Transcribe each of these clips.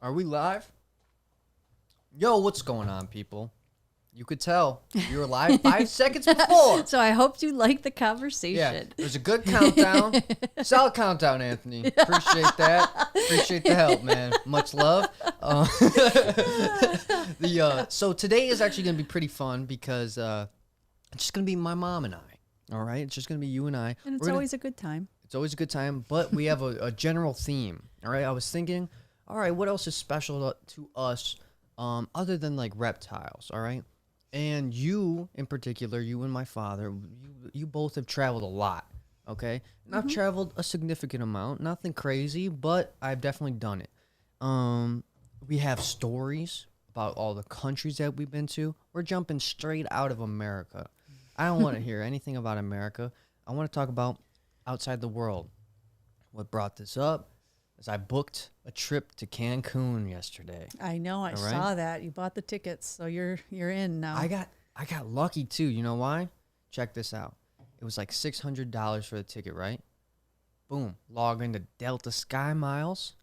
Are we live? Yo, what's going on, people? You could tell you were live 5 seconds before. So I hope you like the Yeah, conversation. it was a good countdown. Solid countdown, Anthony. Appreciate that. Appreciate the help, man. Much love. So today is actually going to be pretty fun because it's just going to be my mom and I. All right? It's just going to be you and I. And it's always a good time. It's always a good time, but we have a general theme. All right? I was thinking, all right, what else is special to us other than like reptiles? All right? And you, in particular, you and my father, you both have traveled a lot, okay? And I've traveled a significant amount. Nothing crazy, but I've definitely done it. We have stories about all the countries that we've been to. We're jumping straight out of America. I don't want to hear anything about America. I want to talk about outside the world. What brought this up is I booked a trip to Cancun yesterday. I know. I saw that. You bought the tickets, so you're in now. I got lucky too. You know why? Check this out. It was like $600 for the ticket, right? Boom. Log into Delta Sky Miles.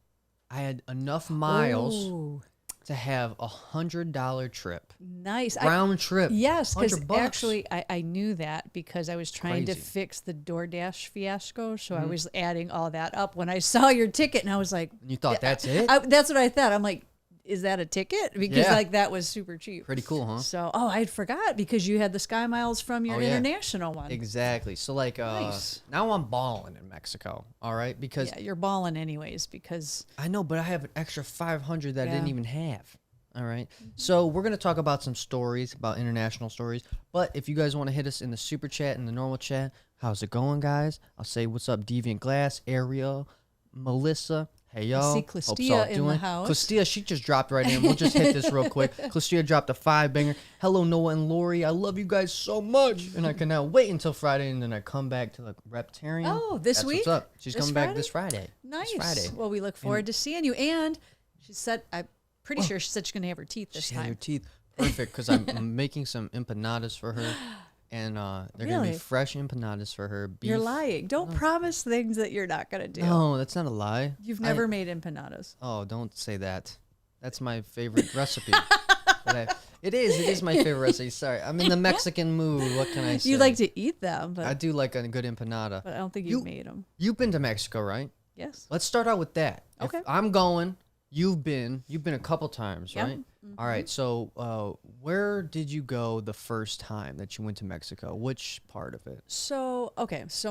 I had enough miles Ooh, to have $100 trip. nice. Round trip. Yes, because $100. actually I knew that because I was trying to Crazy. fix the DoorDash fiasco. So I was adding all that up when I saw your ticket, and I was like, You thought that's it? that's what I thought. I'm like, is that a ticket? Because Yeah. like that was super cheap. Pretty cool, huh? So, I forgot because you had the Sky Miles from your Oh, yeah. international one. Exactly. So like Nice. now I'm balling in Mexico. All right? Because Yeah, you're balling anyways because I know, but I have an extra 500 that I didn't Yeah. even have. All right. So we're going to talk about some stories, about international stories. But if you guys want to hit us in the super chat and the normal chat, how's it going, guys? I'll say what's up, Deviant Glass, Ariel, Melissa. Hey, y'all. see Hope Clistia y'all in the house. Clistia, she just dropped right in. We'll just hit this real quick. Clistia dropped a 5-banger. Hello, Noah and Lori. I love you guys so much. And I cannot wait until Friday, and then I come back to the Reptarian. Oh, this That's week? what's up. She's This coming back Friday? this Friday. nice. This Friday. Well, we look forward to seeing you. And she said, I'm pretty sure she said she's gonna have her teeth this She had her time. teeth perfect because I'm making some empanadas for her, and they're gonna be Really? fresh empanadas for her. Beef. You're lying. Don't promise things that you're not gonna do. No, that's not a lie. You've never made empanadas. Oh, don't say that. That's my favorite recipe. It is my favorite recipe. Sorry, I'm in the Mexican mood. What can I say? You like to eat them, but I do like a good empanada. I don't think you've made them. You've been to Mexico, right? Yes. Let's start out with that. Okay. If I'm going. You've been a couple times, Yep. right? All right. So, where did you go the first time that you went to Mexico? Which part of it? So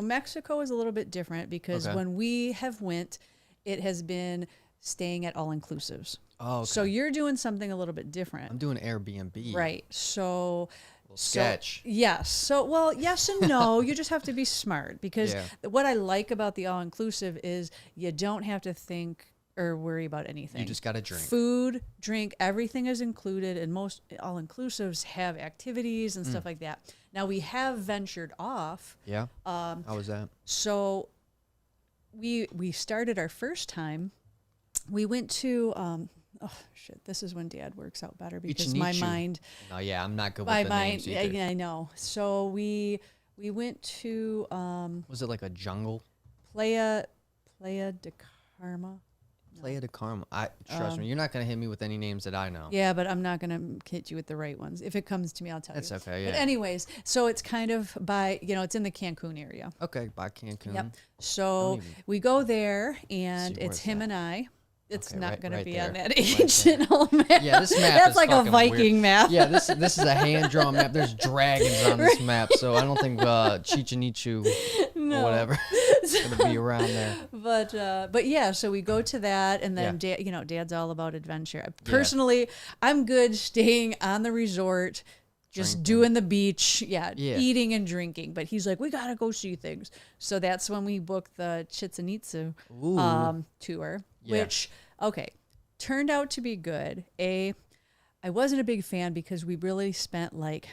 Mexico is a little bit different because Okay. when we have went, it has been staying at all inclusives. Oh, okay. So you're doing something a little bit different. I'm doing Airbnb. Right. So Sketch. yes. So, well, yes and no. You just have to be smart because Yeah. what I like about the all inclusive is you don't have to think or worry about anything. You just got to drink. Food, drink, everything is included, and most all inclusives have activities and stuff like that. Now we have ventured off. Yeah. How was that? So we started our first time. We went to this is when Dad works out better because my Ichichu. mind No, yeah, I'm not good my with the mind names either. yeah, I know. So we went to Was it like a jungle? Playa de Carmen. Playa de Carmen. Trust me, you're not gonna hit me with any names that I know. Yeah, but I'm not going to hit you with the right ones. If it comes to me, I'll tell That's you. okay. But Yeah. anyways, so it's kind of by, it's in the Cancun area. Okay. By Cancun. Yep. So even- we go there, and see, it's where's him that? and I. It's Okay, not right- going to right be there. on that Right ancient old map. Yeah, this map That's is like a fucking Viking weird. map. Yeah, this is a hand drawn map. There's dragons on this map, so I don't think Chichen Itzu or whatever is gonna be around there. But yeah, so we go to that, and then Dad's all about adventure. Personally, I'm good staying on the resort, just Drinking. doing the beach, Yeah. eating and drinking. But he's like, we gotta go see things. So that's when we booked the Chichen Itzu tour, Yeah. which turned out to be good. I wasn't a big fan because we really spent what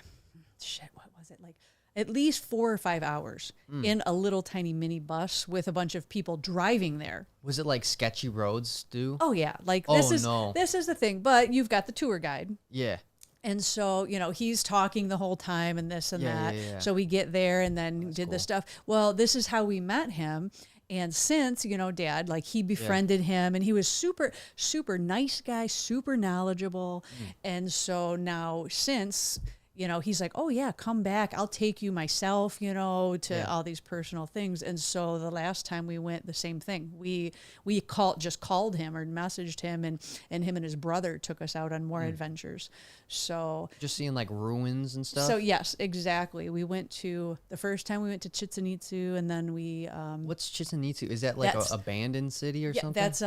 was it like? At least 4 or 5 hours in a little tiny mini bus with a bunch of people driving there. Was it like sketchy roads, Stu? Oh yeah, like Oh, this is no. this is the thing. But you've got the tour guide, Yeah. and so he's talking the whole time and this and Yeah, that. yeah, yeah. So we get there and then did cool. the stuff. Well, this is how we met him. And since, Dad, like he befriended him and he was super, super nice guy, super knowledgeable. And so now since, he's like, oh yeah, come back. I'll take you myself, to all these personal things. And so the last time we went, the same thing. We called him or messaged him, and him and his brother took us out on more adventures. So just seeing like ruins and stuff. So yes, exactly. The first time we went to Chichen Itza, and then we what's Chichen Itza? Is that like an abandoned city or something? That's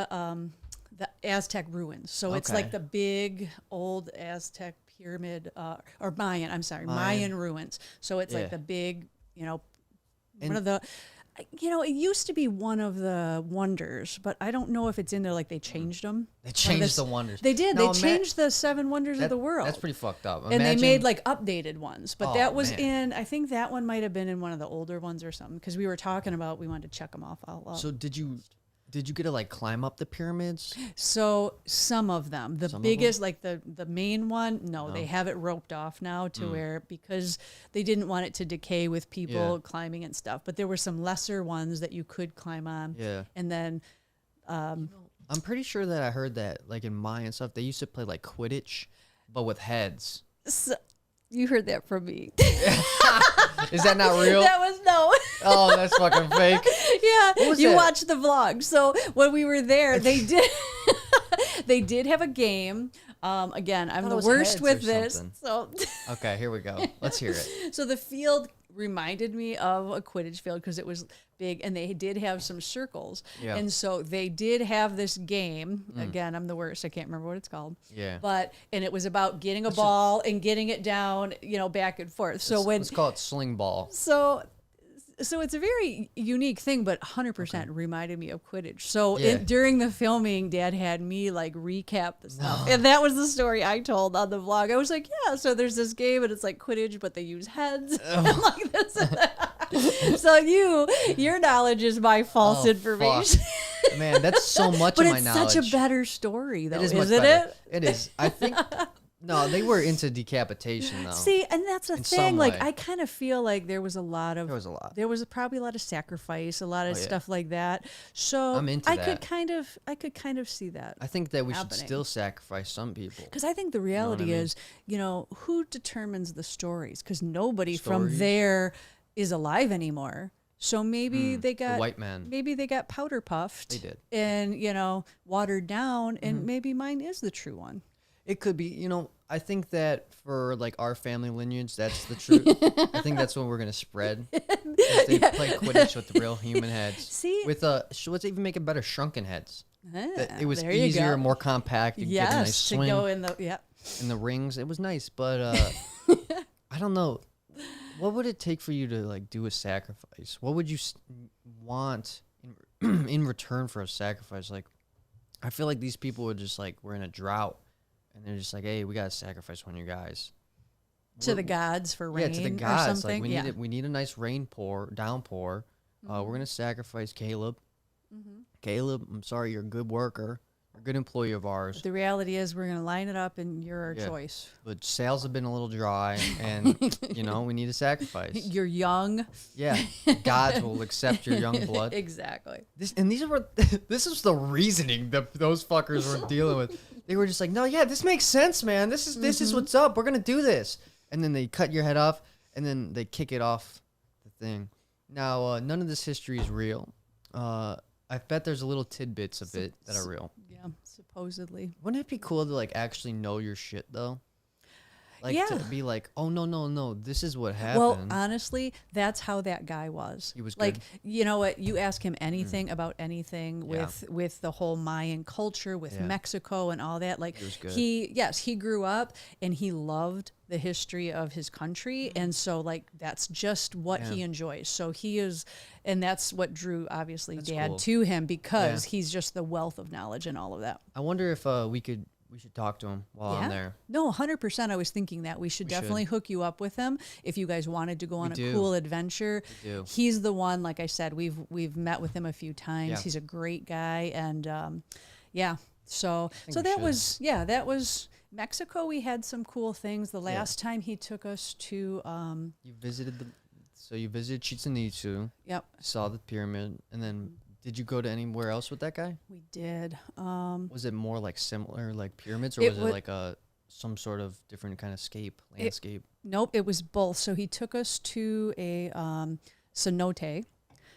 the Aztec ruins. So it's like the big old Aztec pyramid or Mayan ruins. So it's like the big, one of the, it used to be one of the wonders, but I don't know if it's in there. Like they changed them. They changed the wonders. They did. They changed the 7 wonders of the world. That's pretty fucked up. And they made like updated ones, but that was I think that one might have been in one of the older ones or something, because we were talking about, we wanted to check them off. So did you get to like climb up the pyramids? So some of them, the biggest, like the main one, no, they have it roped off now to where, because they didn't want it to decay with people climbing and stuff. But there were some lesser ones that you could climb on. Yeah. And then I'm pretty sure that I heard that like in Mayan stuff, they used to play like Quidditch, but with heads. So, you heard that from me. Is that not real? That was no. Oh, that's fucking fake. Yeah, you watched the vlog. So when we were there, they did have a game. Again, I'm the worst with this. So okay, here we go. Let's hear it. So the field reminded me of a Quidditch field because it was big, and they did have some circles. Yeah. And so they did have this game. Again, I'm the worst. I can't remember what it's called. Yeah. And it was about getting a ball and getting it down, back and forth. So let's call it sling ball. So it's a very unique thing, but 100% reminded me of Quidditch. So during the filming, Dad had me like recap the stuff. And that was the story I told on the vlog. I was like, yeah, so there's this game and it's like Quidditch, but they use heads. And like this and that. So your knowledge is my false information. Man, that's so much of my knowledge. But it's such a better story, though, isn't it? It is. I think... No, they were into decapitation, though. See, and that's the thing. Like, I kind of feel like there was probably a lot of sacrifice, a lot of stuff like that. So I'm into I could kind of see that. I think that we should still sacrifice some people. Because I think the reality is, who determines the stories? Because nobody from there is alive anymore. So maybe they got the white man. Maybe they got powder puffed. They did, and watered down, and maybe mine is the true one. It could be, I think that for like our family lineage, that's the truth. I think that's what we're gonna spread. They play Quidditch with the real human heads. See, with let's even make it better, shrunken heads. It was easier, and more compact. You get a nice swing to go in the rings. It was nice, but I don't know. What would it take for you to like do a sacrifice? What would you want in return for a sacrifice? Like, I feel like these people would just like, we're in a drought. And they're just like, hey, we got to sacrifice one of your guys. To the gods for rain to the gods. or something. Like, we need a nice downpour. We're going to sacrifice Caleb. Caleb, I'm sorry, you're a good worker. You're a good employee of ours. But the reality is we're going to line it up and you're our choice. But sales have been a little dry and, we need a sacrifice. You're young. Yeah. Gods will accept your young blood. Exactly. This is the reasoning that those fuckers were dealing with. They were just like, no, this makes sense, man. This is what's up. We're going to do this. And then they cut your head off, and then they kick it off the thing. Now, none of this history is real. I bet there's a little tidbits of it that are real. Yeah, supposedly. Wouldn't it be cool to, like, actually know your shit, though? Like, to be like, oh, no, this is what happened. Well, honestly, that's how that guy was. He was good. Like, you know what? You ask him anything about anything with the whole Mayan culture, with Mexico and all that. Like, he was good. He grew up and he loved the history of his country. And so, like, that's just what he enjoys. So he is, and that's what drew, obviously, Dad to him, because he's just the wealth of knowledge and all of that. I wonder if we should talk to him while I'm there. No, 100%. I was thinking that we should definitely hook you up with him if you guys wanted to go on a cool adventure. He's the one, like I said, we've met with him a few times. Yeah. He's a great guy, and So that was Mexico. We had some cool things. The last time he took us to you visited Chichen Itza. Yep. Saw the pyramid, and then Did you go to anywhere else with that guy? We did. Was it more like similar, like pyramids, or It was it would- like some sort of different kind of landscape? Nope, it was both. So he took us to a cenote.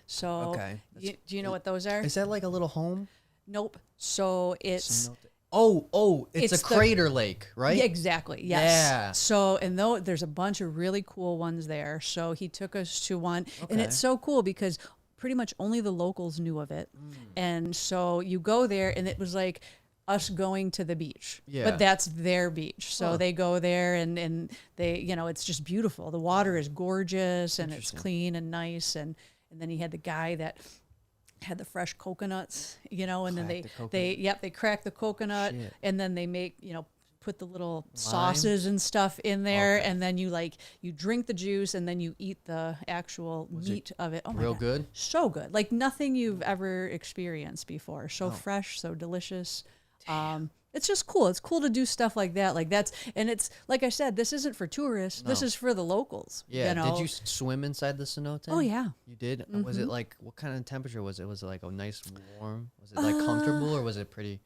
So Okay. do you know what those are? Is that like a little home? Nope. So it's Cenote. Oh, it's It's a the- crater lake, right? Yeah, exactly. Yes. Yeah. So, and though there's a bunch of really cool ones there. So he took us to one, and Okay. it's so cool because pretty much only the locals knew of it. And so you go there, and it was like us going to the beach. Yeah. But that's their beach. So Huh. they go there, and they, it's just beautiful. The water is gorgeous, and it's Interesting. clean and nice. And then he had the guy that had the fresh coconuts, and then Crack the coconut. they crack the coconut, Shit. and then they make, put the little sauces and stuff in there, Okay. and then you drink the juice, and then you eat the actual meat of it. Oh my Real God. good? So good, like nothing you've ever experienced before. So Oh. fresh, so delicious. It's just cool. It's cool to do stuff like that. Like and it's like I said, this isn't for tourists. This No. is for the locals. Yeah. You know? Did you swim inside the cenote? Oh yeah. You did? Was it like, what kind of temperature was it? Was it like a nice warm? Was it like comfortable, or was it pretty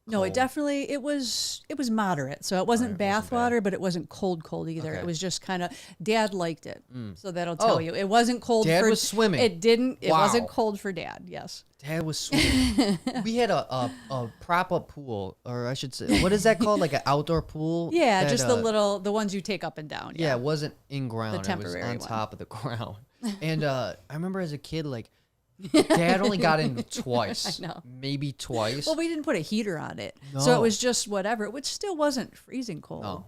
No, it cold? definitely it was moderate. So it wasn't Alright, bath wasn't bad. water, but it wasn't cold either. Okay. It was just kind of Dad liked it. So that'll tell Oh, you. It wasn't cold Dad for was swimming. It wasn't Wow. cold for Dad. Yes. Dad was swimming. We had a prop up pool, or I should say, what is that called? Like an outdoor pool? Yeah, that, just the ones you take up and down. Yeah, it wasn't in ground. It was temporary on one. top of the ground. And I remember as a kid, like, Dad only got in twice. I know. Maybe twice. Well, we didn't put a heater on it, so it No. was just whatever, which still wasn't freezing cold. No.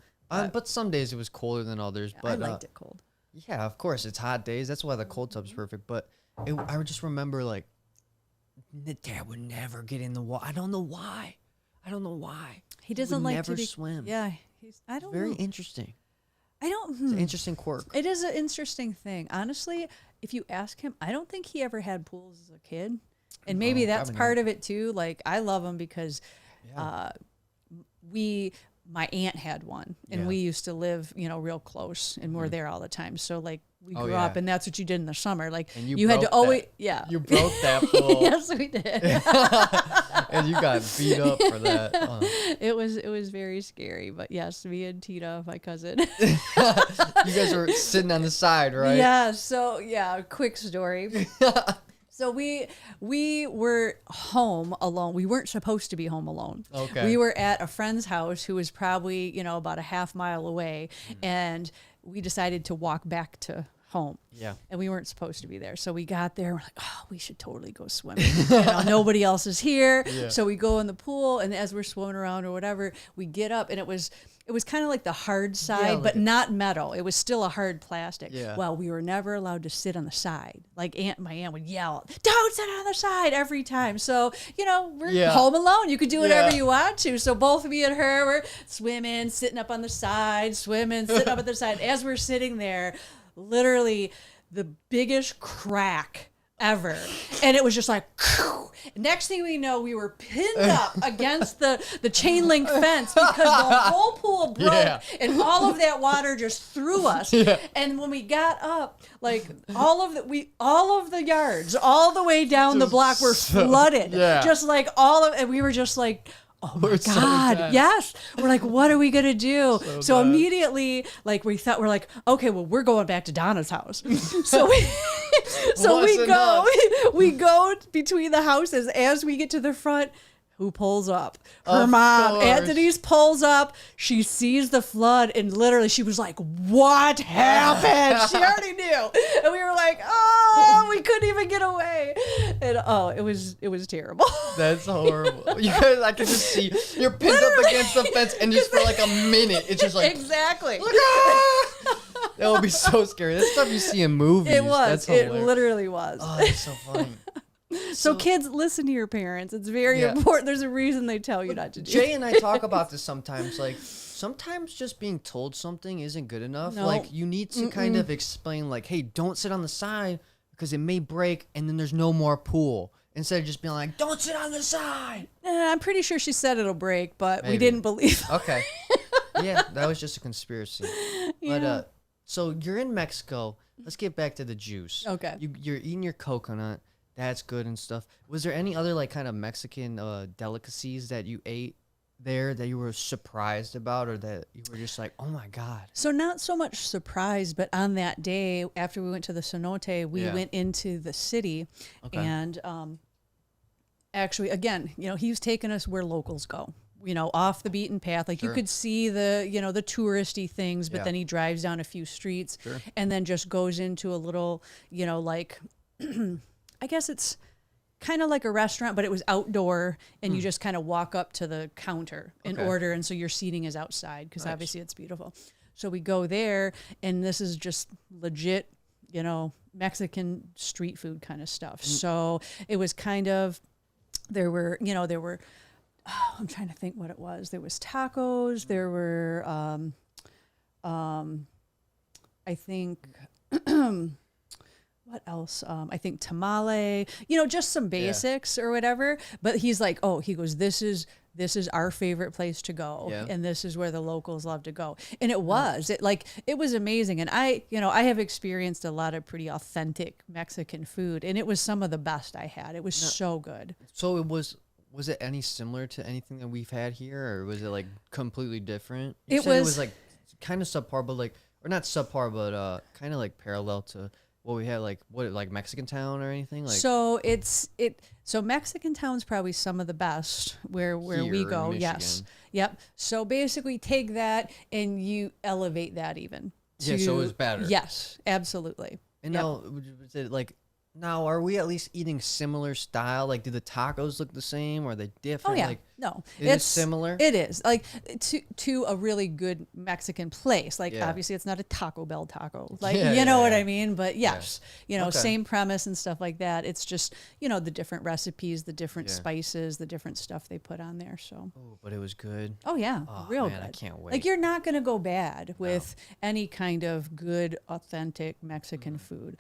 But some days it was colder than others. I But liked it cold. yeah, of course, it's hot days. That's why the cold tub's perfect. But I would just remember, like, Dad would never get in the water. I don't know why. He doesn't would like never to be, swim. Yeah, I don't Very know. interesting. I don't. It's an interesting quirk. It is an interesting thing. Honestly, if you ask him, I don't think he ever had pools as a kid. And maybe No, that's probably part of it too. Like, I love him because Yeah. my aunt had one, and Yeah. we used to live, real close, and we're there all the time. So like we Oh, grew yeah. up, and that's what you did in the summer. Like And you you had to broke always, that. yeah. You broke that pool. Yes, we did. And you got beat up for that. It was very scary, but yes, me and Tina, my cousin. You guys were sitting on the side, right? Yeah. So yeah, quick story. So we were home alone. We weren't supposed to be home alone. Okay. We were at a friend's house who was probably, about a half mile away, and we decided to walk back to home. Yeah. And we weren't supposed to be there. So we got there. We're like, oh, we should totally go swimming. Nobody else is here. Yeah. So we go in the pool, and as we're swimming around or whatever, we get up, and it was kind of like the hard side, like but a- not metal. It was still a hard plastic. Yeah. Well, we were never allowed to sit on the side. Like my aunt would yell, "Don't sit on the side," every time. So, we're Yeah. home alone. You could do whatever Yeah. you want to. So both me and her were swimming, sitting up on the side, swimming, sitting up at the side. As we're sitting there, literally the biggest crack ever. And it was just like, next thing we know, we were pinned up against the chain link fence because the whole pool broke, Yeah. and all of that water just threw us. Yeah. And when we got up, like all of the yards, all the way down the Just block were so- flooded. yeah. Just like and we were just like, oh my We're so God, dead. yes. We're like, what are we going to do? So bad. immediately, like we're like, okay, well, we're going back to Donna's house. So What's we go between the houses. As we get to the front, who pulls up? Her Of mom. course. Anthony's pulls up. She sees the flood, and literally she was like, what happened? She already knew. And we were like, oh, we couldn't even get away. And it was terrible. That's horrible. You guys, I can just see you're pinned up against the fence, and just for like a minute, it's just like, Exactly. that would be so scary. That's stuff you see in movies. It was. That's It hilarious. literally was. Oh, that's so funny. So kids, listen to your parents. It's very Yeah. important. There's a reason they tell you not to do. Jay and I talk about this sometimes. Like, sometimes just being told something isn't good enough. No. Like, you need to kind of explain, like, hey, don't sit on the side because it may break and then there's no more pool. Instead of just being like, don't sit on the side. I'm pretty sure she said it'll break, but we Maybe. didn't believe her. Okay. Yeah, that was just a conspiracy. But Yeah. so you're in Mexico. Let's get back to the juice. Okay. You're eating your coconut. That's good and stuff. Was there any other like kind of Mexican delicacies that you ate there that you were surprised about, or that you were just like, oh my god? So not so much surprise, but on that day after we went to the cenote, we went into the city, and actually, again, he was taking us where locals go. Off the beaten path. Like you could see the, the touristy things, but then he drives down a few streets and then just goes into a little, like, I guess it's kind of like a restaurant, but it was outdoor, and you just kind of walk up to the counter and order. And so your seating is outside because obviously it's beautiful. So we go there, and this is just legit, Mexican street food kind of stuff. So it was kind of, there were, I'm trying to think what it was. There was tacos. There were, I think, what else? I think tamale, just some basics or whatever. But he's like, he goes, this is our favorite place to go. And this is where the locals love to go. And it was, it was amazing. And I have experienced a lot of pretty authentic Mexican food, and it was some of the best I had. It was so good. So was it any similar to anything that we've had here, or was it like completely different? You said it was like kind of subpar, but like, or not subpar, but kind of like parallel to what we had, like like Mexican Town or anything like. So so Mexican Town's probably some of the best where we go. Yes. Yep. So basically take that and you elevate that even. So it was better. Yes, absolutely. And now, was it like, now, are we at least eating similar style? Like, do the tacos look the same, or are they different? Oh, yeah. Like, no. It's similar? It is. Like, to a really good Mexican place. Like, obviously, it's not a Taco Bell taco. Like, you know what I mean? But, yes, same premise and stuff like that. It's just, the different recipes, the different spices, the different stuff they put on there. So. Oh, but it was good. Oh, yeah. Real man, good. I can't wait. Like, you're not going to go bad with any kind of good, authentic Mexican food.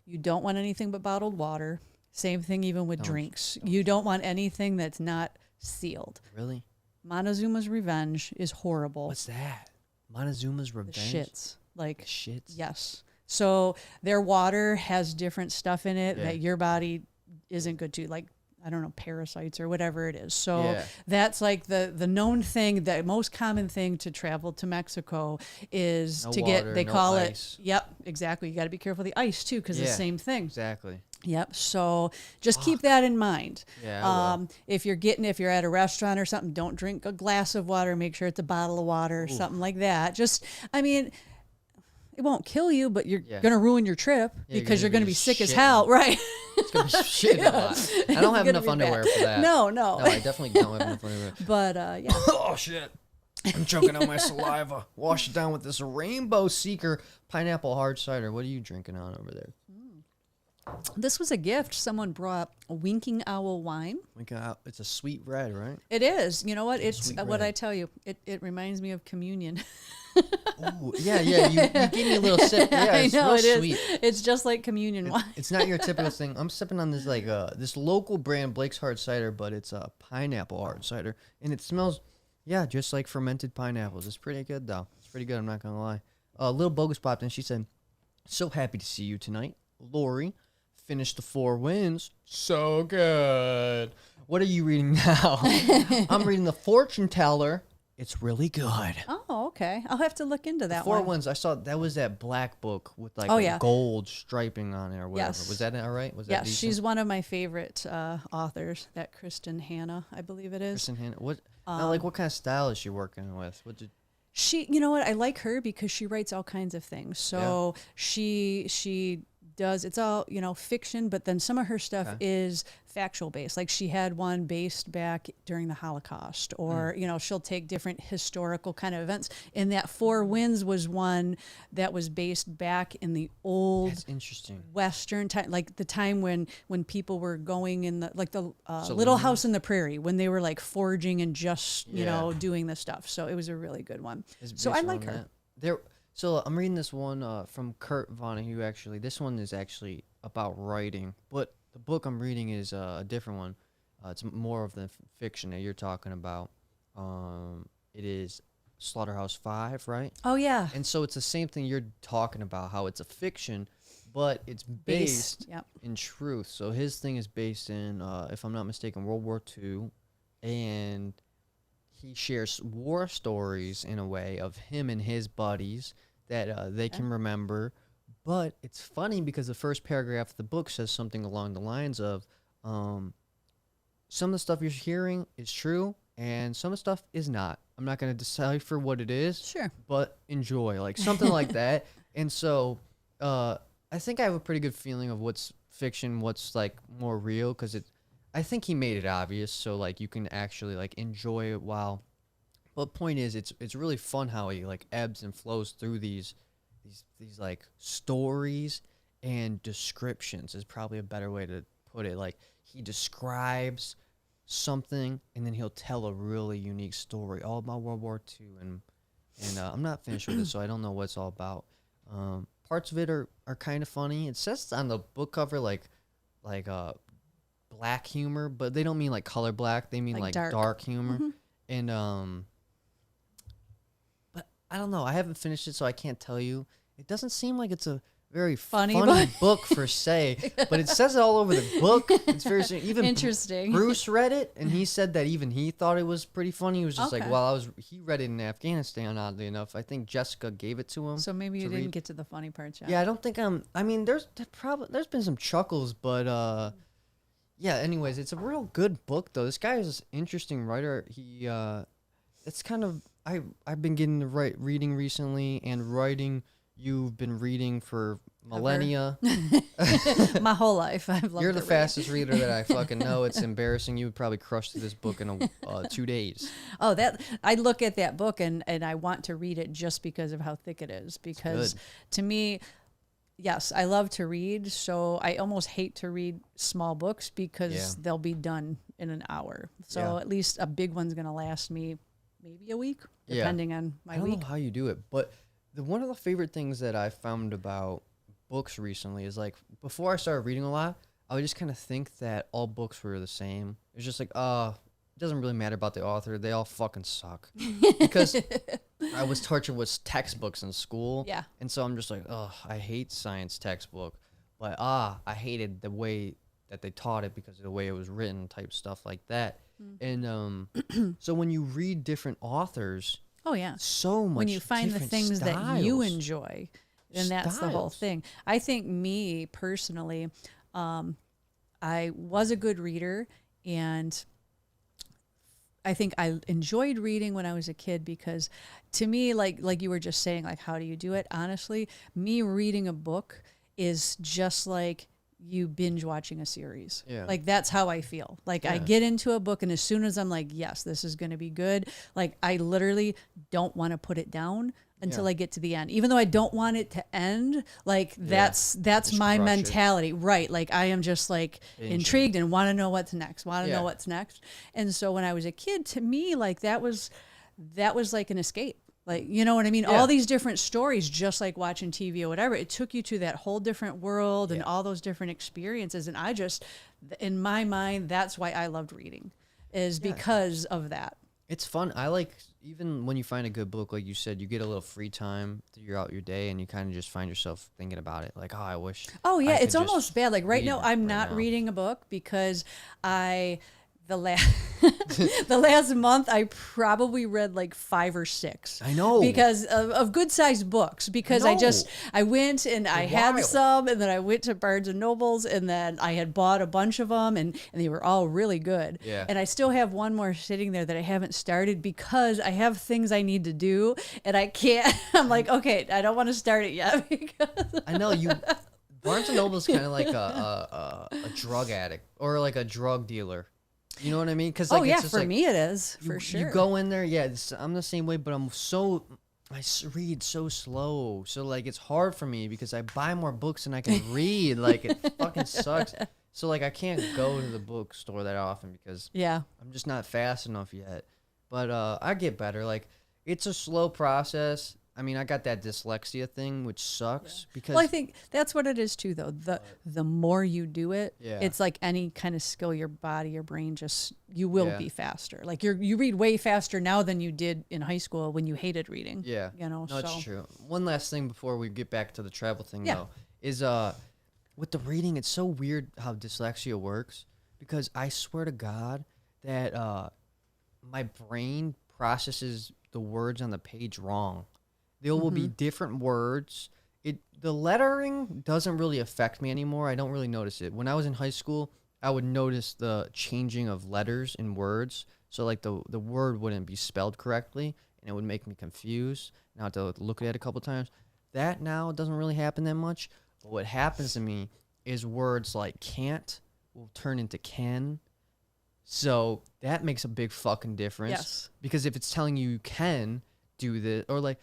You don't want anything but bottled water. Same thing even with drinks. You don't want anything that's not sealed. Really? Montezuma's Revenge is horrible. What's that? Montezuma's Revenge? The shits. Like, shits? Yes. So their water has different stuff in it that your body isn't good to. Like, I don't know, parasites or whatever it is. So that's like the known thing, the most common thing to travel to Mexico is no to water, get, they no call ice. it, yep, exactly. You got to be careful of the ice too, because the same thing. Exactly. Yep. So just keep that in mind. Yeah. If you're at a restaurant or something, don't drink a glass of water. Make sure it's a bottle of water or something like that. Just, I mean, it won't kill you, but you're going to ruin your trip because you're going to be sick as hell. Right. It's going to be shit a lot. I don't have enough underwear for that. No, I definitely don't have enough underwear. But, yeah. Oh, shit. I'm choking on my saliva. Wash it down with this Rainbow Seeker pineapple hard cider. What are you drinking on over there? This was a gift. Someone brought a Winking Owl wine. It's a sweet red, right? It is. You know what? It's what I tell you. It reminds me of communion. Ooh, yeah. You gave me a little sip. Yeah, it's I know, real sweet. It's just like communion wine. It's not your typical thing. I'm sipping on this like this local brand Blake's Hard Cider, but it's a pineapple hard cider, and it smells, just like fermented pineapples. It's pretty good though. It's pretty good. I'm not gonna lie. Little Bogus popped in. She said, "So happy to see you tonight, Lori. Finished the 4 wins. So good. What are you reading now?" I'm reading The Fortune Teller. It's really good. Oh, okay. I'll have to look into that 4 one. wins. I saw that was that black book with like a gold striping on it or whatever. Yes. Was that all right? Was that yes, decent? she's one of my favorite authors. That Kristen Hanna, I believe it is. Kristen Hanna. What? Now, like, what kind of style is she working with? She, you know what? I like her because she writes all kinds of things. So she does, it's all, fiction, but then some of her stuff is factual based. Like she had one based back during the Holocaust, or, she'll take different historical kind of events. And that 4 Winds was one that was based back in the old interesting Western time, like the time when people were going in the, like the Little House in the Prairie, when they were like foraging and just, doing the stuff. So it was a really good one. So I like her. So I'm reading this one from Kurt Vonnegut, actually. This one is actually about writing, but the book I'm reading is a different one. It's more of the fiction that you're talking about. It is Slaughterhouse Five, right? Oh, yeah. And so it's the same thing you're talking about, how it's a fiction, but it's based Yep. in truth. So his thing is based in, if I'm not mistaken, World War II, and he shares war stories in a way of him and his buddies that they can remember. But it's funny because the first paragraph of the book says something along the lines of, some of the stuff you're hearing is true, and some of the stuff is not. I'm not going to decipher what it is, Sure. but enjoy, like something like that. And so I think I have a pretty good feeling of what's fiction, what's like more real, because I think he made it obvious, so like you can actually like enjoy it while. But point is, it's really fun how he like ebbs and flows through these like stories and descriptions is probably a better way to put it. Like he describes something and then he'll tell a really unique story all about World War II, and I'm not finished with it, so I don't know what it's all about. Parts of it are kind of funny. It says on the book cover like black humor, but they don't mean like color black. They mean like dark humor. Mm-hmm. And but I don't know. I haven't finished it, so I can't tell you. It doesn't seem like it's a very funny book per se, but it says it all over the book. It's very even interesting. Bruce read it, and he said that even he thought it was pretty funny. He was just like, well, he read it in Afghanistan, oddly enough. I think Jessica gave it to him. So maybe you didn't get to the funny parts yet. Yeah, I don't think I mean, there's been some chuckles, but yeah. Anyways, it's a real good book though. This guy is an interesting writer. He it's kind of I've been getting to reading recently, and writing. You've been reading for millennia. My whole life. I've loved You're the fastest reader that I fucking know. It's embarrassing. You would probably crush through this book in 2 days. Oh, I look at that book and I want to read it just because of how thick it is. Because to me, yes, I love to read. So I almost hate to read small books because they'll be done in an hour. So at least a big one's going to last me maybe a week, depending on my week. I don't know how you do it, but one of the favorite things that I found about books recently is like before I started reading a lot, I would just kind of think that all books were the same. It's just like, it doesn't really matter about the author. They all fucking suck. Because I was tortured with textbooks in school. Yeah. And so I'm just like, I hate science textbook. But I hated the way that they taught it because of the way it was written, type stuff like that. And so when you read different authors, oh yeah, so much. When you find the things that you enjoy, then that's the whole thing. I think me personally, I was a good reader, and I think I enjoyed reading when I was a kid because, to me, like you were just saying, like how do you do it? Honestly, me reading a book is just like you binge watching a series. Yeah. Like that's how I feel. Like I get into a book and as soon as I'm like, yes, this is going to be good. Like I literally don't want to put it down until I get to the end, even though I don't want it to end. Like that's my mentality. Right. Like I am just like intrigued and want to know what's next, know what's next. And so when I was a kid, to me, like that was like an escape. Like, you know what I mean? Yeah. All these different stories, just like watching TV or whatever, it took you to that whole different world and all those different experiences. And I just, in my mind, that's why I loved reading, is because of that. It's fun. I like, even when you find a good book, like you said, you get a little free time throughout your day and you kind of just find yourself thinking about it. Like, I wish. Oh, yeah. It's almost bad. Like right now, I'm not reading a book because the last month I probably read like 5 or 6. I know, because of good sized books. Because I went and I had some, and then I went to Barnes and Nobles, and then I had bought a bunch of them, and they were all really good. Yeah. And I still have one more sitting there that I haven't started because I have things I need to do, and I can't. I'm like, okay, I don't want to start it yet because I know you. Barnes and Noble is kind of like a drug addict or like a drug dealer. You know what I mean? Cause like, it's just for me it is, for sure. You go in there, I'm the same way, but I read so slow. So like it's hard for me because I buy more books than I can read. Like it fucking sucks. So like I can't go to the bookstore that often because I'm just not fast enough yet. But I get better. Like it's a slow process. I mean, I got that dyslexia thing, which sucks because. Well, I think that's what it is too, though. The more you do it, it's like any kind of skill, your body, your brain, you will be faster. Like you read way faster now than you did in high school when you hated reading. Yeah, no, it's true. One last thing before we get back to the travel thing, though, is with the reading, it's so weird how dyslexia works, because I swear to God that my brain processes the words on the page wrong. There will be different words. The lettering doesn't really affect me anymore. I don't really notice it. When I was in high school, I would notice the changing of letters in words. So like the word wouldn't be spelled correctly, and it would make me confused. And I have to look at it a couple times. That now doesn't really happen that much. But what happens to me is words like can't will turn into can. So that makes a big fucking difference. Yes. Because if it's telling you can do this, or like,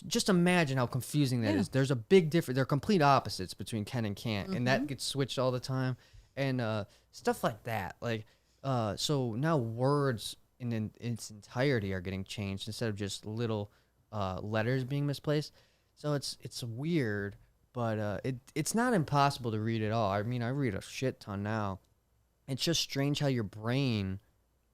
just imagine how confusing that is. There's a big difference. They're complete opposites between can and can't, and that gets switched all the time, and stuff like that. Like, so now words in its entirety are getting changed instead of just little letters being misplaced. So it's weird, but it's not impossible to read at all. I mean, I read a shit ton now. It's just strange how your brain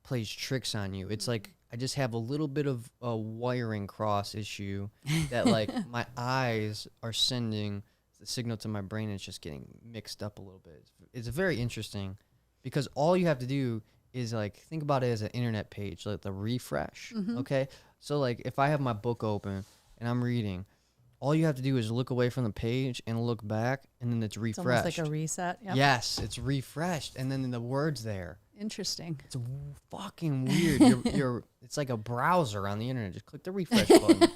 plays tricks on you. It's like I just have a little bit of a wiring cross issue that like my eyes are sending the signal to my brain, and it's just getting mixed up a little bit. It's very interesting because all you have to do is like think about it as an internet page, like the refresh. Okay, so like if I have my book open and I'm reading, all you have to do is look away from the page and look back, and then it's refreshed. It's almost like a reset. Yep. Yes, it's refreshed, and then the word's there. Interesting. It's fucking weird. It's like a browser on the internet. Just click the refresh button.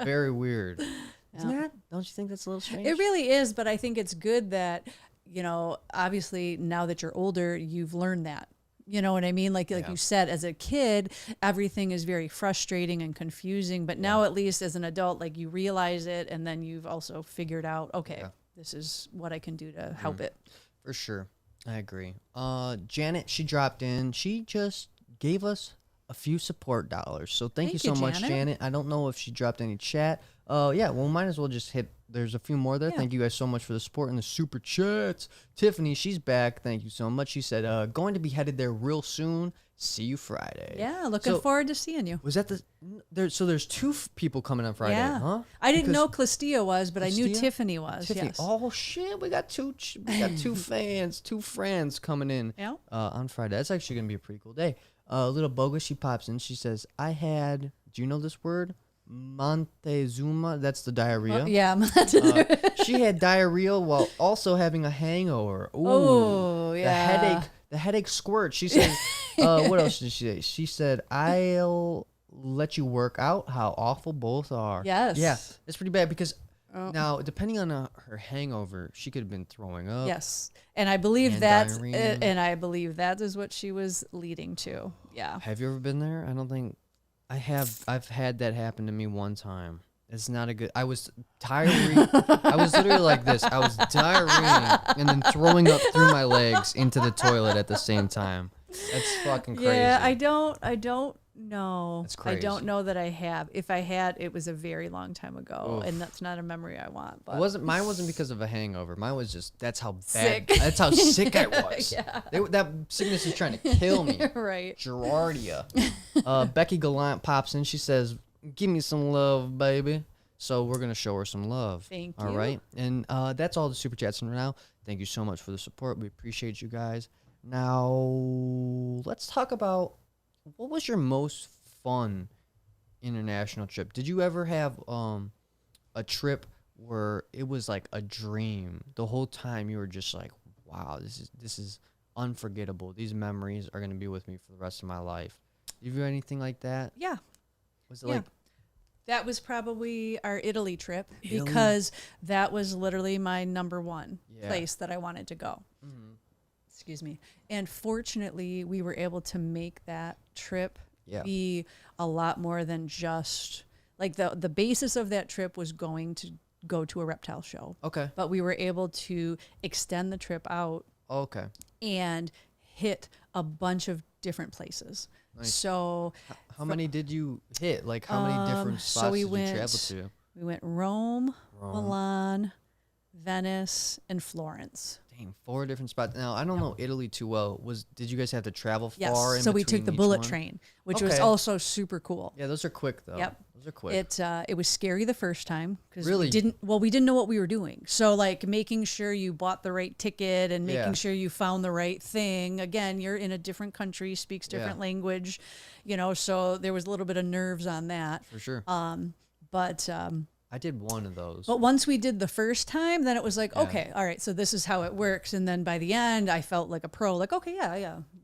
Very weird. Isn't that? Don't you think that's a little strange? It really is, but I think it's good that, obviously now that you're older, you've learned that. You know what I mean? Like you said, as a kid, everything is very frustrating and confusing. But now, at least as an adult, like you realize it, and then you've also figured out, okay, this is what I can do to help it. For sure. I agree. Janet, she dropped in. She just gave us a few support dollars. So thank you so much, Janet. I don't know if she dropped any chat. Yeah, well, might as well just hit. There's a few more there. Yeah. Thank you guys so much for the support and the super chats. Tiffany, she's back. Thank you so much. She said, going to be headed there real soon. See you Friday. Yeah, looking forward to seeing you. Was that so there's two people coming on Friday, huh? I didn't know Clistia was, but I knew Tiffany was. Tiffany. Yes. Oh shit, we got two fans, two friends coming in on Friday. That's actually gonna be a pretty cool day. Little Bogus, she pops in. She says, do you know this word? Montezuma, that's the diarrhea. She had diarrhea while also having a hangover. Ooh, oh, yeah. The headache squirt. She said, what else did she say? She said, I'll let you work out how awful both are. Yes. Yeah, it's pretty bad because now, depending on her hangover, she could have been throwing up. Yes. And I believe that is what she was leading to. Yeah. Have you ever been there? I don't think I have. I've had that happen to me one time. It's not a good. I was diarrhea. I was literally like this. I was diarrheaing and then throwing up through my legs into the toilet at the same time. That's fucking crazy. Yeah, I don't know. That's crazy. I don't know that I have. If I had, it was a very long time ago, and that's not a memory I want. But mine wasn't because of a hangover. Mine was just that's how bad. Sick. That's how sick I was. Yeah. That sickness is trying to kill me. Right. Gerardia. Becky Gallant pops in. She says, "Give me some love, baby." So we're gonna show her some love. Thank you. All right, and that's all the super chats for now. Thank you so much for the support. We appreciate you guys. Now let's talk about what was your most fun international trip. Did you ever have a trip where it was like a dream the whole time? You were just like, wow, this is unforgettable. These memories are gonna be with me for the rest of my life. Did you have anything like that? Yeah. Was it like that was probably our Italy trip because that was literally my number one place that I wanted to go. Mm-hmm. Excuse me. And fortunately, we were able to make that trip be a lot more than just like the basis of that trip was going to go to a reptile show. Okay. But we were able to extend the trip out. Okay. And hit a bunch of different places. Nice. So how many did you hit? Like how many different spots did you travel to? We went Rome, Milan, Venice, and Florence. Dang, 4 different spots. Now I don't know Italy too well. Did you guys have to travel Yes. far? In So we took between the each bullet one? train, which was Okay. also super cool. Yeah, those are quick though. Yep. Those are quick. It was scary the first time because Really? we didn't know what we were doing. So like making sure you bought the right ticket and making Yeah. sure you found the right thing. Again, you're in a different country, speaks different Yeah. language, so there was a little bit of nerves on that. For sure. But I did one of those. But once we did the first time, then it was like, Yeah. okay, all right, so this is how it works. And then by the end, I felt like a pro, like, okay,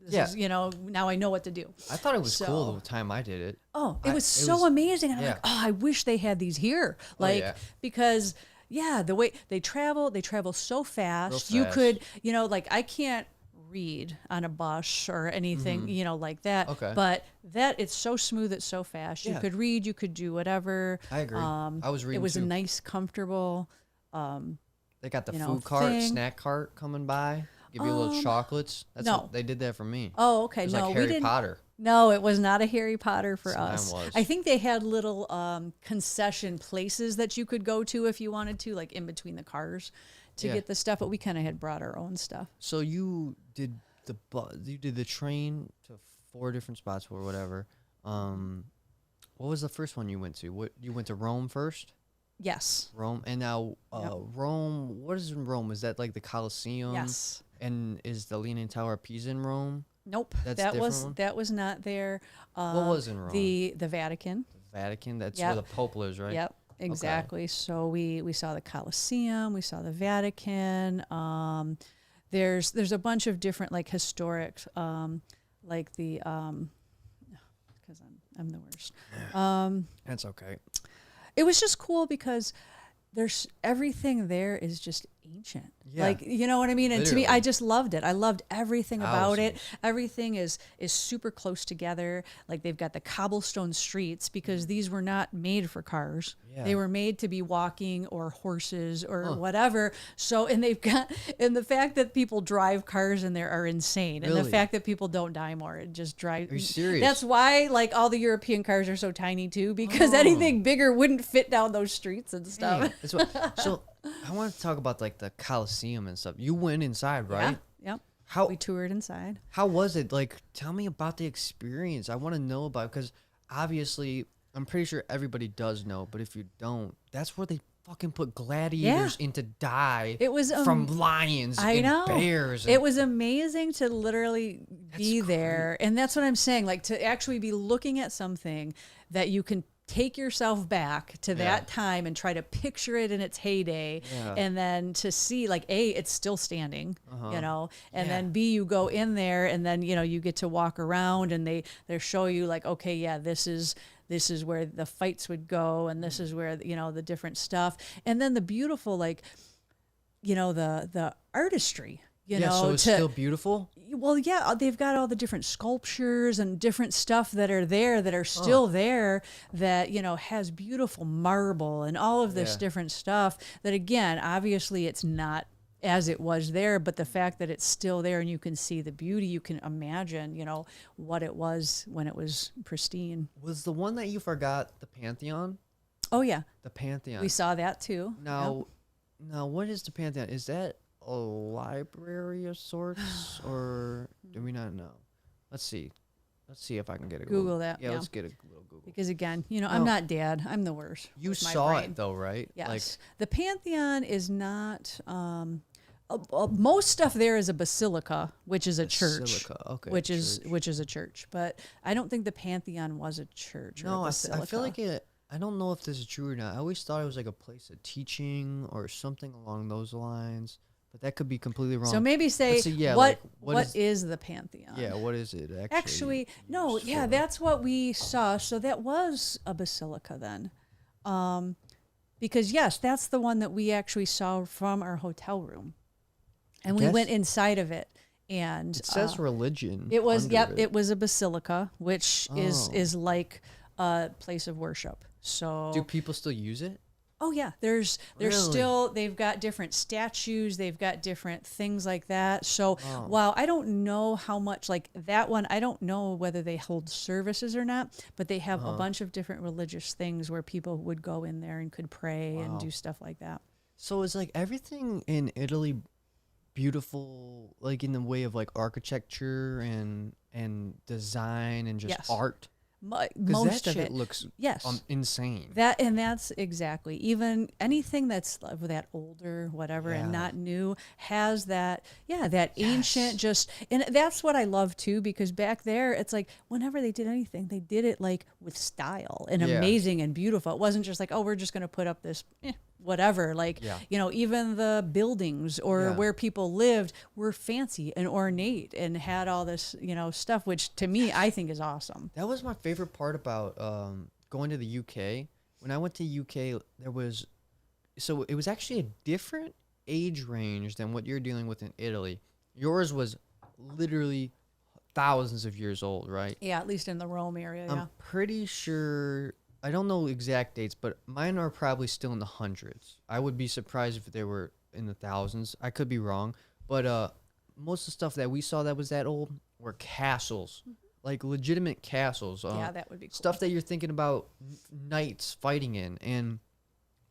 this is, now I know what to do. I thought it was So- cool the time I did it. Oh, I- it was so amazing. And I'm yeah. like, oh, I wish they had these here. Like, yeah. because the way they travel so fast. Real You fast. could, like I can't read on a bus or anything, like that. Okay. But it's so smooth, it's so fast. You Yeah. could read, you could do whatever. I agree. I was reading It was too. a nice, comfortable. They got the you know, food cart, thing. snack cart coming by. Give you little chocolates. That's no. what they did that for me. Oh, okay. It was No, like we Harry didn't. Potter. No, it was not a Harry Potter for So mine us. was. I think they had little concession places that you could go to if you wanted to, like in between the cars, to Yeah. get the stuff. But we kind of had brought our own stuff. So you did the train to 4 different spots or whatever. What was the first one you went to? What you went to Rome first? Yes. Rome, and now Rome. What is in Rome? Is that like the Colosseum? Yes. And is the Leaning Tower of Pisa in Rome? Nope. That's that different was one? that was not there. What was in Rome? The Vatican. The Vatican. That's Yep. where the Pope lives, right? Yep. Exactly. So we saw the Colosseum, we saw the Vatican. There's a bunch of different like historic, like the because I'm the worst. That's okay. It was just cool because there's everything there is just ancient. Yeah. Like, you know what I mean? And to me, I Literally. just loved it. I loved everything about it. Thousands. Everything is super close together. Like they've got the cobblestone streets because these were not made for cars. Yeah. They were made to be walking or horses or whatever. So, and the fact that people drive cars in there are insane. And the Really? fact that people don't die more, it just drives. Are you serious? That's why like all the European cars are so tiny too, because anything bigger wouldn't fit down those streets and stuff. Dang, that's what, so I want to talk about like the Colosseum and stuff. You went inside, right? Yeah. Yep. How We toured inside. how was it? Like, tell me about the experience. I want to know about, because obviously I'm pretty sure everybody does know, but if you don't, that's where they fucking put gladiators in to die. It was from lions I and know. bears. It was amazing to literally be there. And that's what I'm saying. Like to actually be looking at something that you can take yourself back to that time and try to picture it in its heyday. Yeah. And then to see like, A, it's still standing, and Yeah. then B, you go in there and then, you get to walk around and they show you like, okay, yeah, this is where the fights would go. And this is where, the different stuff. And then the beautiful, like, the artistry, so it's still beautiful. well, yeah, they've got all the different sculptures and different stuff that are there that are still there that, has beautiful marble and all of this Yeah. different stuff that, again, obviously it's not as it was there, but the fact that it's still there and you can see the beauty, you can imagine, what it was when it was pristine. Was the one that you forgot the Pantheon? Oh, yeah. The Pantheon. We saw that too. Now, what is the Pantheon? Is that a library of sorts, or do we not know? Let's see. Let's see if I can get a Google that, Yeah, yeah. let's get a little Google. Because again, I'm not dad. I'm the worst. You with my saw brain. it though, right? Yes. Like, The Pantheon is not, most stuff there is a basilica, which is a church, Basilica, okay, which is church. a church. But I don't think the Pantheon was a church or no, a I basilica. feel like it. I don't know if this is true or not. I always thought it was like a place of teaching or something along those lines, but that could be completely wrong. So maybe say, Let's see, yeah, what like, what is the Pantheon? Yeah, what is it actually? Actually, no, used yeah, for? that's what we saw. So that was a basilica then. Because yes, that's the one that we actually saw from our hotel room. And we guess- went inside of it. And It says religion. it was, under it was a basilica, which Oh. is like a place of worship. So Do people still use it? oh yeah, there's Really? still, they've got different statues, they've got different things like that. So Oh. while I don't know how much, like that one, I don't know whether they hold services or not, but they have a bunch of different religious things where people would go in there and could pray and Wow. do stuff like that. So is like everything in Italy beautiful, like in the way of like architecture and design and just Yes. art? Because Most that of shit it. looks Yes. insane. That's exactly, even anything that's of that older whatever and Yeah. not new has that, that ancient, Yes. just, and that's what I love too, because back there it's like whenever they did anything they did it like with style and Yeah. amazing and beautiful. It wasn't just like, oh, we're just going to put up this whatever, like, Yeah. even the buildings or Yeah. where people lived were fancy and ornate and had all this, stuff, which to me I think is awesome. That was my favorite part about going to the UK. When I went to UK, it was actually a different age range than what you're dealing with in Italy. Yours was literally thousands of years old, right? Yeah, at least in the Rome area. I'm pretty sure, I don't know exact dates, but mine are probably still in the hundreds. I would be surprised if they were in the thousands. I could be wrong, but most of the stuff that we saw that was that old were castles, like legitimate castles. Yeah, that would be cool. Stuff that you're thinking about knights fighting in. And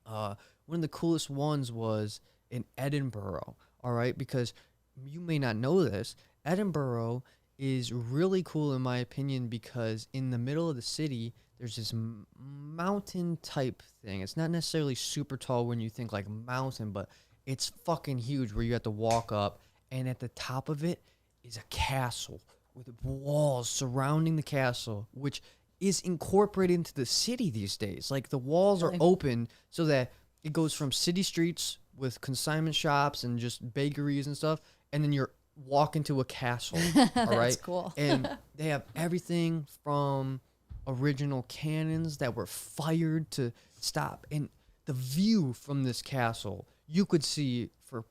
one of the coolest ones was in Edinburgh, all right? Because you may not know this, Edinburgh is really cool in my opinion because in the middle of the city, there's this mountain type thing. It's not necessarily super tall when you think like mountain, but it's fucking huge where you have to walk up, and at the top of it is a castle with walls surrounding the castle, which is incorporated into the city these days. Like the walls are open so that it goes from city streets with consignment shops and just bakeries and stuff, and then you're walking to a castle. All right, That's cool. And they have everything from original cannons that were fired to stop, and the view from this castle you could see for,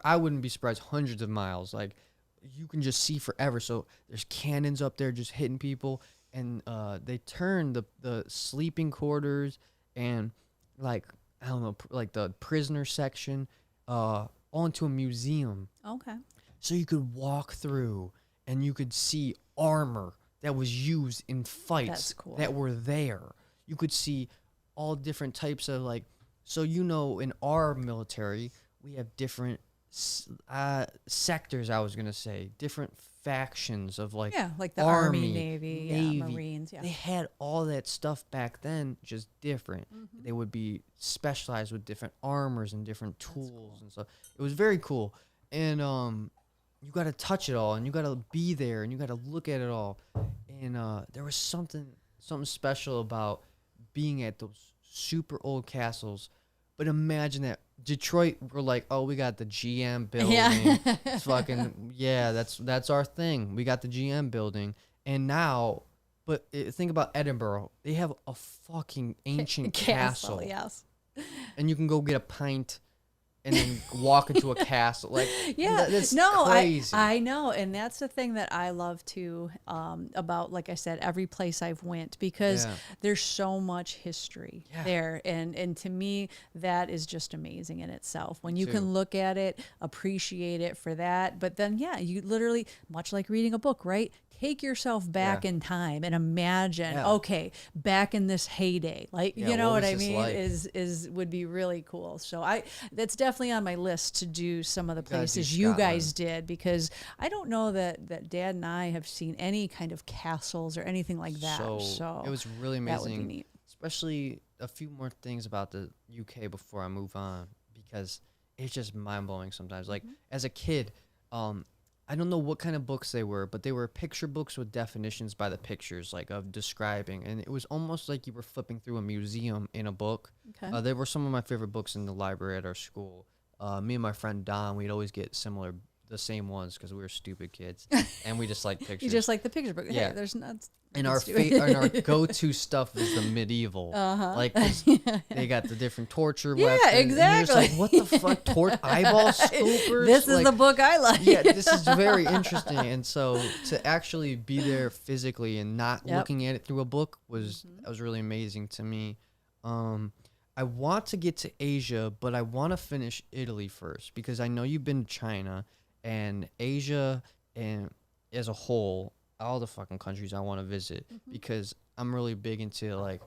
I wouldn't be surprised, hundreds of miles. Like you can just see forever. So there's cannons up there just hitting people, and they turn the sleeping quarters and like I don't know, like the prisoner section onto a museum. Okay. So you could walk through and you could see armor that was used in fights That's cool. that were there. You could see all different types of like, so in our military, we have different sectors, I was going to say, different factions of like, like the Army, Navy. Marines. Yeah. They had all that stuff back then, just different. They would be specialized with different armors and different tools and stuff. It was very cool. And you got to touch it all, and you got to be there, and you got to look at it all. And there was something special about being at those super old castles. But imagine that Detroit were like, oh, we got the GM building. Yeah. It's fucking, yeah, that's our thing. We got the GM building. And now, but think about Edinburgh. They have a fucking ancient castle. Yes. And you can go get a pint and then walk into a castle. Like, yeah, that's crazy. crazy. I know, and that's the thing that I love too, about, like I said, every place I've went, because there's so much history there, and to me that is just amazing in itself. When you can look at it, appreciate it for that, but then you literally, much like reading a book, right? Take yourself back in time and imagine, okay, back in this heyday, like, you know what I mean, like? is would be really cool. So that's definitely on my list to do some of the places you guys did, because I don't know that Dad and I have seen any kind of castles or anything like that. So it was really amazing. That would be neat. Especially a few more things about the UK before I move on, because it's just mind blowing sometimes. Like as a kid, I don't know what kind of books they were, but they were picture books with definitions by the pictures, like of describing. And it was almost like you were flipping through a museum in a book. Okay. They were some of my favorite books in the library at our school. Me and my friend Don, we'd always get the same ones because we were stupid kids. And we just like pictures. You just like the picture book. Yeah. Hey, there's not. And our go-to stuff is the medieval. Like, they got the different torture weapons. Yeah, exactly. And you're just like, what the fuck? Eyeball scoopers? This is the book I like. Yeah, this is very interesting. And so to actually be there physically and not looking at it through a book was really amazing to me. I want to get to Asia, but I want to finish Italy first, because I know you've been to China, and Asia and as a whole, all the fucking countries I want to visit, because I'm really big into like,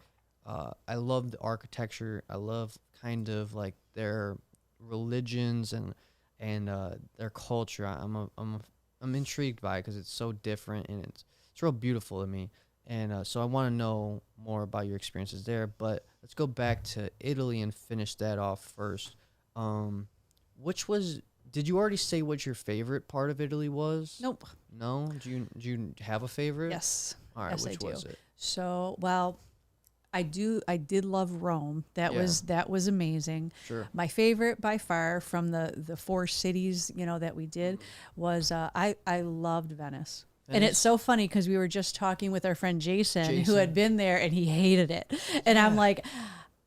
I love the architecture. I love kind of like their religions, and and their culture. I'm intrigued by it because it's so different and it's real beautiful to me. And so I want to know more about your experiences there. But let's go back to Italy and finish that off first. Did you already say what your favorite part of Italy was? Nope. No? Do you have a favorite? Yes. All right, Yes, which I do. was it? So, well, I did love Rome. That was amazing. Sure. My favorite by far from the four cities, that we did was I loved Venice. And it's so funny because we were just talking with our friend Jason, who had been there, and he hated it. And I'm like,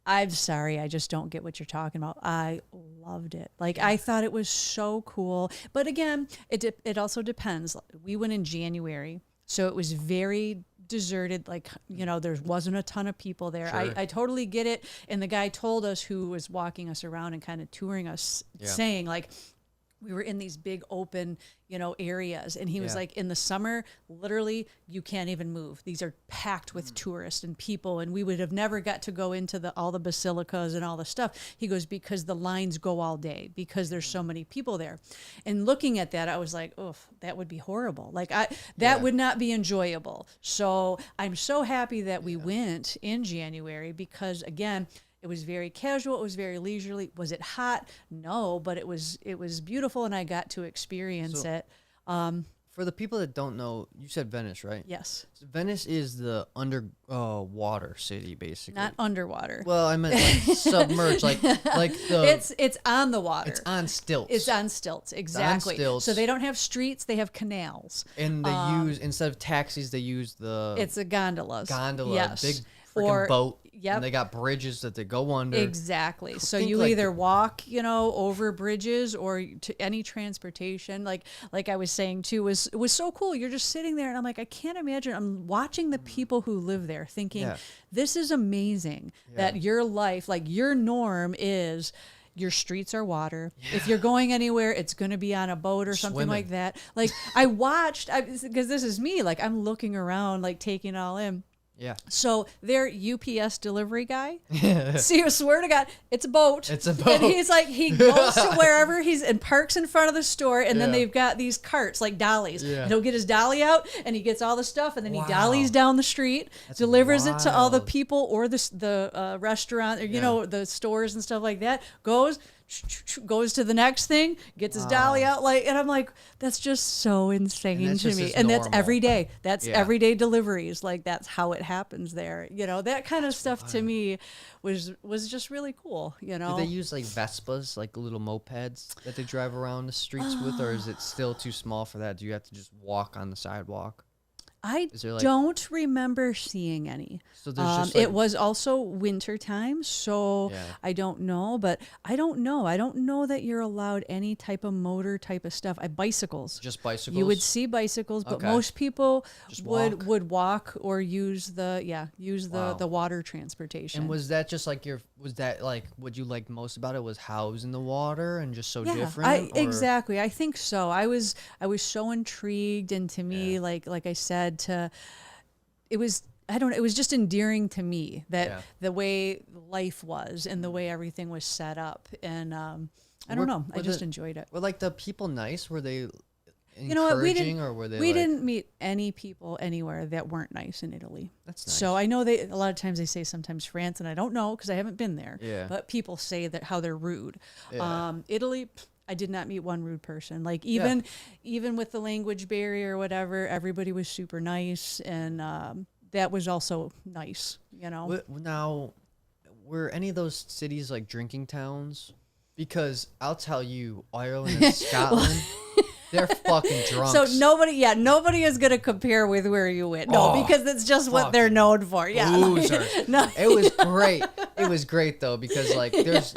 I'm sorry, I just don't get what you're talking about. I loved it. Like, I thought it was so cool. But again, it also depends. We went in January, so it was very deserted. Like, there wasn't a ton of people there. Sure. I totally get it. And the guy told us, who was walking us around and kind of touring us, saying, like, we were in these big open, areas. And he was like, in the summer, literally, you can't even move. These are packed with tourists and people. And we would have never got to go into all the basilicas and all the stuff. He goes, because the lines go all day, because there's so many people there. And looking at that, I was like, oh, that would be horrible. Like, that would not be enjoyable. So I'm so happy that we went in January because, again, it was very casual. It was very leisurely. Was it hot? No, but it was beautiful, and I got to experience it. For the people that don't know, you said Venice, right? Yes. So Venice is the water city, basically. Not underwater. Well, I meant like submerged, like the. It's on the water. It's on stilts. It's on stilts, exactly. On stilts. So they don't have streets; they have canals. And they use, instead of taxis, they use the. It's a gondolas. Gondola, big freaking boat. Yep. And they got bridges that they go under. Exactly. So you either walk, over bridges or to any transportation. Like I was saying too, it was so cool. You're just sitting there and I'm like, I can't imagine. I'm watching the people who live there thinking, this is amazing that your life, like your norm is your streets are water. Yeah. If you're going anywhere, it's going to be on a boat or something like that. Like I watched, because this is me, like I'm looking around, like taking it all in. Yeah. So their UPS delivery guy, see, I swear to God, it's a boat. It's a boat. And he's like, he goes to wherever he's and parks in front of the store, and then they've got these carts like dollies. Yeah. And he'll get his dolly out, and he gets all the stuff, and then he dollies down the street, delivers it to all the people or the restaurant, or the stores and stuff like that. Goes to the next thing, gets his dolly out, and I'm like, that's just so insane to me. And that's every day. That's everyday deliveries. Like that's how it happens there. That kind of stuff to me was just really cool. Do they use like Vespas, like little mopeds that they drive around the streets with, or is it still too small for that? Do you have to just walk on the sidewalk? I don't remember seeing any. So there's just it was also winter time, so I don't know. But I don't know. I don't know that you're allowed any type of motor type of stuff. Bicycles. Just bicycles? You would see bicycles, but most people would walk or use the water transportation. And was that just like what you liked most about it was housed in the water and just so different? Exactly. I think so. I was so intrigued, and to me, like I said, it was just endearing to me that the way life was and the way everything was set up, and I don't know, I just enjoyed it. Were like the people nice? Were they encouraging, you know what, we didn't didn't meet any people anywhere that weren't nice in Italy. That's nice. So I know a lot of times they say sometimes France, and I don't know because I haven't been there. Yeah. But people say that how they're rude. Yeah. Italy, I did not meet one rude person. Like even with the language barrier or whatever, everybody was super nice, and that was also nice. Now, were any of those cities like drinking towns? Because I'll tell you, Ireland and Scotland. They're fucking drunk. So nobody is going to compare with where you went. No, because it's just what they're known for. Yeah. Losers. No. It was great. It was great though, because like there's,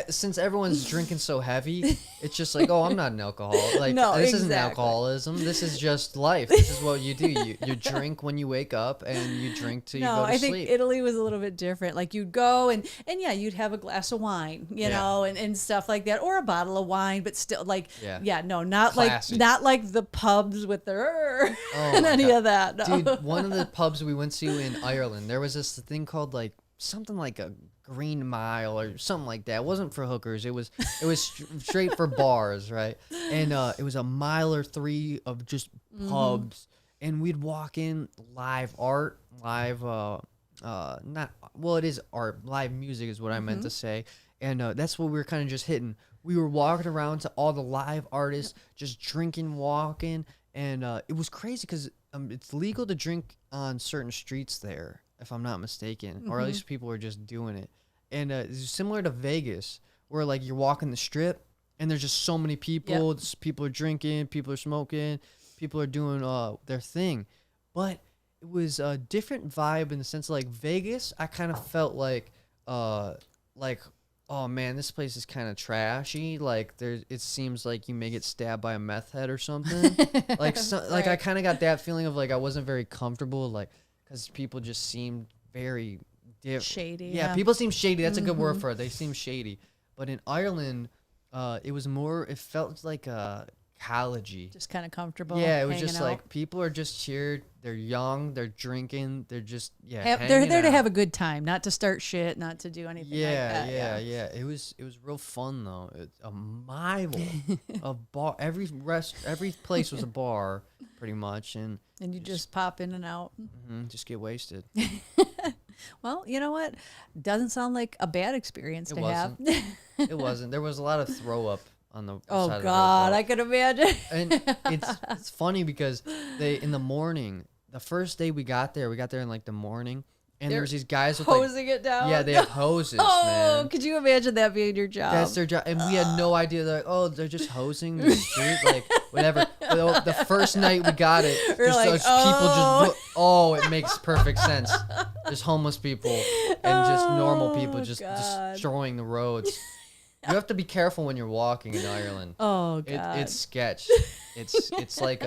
since everyone's drinking so heavy, it's just like, oh, I'm not an alcoholic. Like this isn't alcoholism. This is just life. This is what you do. You drink when you wake up, and you drink till you go to sleep. I think Italy was a little bit different. Like you'd go and you'd have a glass of wine, you know, and stuff like that, or a bottle of wine, but still like, not classy. like the pubs with and any of that. No. Dude, one of the pubs we went to in Ireland, there was this thing called like something like a Green Mile or something like that. It wasn't for hookers. It was straight for bars, right? And it was a mile or three of just pubs, and we'd walk in, live art, live not well, it is art, live music is what I meant to say, and that's what we were kind of just hitting. We were walking around to all the live artists, just drinking, walking, and it was crazy because it's legal to drink on certain streets there, if I'm not mistaken, or at least people were just doing it. And it's similar to Vegas, where like you're walking the strip, and there's just so many people. People are drinking, people are smoking, people are doing their thing. But it was a different vibe in the sense of, like, Vegas, I kind of felt like oh man, this place is kind of trashy. Like it seems like you may get stabbed by a meth head or something. Like like I kind of got that feeling of like I wasn't very comfortable, like because people just seemed very shady. Yeah, people seem shady. That's a good word for it. They seem shady. But in Ireland, it was more. It felt like a collegey. Just kind of comfortable. Yeah, it was hanging just out. like people are just cheered. They're young. They're drinking. They're just they're hanging there to out. have a good time, not to start shit, not to do anything. like that. Yeah. It was real fun though. A mile of bar. Every place was a bar, pretty much, and you just pop in and out. just get wasted. Well, you know what? Doesn't sound like a bad experience to have. It wasn't. There was a lot of throw up on the Oh side God, of the I could imagine. And it's funny because in the morning, the first day we got there in like the morning, and there was these guys with hosing it down. Yeah, they have hoses, Oh, man. could you imagine that being your job? That's their job, and we had no idea. They're like, oh, they're just hosing the street, like whatever. But the first night we got it, We're just like, people just it makes perfect sense. Just homeless people and just normal people just God. destroying the roads. You have to be careful when you're walking in Ireland. Oh God, It's sketch. It's like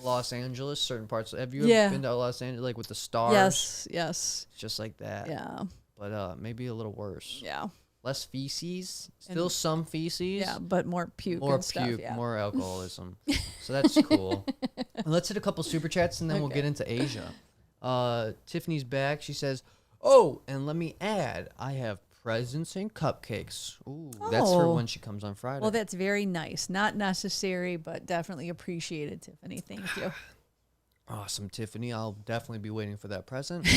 Los Angeles. Certain parts. Have you ever been to Los Angeles, like with the stars? Yes. It's just like that. Yeah. But maybe a little worse. Yeah. Less feces. Still some feces. Yeah, but more puke. More and stuff, puke. yeah. More alcoholism. So that's cool. Let's hit a couple super chats and then we'll get into Asia. Tiffany's back. She says, "Oh, and let me add, I have presents and cupcakes." Ooh, that's for when she comes on Friday. Well, that's very nice. Not necessary, but definitely appreciated, Tiffany. Thank you. Awesome, Tiffany. I'll definitely be waiting for that present.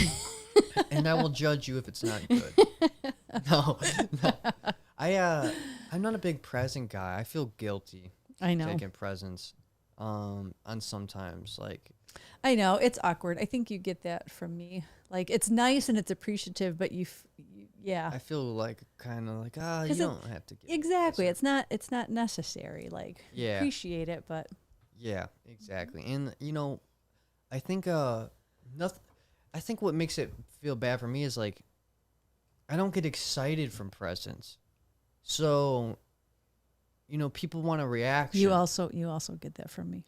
And I will judge you if it's not good. No. I'm not a big present guy. I feel guilty I know. taking presents. And sometimes, like, I know. It's awkward. I think you get that from me. Like, it's nice and it's appreciative, but I feel like kind of like, you don't have to get exactly. It's not necessary. Like, Yeah. appreciate it, but Yeah, exactly. And I think I think what makes it feel bad for me is like I don't get excited from presents. So people want a reaction. you also get that from me.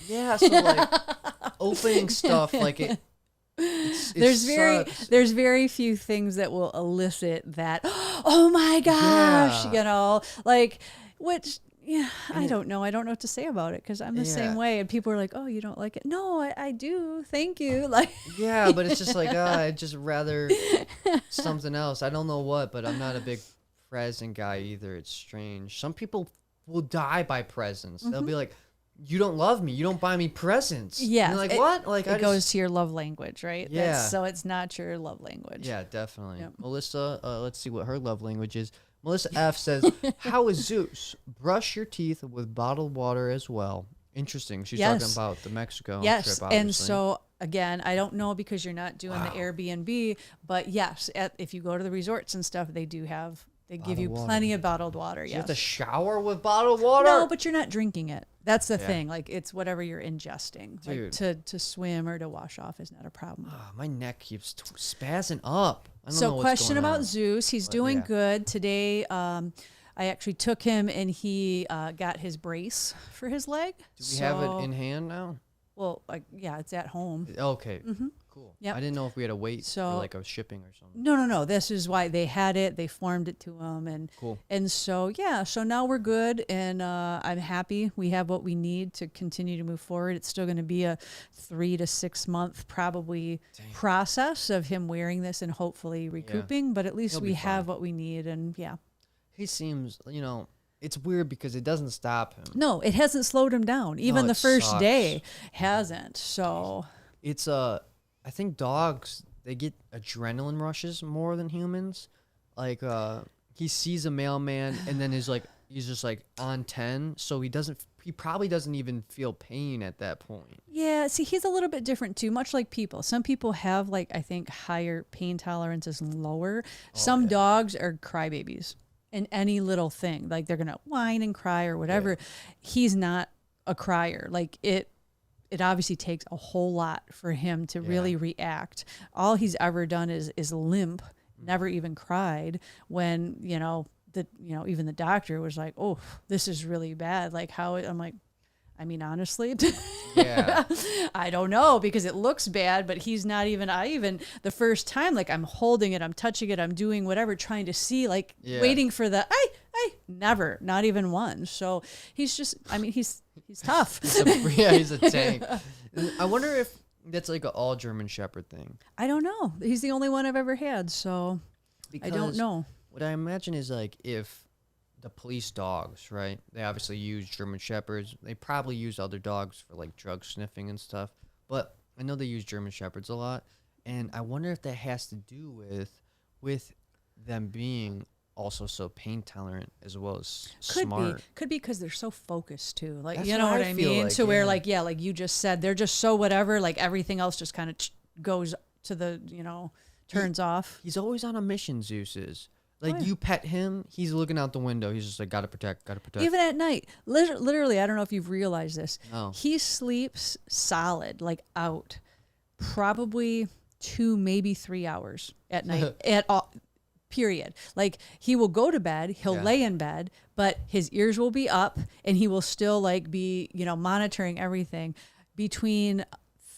Yeah, so like opening stuff like There's very few things that will elicit that, oh my gosh, like, which, I don't know. I don't know what to say about it because I'm the same way. And people are like, oh, you don't like it? No, I do. Thank you. Like, yeah, but it's just like, I'd just rather something else. I don't know what, but I'm not a big present guy either. It's strange. Some people will die by presents. They'll be like, you don't love me. You don't buy me presents. yeah. Like, what? Like, it goes to your love language, right? Yeah. So it's not your love language. Yeah, definitely. Yep. Melissa, let's see what her love language is. Melissa F says, "How is Zeus? Brush your teeth with bottled water as well." Interesting. She's talking about the Mexico trip, obviously. And so again, I don't know because you're not doing the Airbnb, but yes, if you go to the resorts and stuff, they do have. They give you plenty of bottled water. You Yes. have to shower with bottled water? No, but you're not drinking it. That's the thing. Like, it's whatever you're ingesting. Dude. Like, to swim or to wash off is not a problem. My neck keeps spazzing up. I don't know So what's question going about on. Zeus. He's doing good. Today, I actually took him and he got his brace for his leg. Do we have it in hand now? Well, yeah, it's at home. Okay. cool. Yep. I didn't know if we had to wait So- for like a shipping or something. No. This is why they had it. They formed it to them, and Cool. and so yeah. So now we're good, and I'm happy. We have what we need to continue to move forward. It's still going to be a 3 to 6 month probably process of him wearing this and hopefully recouping. But at least He'll we be have fine. what we need, and yeah. He seems, it's weird because it doesn't stop him. No, it hasn't slowed him down. Even it the first sucks. day hasn't. So It's I think dogs, they get adrenaline rushes more than humans. Like he sees a mailman and then he's just like on 10, so he probably doesn't even feel pain at that point. yeah, see, he's a little bit different too, much like people. Some people have like I think higher pain tolerances and lower. Some dogs are crybabies. In any little thing, like they're gonna whine and cry or whatever. He's not a crier. Like it obviously takes a whole lot for him to really react. All he's ever done is limp, never even cried. When even the doctor was like, "Oh, this is really bad." Like how I'm like, I mean, honestly, Yeah. I don't know because it looks bad, but he's not even, the first time, like I'm holding it, I'm touching it, I'm doing whatever, trying to see, like waiting for the, never, not even once. So he's just, I mean, he's tough. He's a tank. I wonder if that's like an all German Shepherd thing. I don't know. He's the only one I've ever had. So I don't Because know. What I imagine is like if the police dogs, right? They obviously use German Shepherds. They probably use other dogs for like drug sniffing and stuff. But I know they use German Shepherds a lot, and I wonder if that has to do with them being also so pain tolerant as well as smart. Could be because they're so focused too. Like, That's you know what what I I feel mean? like, To where yeah. like you just said, they're just so whatever, like everything else just kind of goes to the, turns off. He's always on a mission, Zeus is. Like, Oh, yeah. you pet him, he's looking out the window. He's just like, gotta protect. Even at night, literally, I don't know if you've realized this. No. He sleeps solid, like out, probably 2, maybe 3 hours at night at all. Period. Like he will go to bed, he'll lay in bed, but his ears will be up, and he will still like be, monitoring everything. Between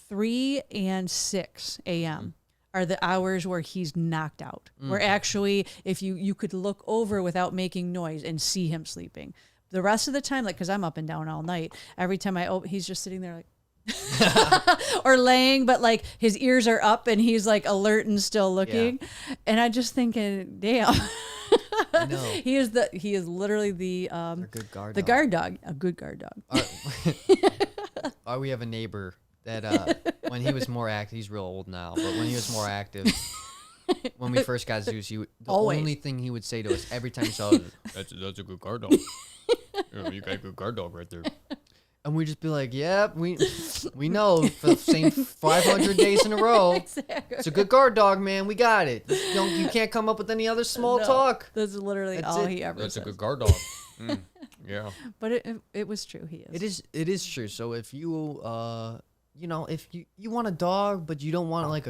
3 and 6 a.m. are the hours where he's knocked out. Where actually, if you could look over without making noise and see him sleeping. The rest of the time, like, because I'm up and down all night, every time I open, he's just sitting there like, or laying, but like his ears are up and he's like alert and still looking. And I just thinking, damn. I know. He is literally the A good guard the dog. guard dog, a good guard dog. We have a neighbor that when he was more active, he's real old now, but when he was more active, when we first got Zeus, the Always. only thing he would say to us every time he saw us, that's a good guard dog. Yeah, you got a good guard dog right there. And we'd just be like, yep, we know for the same 500 days in a row. Exactly. It's a good guard dog, man. We got it. You can't come up with any other small No, talk. That's literally That's all it. he ever That's says. a good guard dog. Yeah. But it was true. He is. It is true. So if you if you want a dog, but you don't want like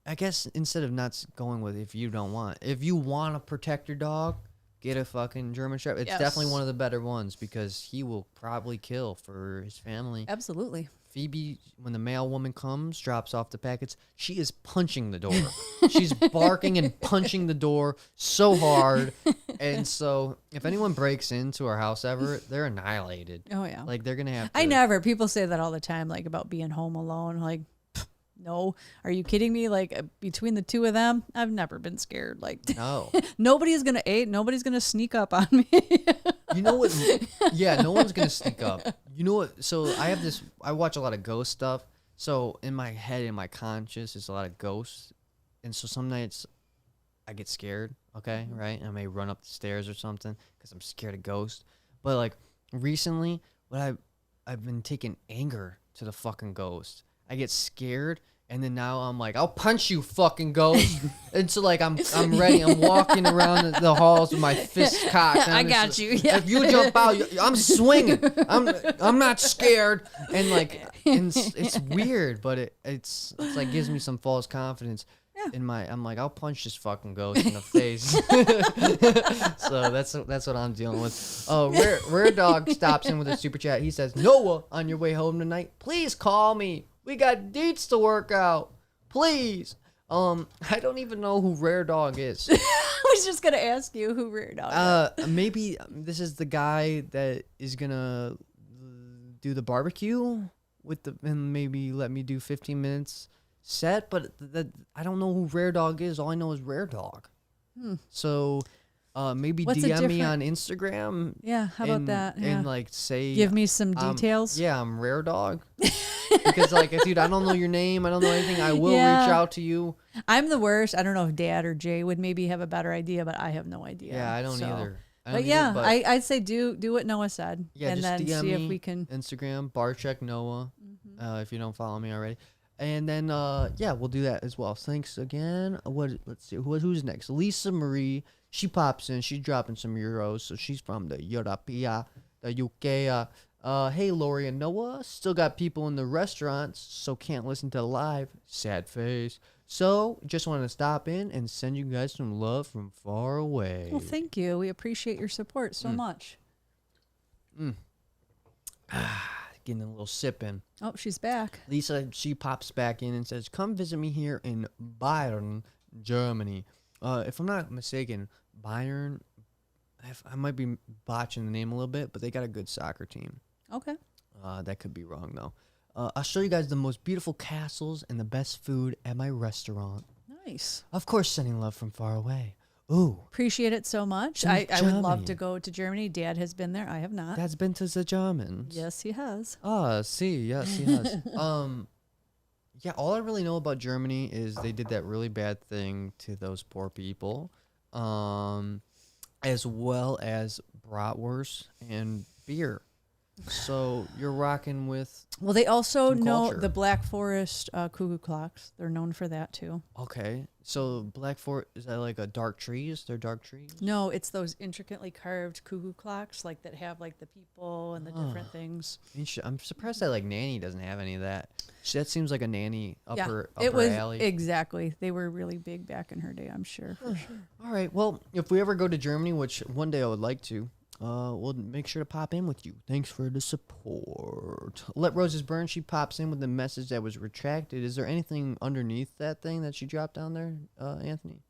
I guess instead of not going with if you want to protect your dog, get a fucking German Shepherd. It's Yes. definitely one of the better ones because he will probably kill for his family. Absolutely. Phoebe, when the mail woman comes, drops off the packets, she is punching the door. She's barking and punching the door so hard. And so if anyone breaks into our house ever, they're annihilated. Oh yeah. Like they're going to have to. I never. People say that all the time, like about being home alone. Like, no, are you kidding me? Like between the two of them, I've never been scared. Like No. nobody's gonna sneak up on me. You know what? Yeah, no one's going to sneak up. You know what? So I watch a lot of ghost stuff. So in my head, in my conscious, there's a lot of ghosts. And so some nights I get scared, okay, right? I may run up the stairs or something because I'm scared of ghosts. But like recently, I've been taking anger to the fucking ghost. I get scared, and then now I'm like, I'll punch you, fucking ghost. And so like I'm ready. I'm walking around the halls with my fist cocked. And I I'm got just- you. Yeah. If you jump out, I'm swinging. I'm not scared. And like it's weird, but it's like gives me some false confidence. I'm like, I'll punch this fucking ghost in the face. So that's what I'm dealing with. Oh, Rare Dog stops in with a super chat. He says, Noah, on your way home tonight, please call me. We got dates to work out. Please. I don't even know who Rare Dog is. I was just gonna ask you who Rare Dog is. Maybe this is the guy that is gonna do the barbecue and maybe let me do 15 minutes set. But I don't know who Rare Dog is. All I know is Rare Dog. So maybe What's DM me on Instagram. Yeah, how about that? Yeah. And like say, Give me some details. Yeah, I'm Rare Dog. Because like, dude, I don't know your name. I don't know anything. I will reach out to you. I'm the worst. I don't know if Dad or Jay would maybe have a better idea, but I have no idea. Yeah, I don't either. I'd say do what Noah said. Yeah, and just then DM see me if we can. Instagram Barcheck Noah. If you don't follow me already. And then we'll do that as well. Thanks again. Let's see who's next. Lisa Marie. She pops in. She's dropping some euros. So she's from the Europea, the UK. Hey, Lori and Noah. Still got people in the restaurants, so can't listen to live. Sad face. So just want to stop in and send you guys some love from far away. Well, thank you. We appreciate your support so much. Getting a little sip in. Oh, she's back. Lisa, she pops back in and says, come visit me here in Bayern, Germany. If I'm not mistaken, Bayern, I might be botching the name a little bit, but they got a good soccer team. Okay. That could be wrong, though. I'll show you guys the most beautiful castles and the best food at my restaurant. Nice. Of course, sending love from far away. Ooh. Appreciate it so much. I would love to go to Germany. Dad has been there. I have not. Dad's been to the Germans. Yes, he has. See. Yes, he has. Yeah, all I really know about Germany is they did that really bad thing to those poor people, as well as bratwurst and beer. So you're rocking with. Well, they also know culture. the Black Forest cuckoo clocks. They're known for that too. Okay, so Black Forest, is that like a dark trees? They're dark trees? No, it's those intricately carved cuckoo clocks, like that have like the people and the different things. I'm surprised that like Nanny doesn't have any of that. That seems like a Nanny upper it was alley. Exactly. They were really big back in her day, I'm sure. For sure. All right. Well, if we ever go to Germany, which one day I would like to, we'll make sure to pop in with you. Thanks for the support. Let Roses Burn. She pops in with a message that was retracted. Is there anything underneath that thing that she dropped down there, Anthony?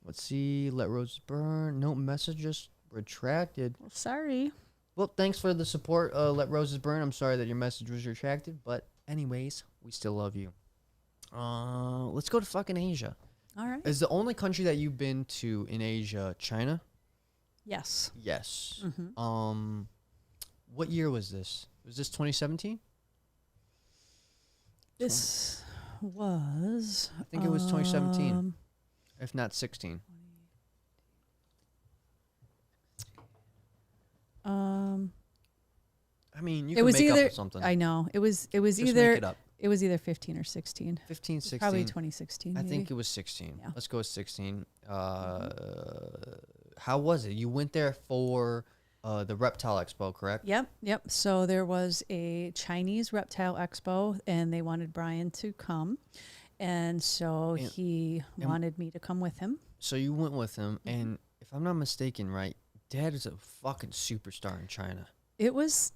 Let's see. Let Roses Burn. No message, just retracted. Well, sorry. Well, thanks for the support. Let Roses Burn. I'm sorry that your message was retracted, but anyways, we still love you. Let's go to fucking Asia. All right. Is the only country that you've been to in Asia China? Yes. Yes. What year was this? Was this 2017? This was. I think it was 2017, if not 16. I mean, you it can was make either. up something. I know it was. It was Just either. make it up. It was either 15 or 16. 15, 16. Probably 2016. I maybe. think it was 16. Yeah. Let's go with 16. How was it? You went there for the Reptile Expo, correct? Yep. So there was a Chinese reptile expo, and they wanted Brian to come, and so he wanted me to come with him. So you went with him, and if I'm not mistaken, right, Dad is a fucking superstar in China. It was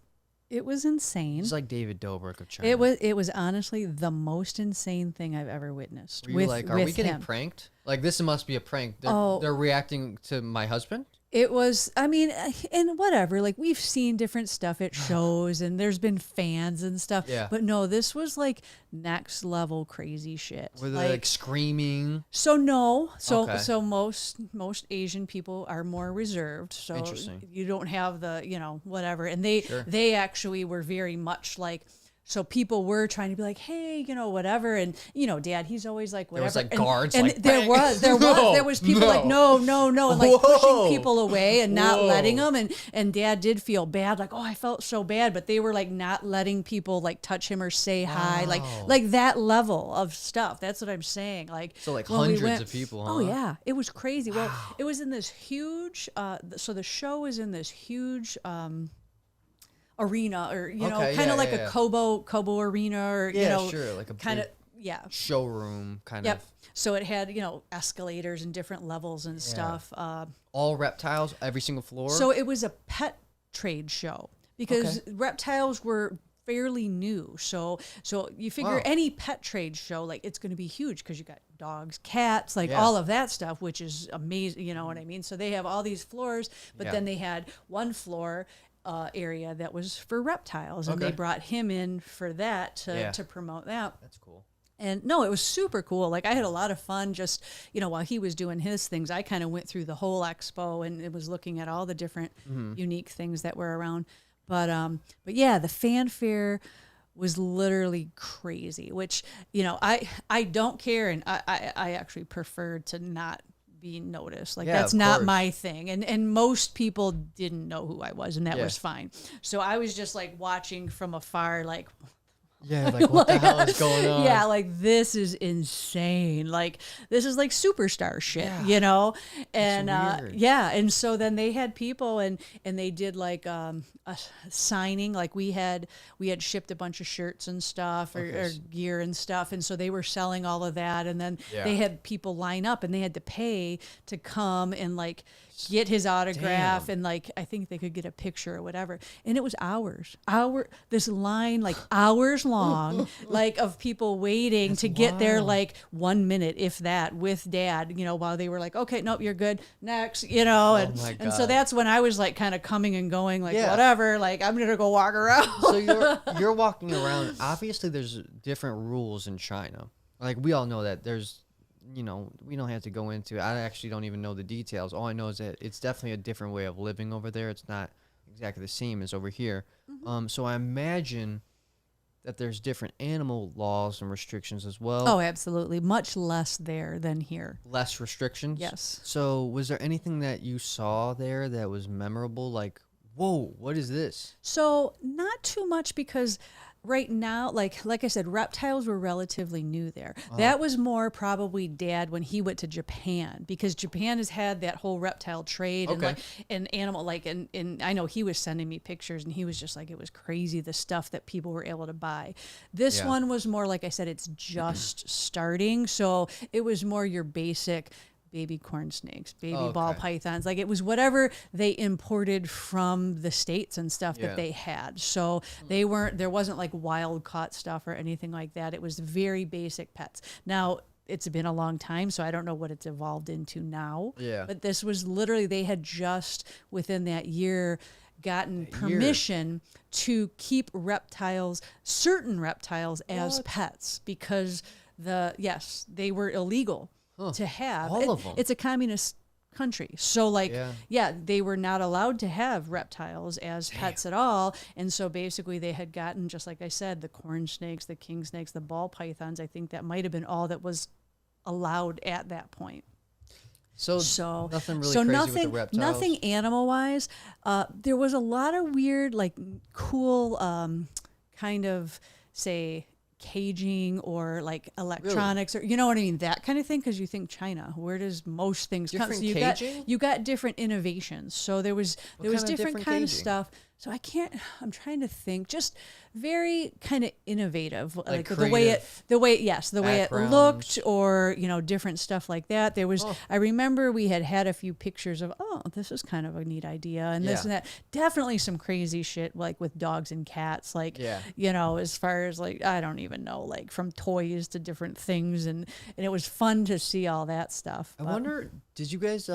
insane. He's like David Dobrik of China. It was honestly the most insane thing I've ever witnessed. Were you like, are we getting pranked? Like, this must be a prank. They're reacting to my husband? It was, I mean, and whatever, like we've seen different stuff at shows and there's been fans and stuff. Yeah. But no, this was like next level crazy shit. Were they like screaming? So no. Okay. So most Asian people are more reserved. So Interesting. you don't have the, whatever. And they actually were very much like, so people were trying to be like, hey, whatever. And, Dad, he's always like, whatever. There was like guards and like, there was people like, no. And like pushing people away and not letting them. And Dad did feel bad. Like, oh, I felt so bad. But they were like not letting people like touch him or say hi. Like that level of stuff. That's what I'm saying. Like, so like when hundreds of people, huh? Oh, yeah. It was crazy. Well, it was in this huge, so the show was in this huge, arena, or kind of like a Kobo arena, or sure, like a kind of showroom kind of. So it had escalators and different levels and stuff. All reptiles, every single floor. So it was a pet trade show because reptiles were fairly new. So you figure Wow. any pet trade show, like it's going to be huge because you got dogs, cats, like Yeah. all of that stuff, which is amazing. You know what I mean? So they have all these floors, but Yeah. then they had one floor area that was for reptiles, and they Okay. brought him in for that Yeah. to promote that. That's cool. And no, it was super cool. Like I had a lot of fun just, while he was doing his things, I kind of went through the whole expo and it was looking at all the different unique things that were around. But yeah, the fanfare was literally crazy, which, I don't care. And I actually prefer to not be noticed. Like Yeah, that's of not course. my thing. And most people didn't know who I was, and that Yeah. was fine. So I was just like watching from afar, like, Yeah, like what the hell is going on? yeah, like this is insane. Like this is like superstar shit, Yeah. And weird. yeah, and so then they had people and they did like a signing. Like we had shipped a bunch of shirts and stuff or gear and stuff, and so they were selling all of that. And then Yeah. they had people line up, and they had to pay to come and like get his autograph. Damn. And like I think they could get a picture or whatever. And it was this line like hours long, like of people waiting to get there, wild. like 1 minute, if that, with Dad, while they were like, okay, nope, you're good, next, and my and so God. that's when I was like kind of coming and going, like Yeah. whatever, like I'm gonna go walk around. So you're walking around. Obviously, there's different rules in China. Like we all know that there's, we don't have to go into. I actually don't even know the details. All I know is that it's definitely a different way of living over there. It's not exactly the same as over here. So I imagine that there's different animal laws and restrictions as well. Oh, absolutely, much less there than here. Less restrictions. Yes. So was there anything that you saw there that was memorable? Like, whoa, what is this? So not too much, because right now, like I said, reptiles were relatively new there. That was more probably Dad when he went to Japan, because Japan has had that whole reptile trade and Okay. like and animal, like and I know he was sending me pictures and he was just like, it was crazy the stuff that people were able to buy. This Yeah. one was more, like I said, it's just starting, so it was more your basic baby corn snakes, baby ball Okay. pythons. Like it was whatever they imported from the States and stuff Yeah. that they had. So there wasn't like wild caught stuff or anything like that. It was very basic pets. Now, it's been a long time, so I don't know what it's evolved into now. Yeah. But this was literally, they had just within that year gotten permission to keep certain reptiles as pets, because they were illegal to have. All of them. It's a communist country. So like, Yeah. they were not allowed to have reptiles as pets at all. And so basically they had gotten, just like I said, the corn snakes, the king snakes, the ball pythons. I think that might have been all that was allowed at that point. So nothing really crazy with the reptiles. Nothing animal wise. There was a lot of weird, like cool, kind of say caging or like electronics, or you know what I mean, that kind of thing. Because you think China, where does most things come? Different So caging? you got different innovations. So there was kind of different different kind of caging? stuff. So I'm trying to think, just very kind of innovative, like the way creative the way it backgrounds. looked, or different stuff like that. There was, I remember we had a few pictures of, this is kind of a neat idea, and this and that. Definitely some crazy shit, like with dogs and cats, like as far as like, I don't even know, like from toys to different things, and it was fun to see all that stuff. I wonder, did you guys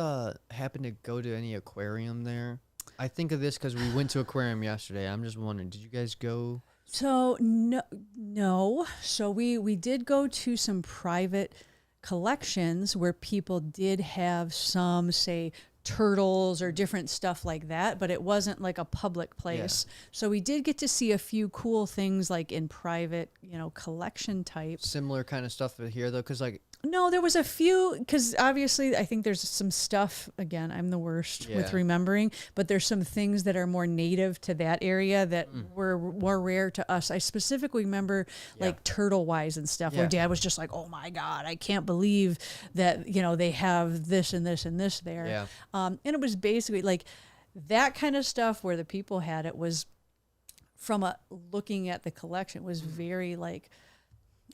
happen to go to any aquarium there? I think of this because we went to aquarium yesterday. I'm just wondering, did you guys go? So no. So we did go to some private collections where people did have some, say, turtles or different stuff like that, but it wasn't like a public place. So we did get to see a few cool things like in private, collection type. Similar kind of stuff here though, because like No, there was a few, because obviously I think there's some stuff, again, I'm the worst with remembering, but there's some things that are more native to that area that were more rare to us. I specifically remember like turtle-wise and stuff where Dad was just like, oh my God, I can't believe that, they have this and this and this there. Yeah. And it was basically like that kind of stuff where the people had it was from looking at the collection was very like,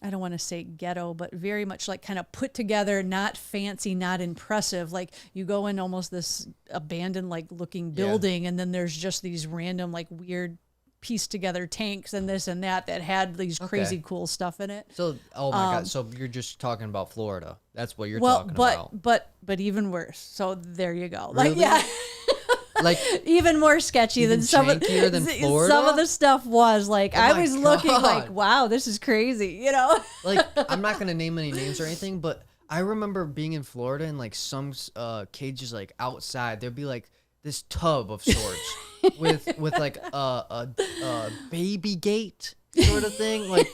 I don't want to say ghetto, but very much like kind of put together, not fancy, not impressive. Like you go in almost this abandoned like looking building and then there's just these random like weird pieced together tanks and this and that had these crazy cool stuff in it. So, oh my God. So you're just talking about Florida. That's what you're talking about. But even worse. So there you go. Really? Like, yeah. Like even more sketchy even than some of than Florida? some of the stuff was. Like, Oh I my was looking like, God. wow, this is crazy, you know? like I'm not gonna name any names or anything, but I remember being in Florida and like some cages like outside there'd be like this tub of sorts with like a baby gate sort of thing, like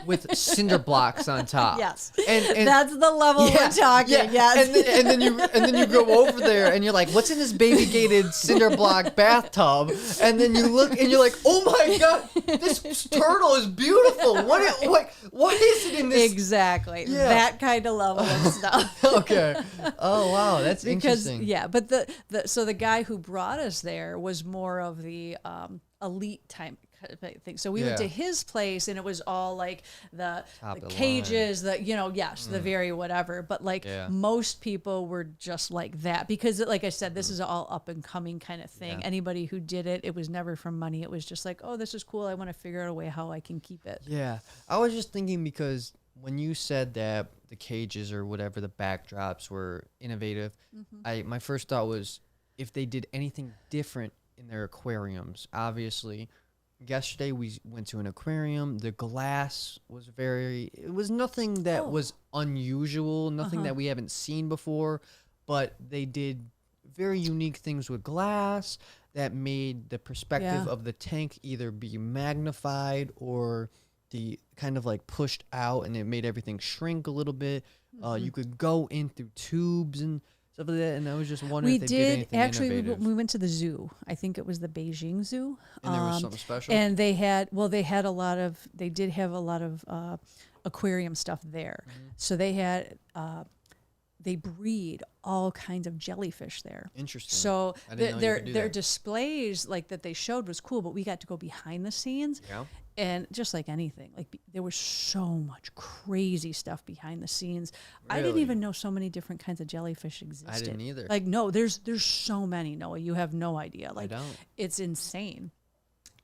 with cinder blocks on top. Yes, and that's the level we're talking. Yeah. Yes, and then you go over there and you're like, what's in this baby gated cinder block bathtub? And then you look and you're like, oh my God, this turtle is beautiful. What is it in this? Exactly. Yeah. That kind of level of stuff. Okay. Oh wow, that's interesting. Yeah, but the guy who brought us there was more of the elite type thing. So we went to his place and it was all like the cages, the very whatever. But like most people were just like that because like I said, this is all up and coming kind of thing. Anybody who did it, it was never for money. It was just like, oh, this is cool. I want to figure out a way how I can keep it. Yeah. I was just thinking because when you said that the cages or whatever the backdrops were innovative, my first thought was if they did anything different in their aquariums. Obviously, yesterday we went to an aquarium. The glass was it was nothing that was unusual, nothing that we haven't seen before, but they did very unique things with glass that made the perspective of the tank either be magnified or the kind of like pushed out, and it made everything shrink a little bit. You could go in through tubes and stuff like that, and I was just wondering if they did anything innovative. We went to the zoo. I think it was the Beijing Zoo. And there was something special? And they did have a lot of aquarium stuff there. So they had, they breed all kinds of jellyfish there. Interesting. So I didn't know you could do their that. displays like that they showed was cool, but we got to go behind the scenes. Yeah. And just like anything, like there was so much crazy stuff behind the scenes. I didn't Really? even know so many different kinds of jellyfish existed. I didn't either. Like, no, there's so many, Noah. You have no idea. Like, don't. it's insane.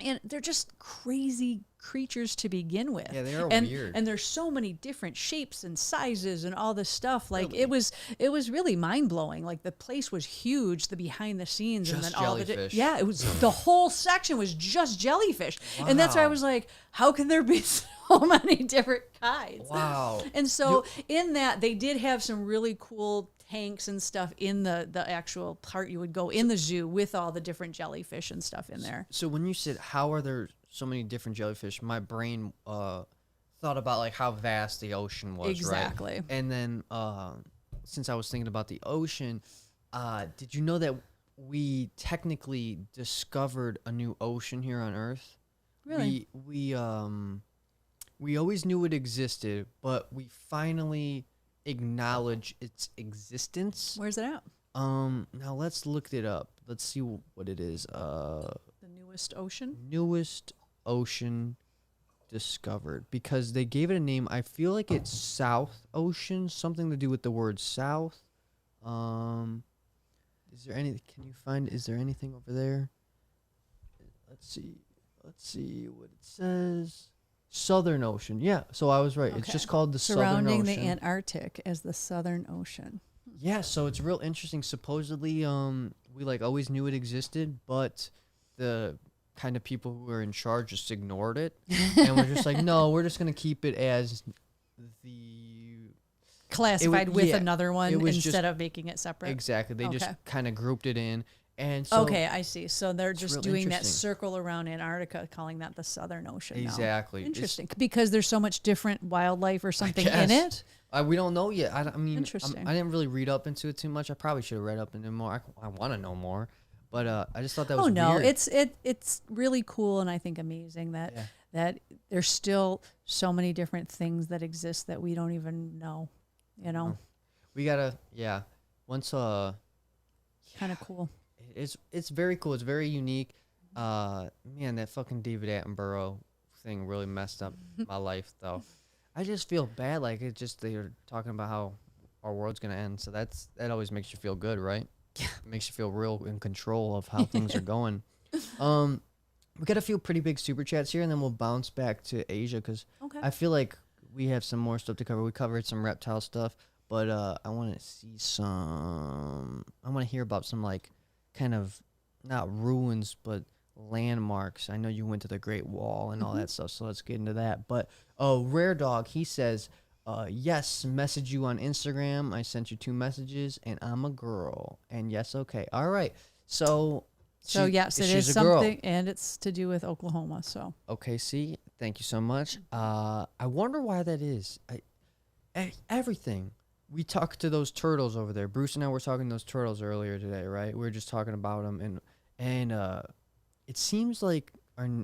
And they're just crazy creatures to begin with. Yeah, they are and, weird. And there's so many different shapes and sizes and all this stuff. Like it was really mind blowing. Like the place was huge, the behind the scenes, Just and then all jellyfish. it was the whole section was just jellyfish, and that's why I was like, how can there be so many different kinds? Wow. And so in that they did have some really cool tanks and stuff in the actual part you would go in the zoo with all the different jellyfish and stuff in there. So when you said how are there so many different jellyfish, my brain thought about like how vast the ocean was. Exactly. Right? And then since I was thinking about the ocean, did you know that we technically discovered a new ocean here on Earth? Really? We always knew it existed, but we finally acknowledge its existence. Where's it at? Now let's look it up. Let's see what it is. The newest ocean? Newest ocean discovered, because they gave it a name. I feel like it's South Ocean, something to do with the word south. Is there anything over there? Let's see what it says. Southern Ocean. Yeah, so I was right. Okay. It's just called the Southern Surrounding Ocean. the Antarctic as the Southern Ocean. Yeah, so it's real interesting. Supposedly, we like always knew it existed, but the kind of people who were in charge just ignored it, and we're just like, no, we're just gonna keep it as the Classified with another one it was instead just- of making it separate. exactly. They just Okay. kind of grouped it in, and so Okay, I see. So they're It's just real doing that interesting. circle around Antarctica, calling that the Southern Ocean now. Exactly. It's- Interesting. Because there's so much different wildlife or something in guess. it. We don't know yet. I mean, Interesting. I didn't really read up into it too much. I probably should have read up into it more. I want to know more, but I just thought that was Oh no, weird. it's really cool and I think amazing that Yeah. that there's still so many different things that exist that we don't even know. You know, We gotta, once kind of cool. it's very cool. It's very unique. Man, that fucking David Attenborough thing really messed up my life, though. I just feel bad. Like they're talking about how our world's gonna end. So that always makes you feel good, right? Yeah. It makes you feel real in control of how things are going. we got a few pretty big super chats here, and then we'll bounce back to Asia because Okay. I feel like we have some more stuff to cover. We covered some reptile stuff, but I want to see some. I want to hear about some like kind of not ruins, but landmarks. I know you went to the Great Wall and all that stuff, so let's get into that. But Rare Dog, he says, yes, message you on Instagram. I sent you 2 messages, and I'm a girl. And yes, okay, all right. So yes, it is she's a girl. something, and it's to do with Oklahoma. So Okay, see, thank you so much. I wonder why that is. Everything. We talked to those turtles over there. Bruce and I were talking to those turtles earlier today, right? We were just talking about them, and it seems like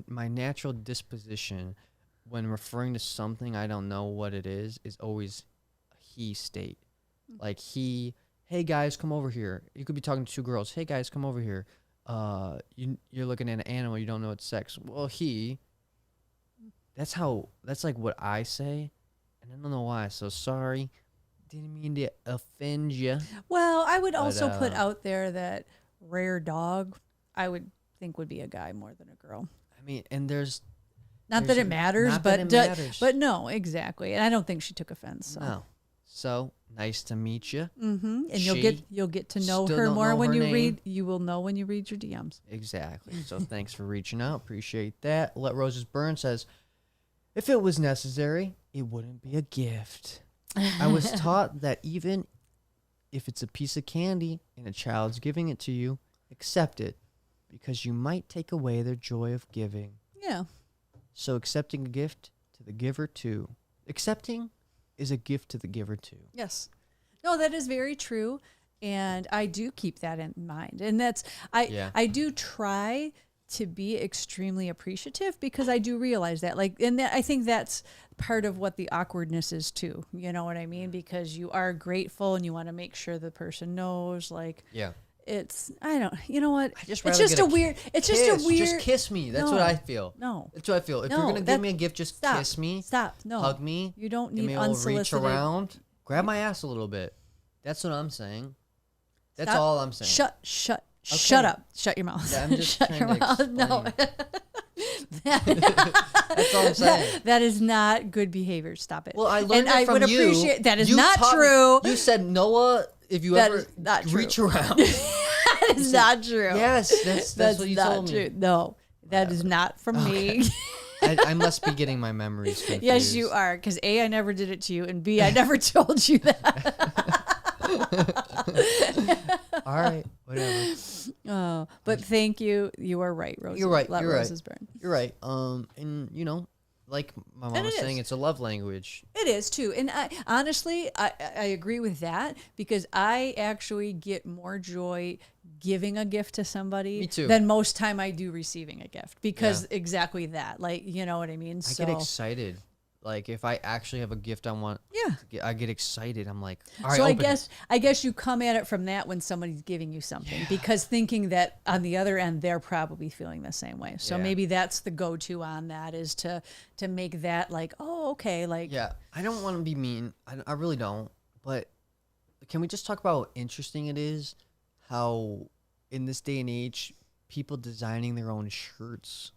my natural disposition when referring to something I don't know what it is always a he state. Like hey guys, come over here. You could be talking to 2 girls. Hey guys, come over here. You're looking at an animal, you don't know its sex. Well, that's like what I say, and I don't know why. So sorry, didn't mean to offend you. well, I would also put out there that Rare Dog, I would think would be a guy more than a girl. I mean, and there's Not that it matters, not but that it matters. but no, exactly. And I don't think she took offense. So. no. So nice to meet you. Mm-hmm. And She you'll get to know still her don't more know when her you name. read. You will know when you read your DMs. Exactly. So thanks for reaching out. Appreciate that. Let Roses Burn says, if it was necessary, it wouldn't be a gift. I was taught that even if it's a piece of candy and a child's giving it to you, accept it because you might take away their joy of giving. Yeah. So accepting a gift to the giver too. Accepting is a gift to the giver too. Yes. No, that is very true. And I do keep that in mind. And that's, I do try to be extremely appreciative because I do realize that, like, and that, I think that's part of what the awkwardness is too. You know what I mean? Because you are grateful and you want to make sure the person knows, like, Yeah. you know what? I just it's rather just get a weird, it's just a weird. Just kiss me. That's what No. I feel. No. That's what I feel. If No, you're going to that- give me a gift, just Stop. kiss me. Stop. No. Hug me. You don't Give need me a little reach unsolicited. around. Grab my ass a little bit. That's what I'm saying. That's Stop. all I'm saying. Shut Okay. up. Shut your mouth. Yeah, I'm just Shut trying your to mouth. No. That's all I'm saying. That is not good behavior. Stop it. Well, I learned and it I from would you. appreciate that is You not taught me- true. You said, Noah, if you That ever is not true. reach around. That is not true. Yes, that's what you not told true. me. No, that is not from me. I must be getting my memories confused. Yes, you are. Because A, I never did it to you, and B, I never told you that. All right, whatever. Oh, but thank you. You are right, Roses. You're right. Let You're right. roses burn. You're right. And you know, like my mom And was it saying, is. it's a love language. It is too, and I honestly I agree with that because I actually get more joy giving a gift to somebody Me too. than most time I do receiving a gift because exactly that, like, you know what I mean. I get excited. Like if I actually have a gift I want, I get excited. I'm like, all right. So open it. I guess you come at it from that when somebody's giving you something because thinking that on the other end they're probably feeling the same way. So Yeah. maybe that's the go-to on that is to make that like, oh, okay, like Yeah, I don't want to be mean. I really don't. But can we just talk about how interesting it is how in this day and age, people designing their own shirts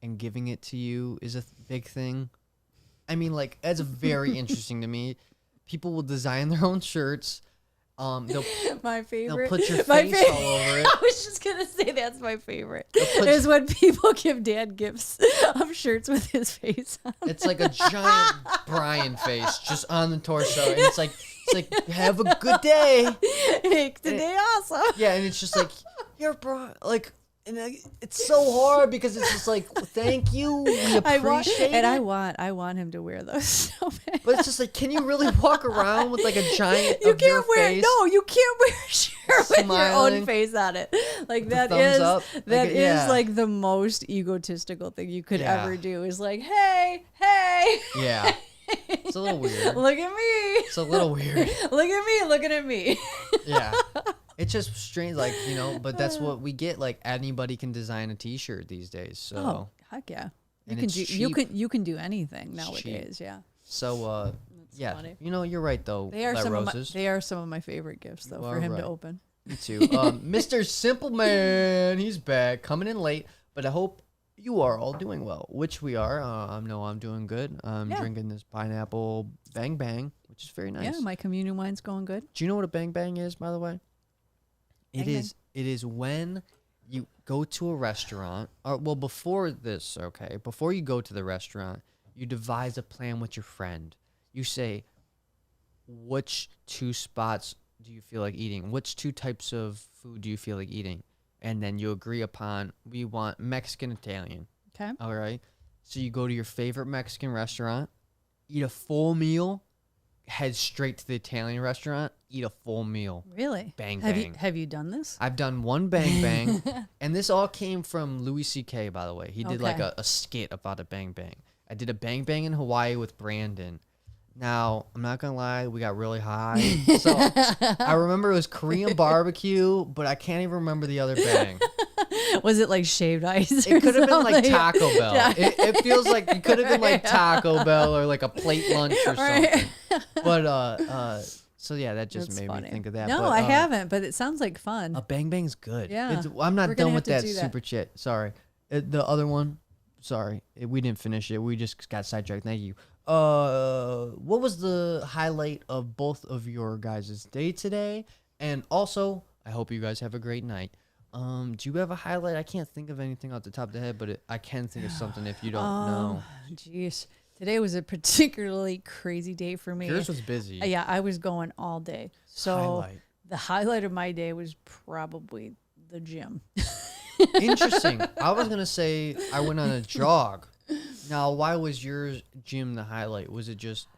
and giving it to you is a big thing? I mean, like, that's very interesting to me. People will design their own shirts. They'll my favorite. put your my face all over it. I was just gonna say that's my favorite. put- Is when people give Dad gifts of shirts with his face on. It's like a giant Brian face just on the torso, and it's like have a good day. Make the day awesome. Yeah, and it's just like you're Brian, like. And it's so hard because it's just like, thank you, we appreciate it. I want him to wear those so bad. But it's just like, can you really walk around with like a giant You of your can't wear face? no, you can't wear a shirt with your Smiling. own face on it. Like the that thumbs is up. that Like, is yeah. like the most egotistical thing you could Yeah. ever do. Is like, hey. Yeah, it's a little weird. Look at me. It's a little weird. Look at me looking at me. Yeah, it's just strange, like, you know. But that's what we get. Like anybody can design a T-shirt these days. So Oh, heck yeah. You And can it's do cheap. you can do anything It's nowadays, yeah. yeah, funny. you know, you're right though. They are Let some Roses. of my favorite gifts though You for are him right. to open. Me too. Mr. Simple Man, he's back, coming in late, but I hope you are all doing well, which we are. I know I'm doing good. I'm Yeah. drinking this pineapple Bang Bang, which is very nice. Yeah, my communion wine's going good. Do you know what a Bang Bang is, by the way? Bang Bang. It is when you go to a restaurant. Well, before this, okay, before you go to the restaurant, you devise a plan with your friend. You say, which 2 spots do you feel like eating? Which 2 types of food do you feel like eating? And then you agree upon, we want Mexican, Italian. Okay. All right. So you go to your favorite Mexican restaurant, eat a full meal, head straight to the Italian restaurant, eat a full meal. Really? Bang Have bang. have you done this? I've done one Bang Bang, and this all came from Louis C.K., by the way. He did like Okay. a skit about a Bang Bang. I did a Bang Bang in Hawaii with Brandon. Now, I'm not going to lie, we got really high. So I remember it was Korean barbecue, but I can't even remember the other bang. Was it like shaved ice? It could have been like something? Taco Bell. Yeah. It feels like it could have been like Taco Bell or like a plate lunch or Right. something. But so yeah, that just That's made funny. me think of that. No, But, I haven't, but it sounds like fun. A Bang Bang's good. Yeah. I'm not We're gonna done have with to that do that. super chat. Sorry. The other one, sorry. We didn't finish it. We just got sidetracked. Thank you. What was the highlight of both of your guys' day today? And also, I hope you guys have a great night. Do you have a highlight? I can't think of anything off the top of the head, but I can think of something if you don't know. Jeez. Today was a particularly crazy day for me. Yours was busy. Yeah, I was going all day. So Highlight. the highlight of my day was probably the gym. Interesting. I was gonna say I went on a jog. Now, why was your gym the highlight? Was it just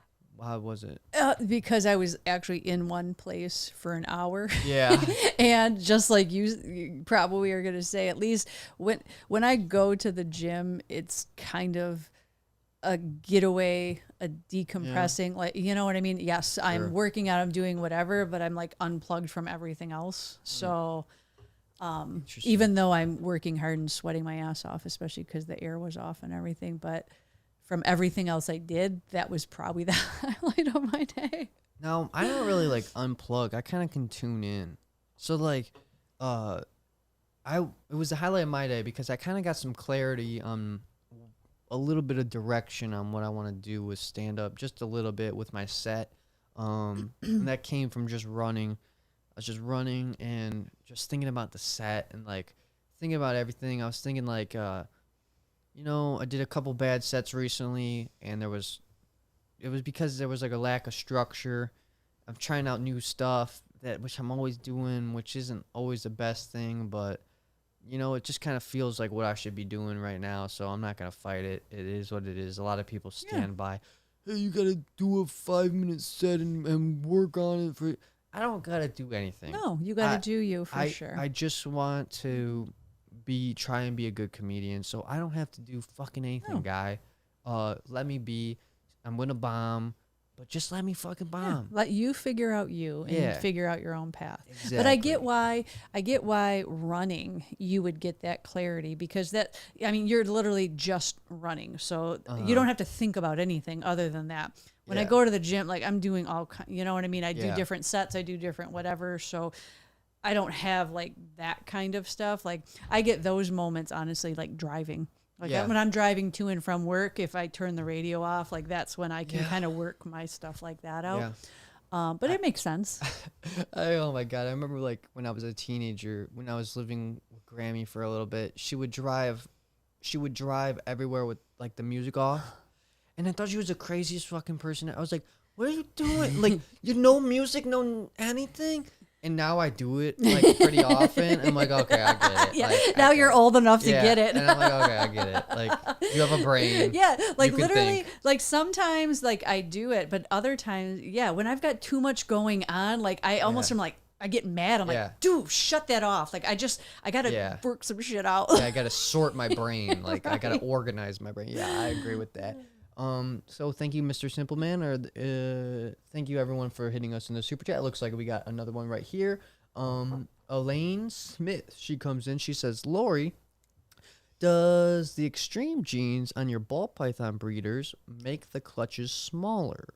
how was it? Because I was actually in one place for an hour. Yeah. And just like you probably are going to say, at least when I go to the gym, it's kind of a getaway, a decompressing, like, you know what I mean? Yes, I'm Sure. working out, I'm doing whatever, but I'm like unplugged from everything else. So Interesting. even though I'm working hard and sweating my ass off, especially because the air was off and everything, but from everything else I did, that was probably the highlight of my day. Now, I don't really like unplug. I kind of can tune in. So like, it was the highlight of my day because I kind of got some clarity on a little bit of direction on what I want to do with stand up, just a little bit with my set. And that came from just running. I was just running and just thinking about the set and like thinking about everything. I was thinking like, you know, I did a couple bad sets recently, and it was because there was like a lack of structure. I'm trying out new stuff which I'm always doing, which isn't always the best thing, but you know, it just kind of feels like what I should be doing right now. So I'm not gonna fight it. It is what it is. A lot of people stand by, hey, you gotta do a 5-minute set and work on it for. I don't gotta do anything. No, you got to do you for sure. I just want to try and be a good comedian, so I don't have to do fucking anything, No. guy. Let me be. I'm gonna bomb, but just let me fucking bomb. Let you figure out you and Yeah. figure out your own path. Exactly. But I get why running you would get that clarity, because you're literally just running. So you don't have to think about anything other than that. When I Yeah. go to the gym, like I'm doing you know what I mean? I do Yeah. different sets, I do different whatever. So I don't have like that kind of stuff. Like I get those moments, honestly, like driving. Like Yeah. when I'm driving to and from work, if I turn the radio off, like that's when I can Yeah. kind of work my stuff like that out. Yeah. But it makes sense. Oh my god! I remember like when I was a teenager, when I was living with Grammy for a little bit. She would drive everywhere with like the music off, and I thought she was the craziest fucking person. I was like, "What are you doing? Like, you know music, no anything." And now I do it like pretty often. I'm like, okay, I get it. Yeah. Like, Now okay. you're old enough to Yeah, get it. and I'm like, okay, I get it. Like, you have a brain. Yeah, like You can literally, think. like sometimes like I do it, but other times, yeah, when I've got too much going on, like I almost am like, I get mad. I'm Yeah. like, dude, shut that off. Like I gotta Yeah. work some shit out. Yeah, I gotta sort my brain. Like I gotta organize my brain. Yeah, I agree with that. So thank you, Mr. Simpleman, or thank you everyone for hitting us in the super chat. It looks like we got another one right here. Elaine Smith, she comes in. She says, Lori, does the extreme genes on your ball python breeders make the clutches smaller?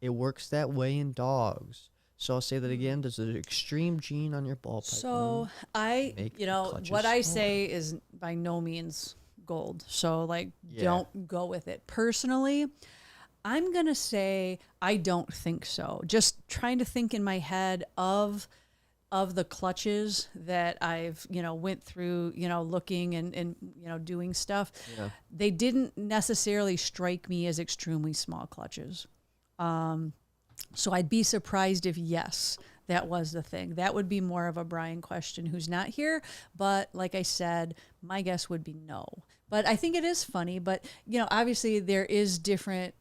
It works that way in dogs. So I'll say that again. Does the extreme gene on your ball python? So I, Make you the know, clutches what I smaller. say is by no means gold. So like, Yeah. don't go with it. Personally, I'm going to say I don't think so. Just trying to think in my head of the clutches that I've, went through, looking and doing stuff. Yeah. They didn't necessarily strike me as extremely small clutches. So I'd be surprised if yes, that was the thing. That would be more of a Brian question, who's not here. But like I said, my guess would be no. But I think it is funny. But, obviously there is different,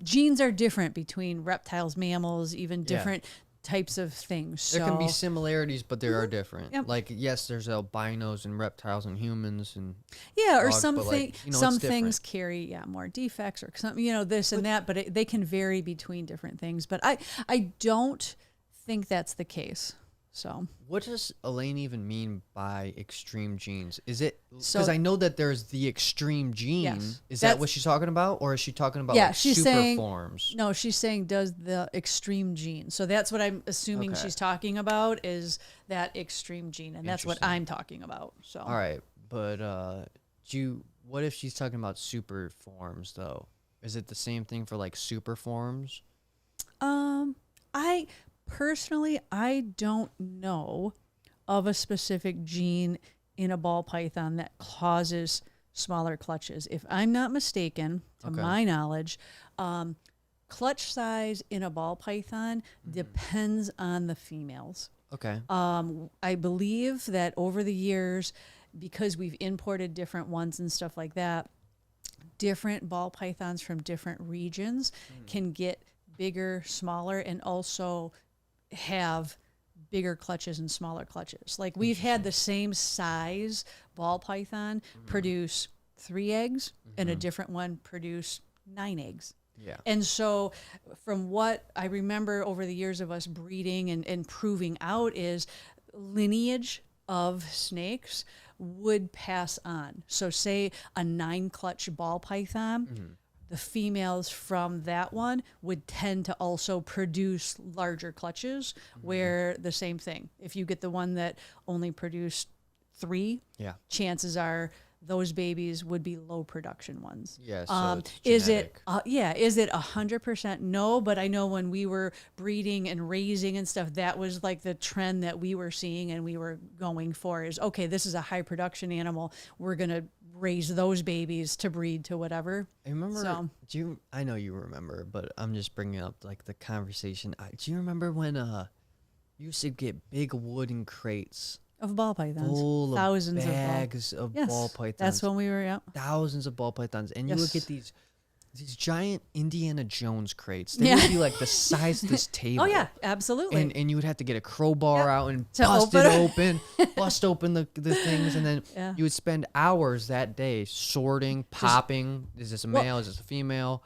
genes are different between reptiles, mammals, even different types of things. There can be similarities, but there are different. Yep. Like, yes, there's albinos and reptiles and humans and or dogs, some but, like, some it's things different. carry more defects or something, this and that, but they can vary between different things. But I don't think that's the case. So What does Elaine even mean by extreme genes? Is it So- because I know that there's the extreme gene? Yes. Is that what she's talking about, or is she talking about Yeah, like she's super saying- forms? no, she's saying does the extreme gene. So that's what I'm assuming Okay. she's talking about is that extreme gene, and that's what Interesting. I'm talking about. So All right, but what if she's talking about super forms though? Is it the same thing for like super forms? I personally, I don't know of a specific gene in a ball python that causes smaller clutches. If I'm not mistaken, to Okay. my knowledge, clutch size in a ball python depends on the females. Okay. I believe that over the years, because we've imported different ones and stuff like that, different ball pythons from different regions can get bigger, smaller, and also have bigger clutches and smaller clutches. Like we've had the same size ball python produce 3 eggs and a different one produce 9 eggs. Yeah. And so from what I remember over the years of us breeding and proving out is lineage of snakes would pass on. So say a 9 clutch ball python, the females from that one would tend to also produce larger clutches where the same thing. If you get the one that only produced 3, Yeah. chances are those babies would be low production ones. Yeah. So it's Is it? genetic. Is it 100% no? But I know when we were breeding and raising and stuff, that was like the trend that we were seeing and we were going for. Is okay. This is a high production animal. We're gonna raise those babies to breed to whatever. I remember. So- I know you remember, but I'm just bringing up like the conversation. Do you remember when you used to get big wooden crates Of ball pythons, full thousands of bags of of ball. ball Yes, pythons? that's when we were. Yeah. Thousands of ball pythons, and you would Yes. get these giant Indiana Jones crates. They would be like the size of this table. Oh yeah, absolutely. And you would have to get a crowbar Yep. out and To bust open it it. open, bust open the things, and then Yeah. you would spend hours that day sorting, popping. Is this a male? Is this a female?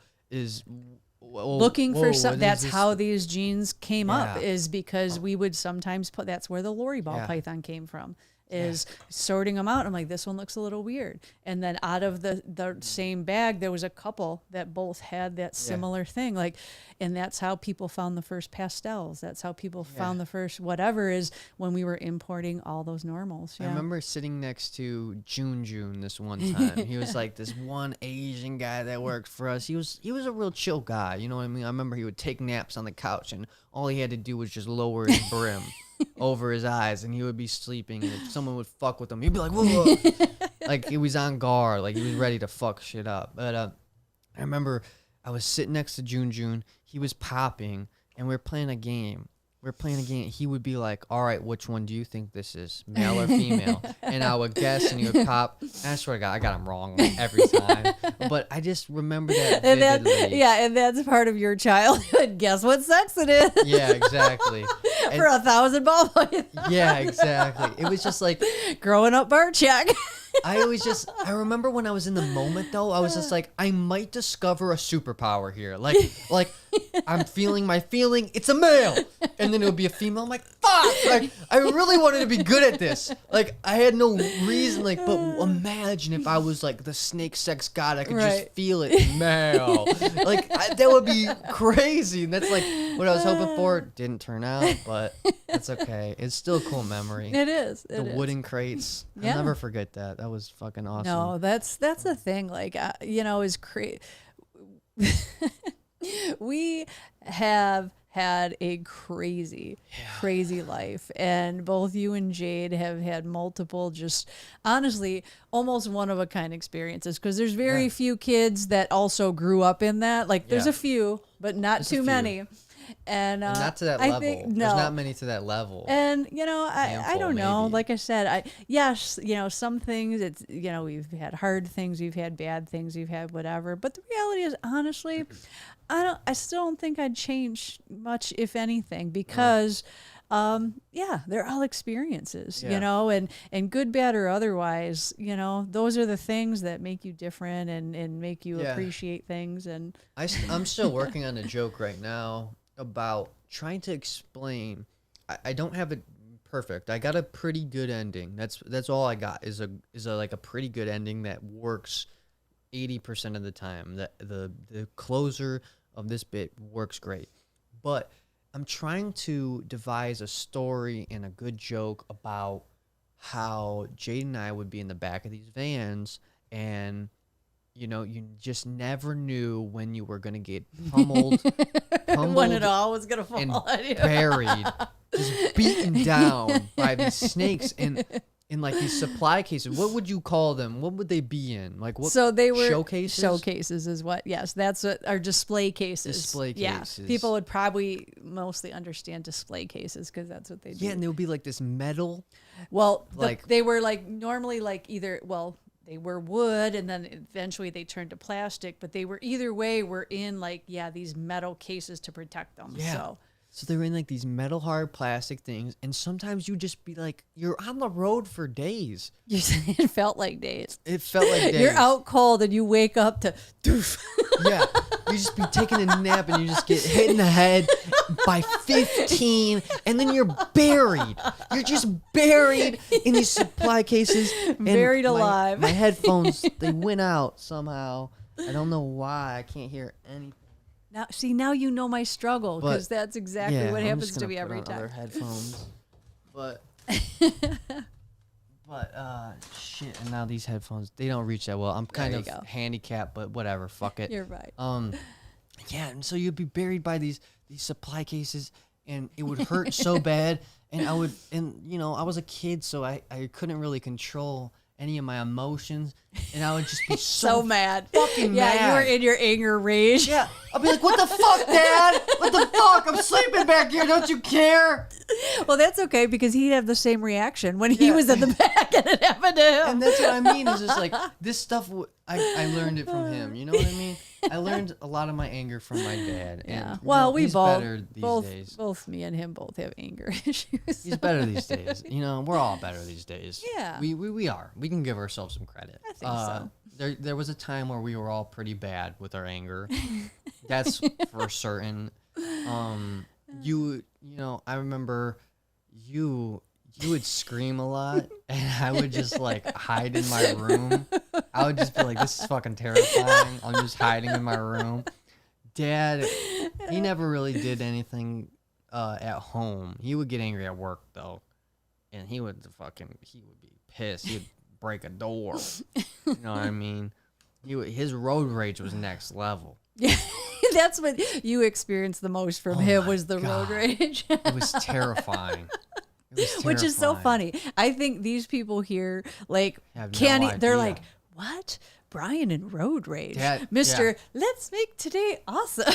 Looking for some. what is That's this? how these genes came up. Yeah. Is because we would sometimes put. That's where the lorry ball Yeah. python came from. Is sorting them out. I'm like, this one looks a little weird. And then out of the same bag, there was a couple that both had that similar thing. Like, and that's how people found the first pastels. That's how people found the first whatever is when we were importing all those normals. I Yeah. remember sitting next to June this one time. He was like this one Asian guy that worked for us. He was a real chill guy. You know what I mean? I remember he would take naps on the couch, and all he had to do was just lower his brim over his eyes, and he would be sleeping. And if someone would fuck with him, he'd be like, "Whoa!" Like he was on guard, like he was ready to fuck shit up. But I remember I was sitting next to June. He was popping, and we were playing a game. He would be like, "All right, which one do you think this is, male or female?" And I would guess, and he would pop. And I swear to God, I got him wrong every time. But I just remember that And vividly. and that's part of your childhood. Guess what sex it is? Yeah, exactly. For 1,000 ball pythons. Yeah, exactly. It was just like Growing up bar check. I remember when I was in the moment though, I was just like, I might discover a superpower here. Like I'm feeling my feeling, it's a male. And then it would be a female. I'm like, fuck! Like I really wanted to be good at this. Like I had no reason, like, but imagine if I was like the snake sex god, I could just Right. feel it male. Like that would be crazy. And that's like what I was hoping for. Didn't turn out, but That's okay. It's still a cool memory. It is. The wooden crates. Yeah. I'll never forget that. That was fucking awesome. No, that's the thing. Like, is we have had a crazy life, and both you and Jade have had multiple, just honestly almost one of a kind experiences, because there's very few kids that also grew up in that. Like, there's a few, but not too many. And not to that level. Think, no. There's not many to that level. And I don't know. Maybe. Like I said, some things, it's we've had hard things, we've had bad things, we've had whatever. But the reality is, honestly, I still don't think I'd change much, if anything, because they're all experiences, and good, bad, or otherwise, those are the things that make you different and make you appreciate things. And I'm still working on a joke right now about trying to explain. I don't have it perfect. I got a pretty good ending. That's all I got is a pretty good ending that works 80% of the time. The closer of this bit works great. But I'm trying to devise a story and a good joke about how Jade and I would be in the back of these vans, and you just never knew when you were going to get pummeled when it all was going to fall and on you. buried, just beaten down by these snakes in like these supply cases. What would you call them? What would they be in? Like what? So they were showcases. Showcases is what? Yes, that's what our display cases. Display cases. Yeah, people would probably mostly understand display cases because that's what they do. Yeah, and there would be like this metal. Well, like they were like normally like either they were wood, and then eventually they turned to plastic. But they were either way were in like these metal cases to protect them. Yeah. So they were in like these metal hard plastic things, and sometimes you just be like, you're on the road for days. It felt like days. It felt like days. You're out cold, and you wake up to doof. Yeah, you just be taking a nap, and you just get hit in the head by 15, and then you're buried. You're just buried in these supply cases. And buried alive. My headphones, they went out somehow. I don't know why. I can't hear anything. Now you know my struggle, because that's exactly what happens to me every time. Other headphones, but shit. And now these headphones, they don't reach that well. I'm kind of handicapped, but whatever. Fuck it. You're right. Yeah. And so you'd be buried by these supply cases, and it would hurt so bad. And I was a kid, so I couldn't really control any of my emotions, and I would just be so mad. Fucking mad. Yeah, you were in your anger rage. Yeah. I'd be like, what the fuck, Dad? What the fuck? I'm sleeping back here. Don't you care? Well, that's okay, because he'd have the same reaction when he was in the back and it happened to him. And that's what I mean, is just like, this stuff, I learned it from him. You know what I mean? I learned a lot of my anger from my dad. Yeah. And, well, we he's better these both, days. both me and him both have anger issues. He's better these days. We're all better these days. Yeah. We are. We can give ourselves some credit. I think so. There was a time where we were all pretty bad with our anger. That's for certain. I remember you would scream a lot, and I would just like hide in my room. I would just be like, this is fucking terrifying. I'm just hiding in my room. Dad, he never really did anything at home. He would get angry at work though, and he would be pissed. He would break a door. You know what I mean? His road rage was next level. Yeah, that's what you experienced the most from him, was the road rage. It was terrifying. Which is so funny. I think these people here, like, they're they're like, what? Brian and road rage. Mr. Let's make today awesome.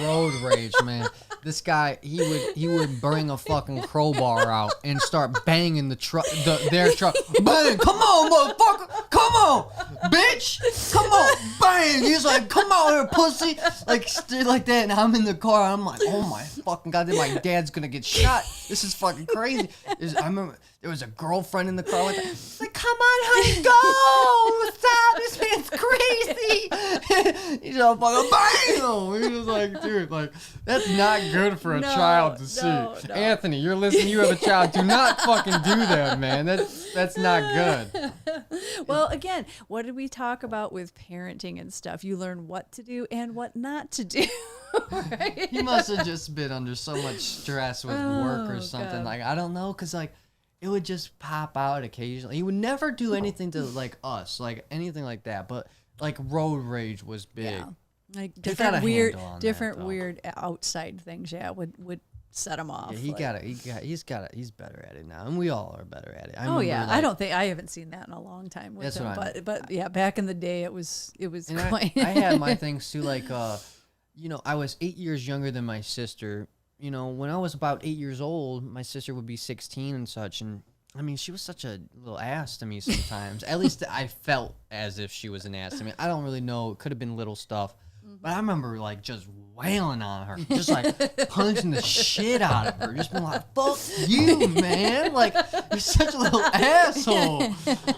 Road rage, man. This guy, he would bring a fucking crowbar out and start banging their truck. Bang! Come on, motherfucker! Come on, bitch! Come on, bang! He's like, come on here, pussy! Like that. And I'm in the car. I'm like, oh my fucking god, my dad's gonna get shot. This is fucking crazy. I remember there was a girlfriend in the car with us. Like, come on, honey, go! Stop! This man's crazy. He's all fucking bam! He was like, dude, like, that's not good for a child to see. No. Anthony, you're listening. You have a child. Do not fucking do that, man. That's not good. Well, again, what did we talk about with parenting and stuff? You learn what to do and what not to do. Right? He must have just been under so much stress with work or something. God. Like, I don't know, because, like, it would just pop out occasionally. He would never do anything to, like, us, like, anything like that. But, like, road rage was big. Yeah. Like He got a handle on that, though. weird outside things, would set him off. Yeah, he's better at it now, and we all are better at it. Oh yeah, I haven't seen that in a long time with That's him, what I mean. but yeah, back in the day it was And quite. I had my things too, like, you know, I was 8 years younger than my sister. You know, when I was about 8 years old, my sister would be 16 and such, and I mean, she was such a little ass to me sometimes. At least I felt as if she was an ass to me. I don't really know. It could have been little stuff. But I remember, like, just wailing on her. Just, like, punching the shit out of her. Just being like, fuck you, man. Like, you're such a little asshole.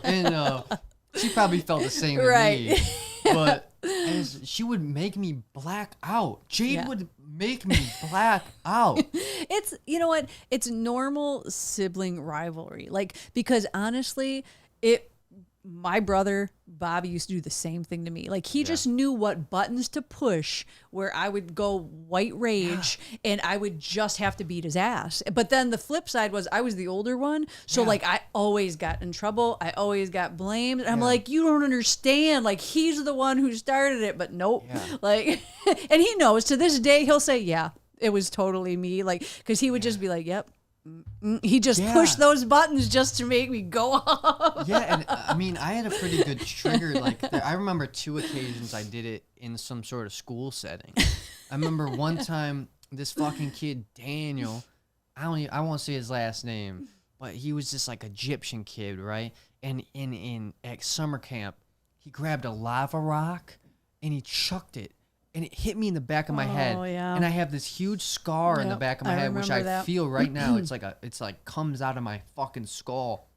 And she probably felt the same Right. to me. But she would make me black out. Jade would make me black out. It's, you know what? It's normal sibling rivalry. Like, because honestly, my brother Bobby used to do the same thing to me. Like, he just knew what buttons to push where I would go white rage and I would just have to beat his ass. But then the flip side was I was the older one. So like, I always got in trouble. I always got blamed. And I'm like, you don't understand. Like, he's the one who started it, but nope. Like, and he knows to this day, he'll say, yeah, it was totally me. Like, cause he would just be like, yep. He just pushed those buttons just to make me go off. Yeah, and I mean, I had a pretty good trigger. Like, I remember 2 occasions I did it in some sort of school setting. I remember one time this fucking kid Daniel, I won't say his last name, but he was this like Egyptian kid, right? And at summer camp, he grabbed a lava rock and he chucked it. And it hit me in the back of my head, and I have this huge scar in the back of my head, which I feel right now. It's like comes out of my fucking skull,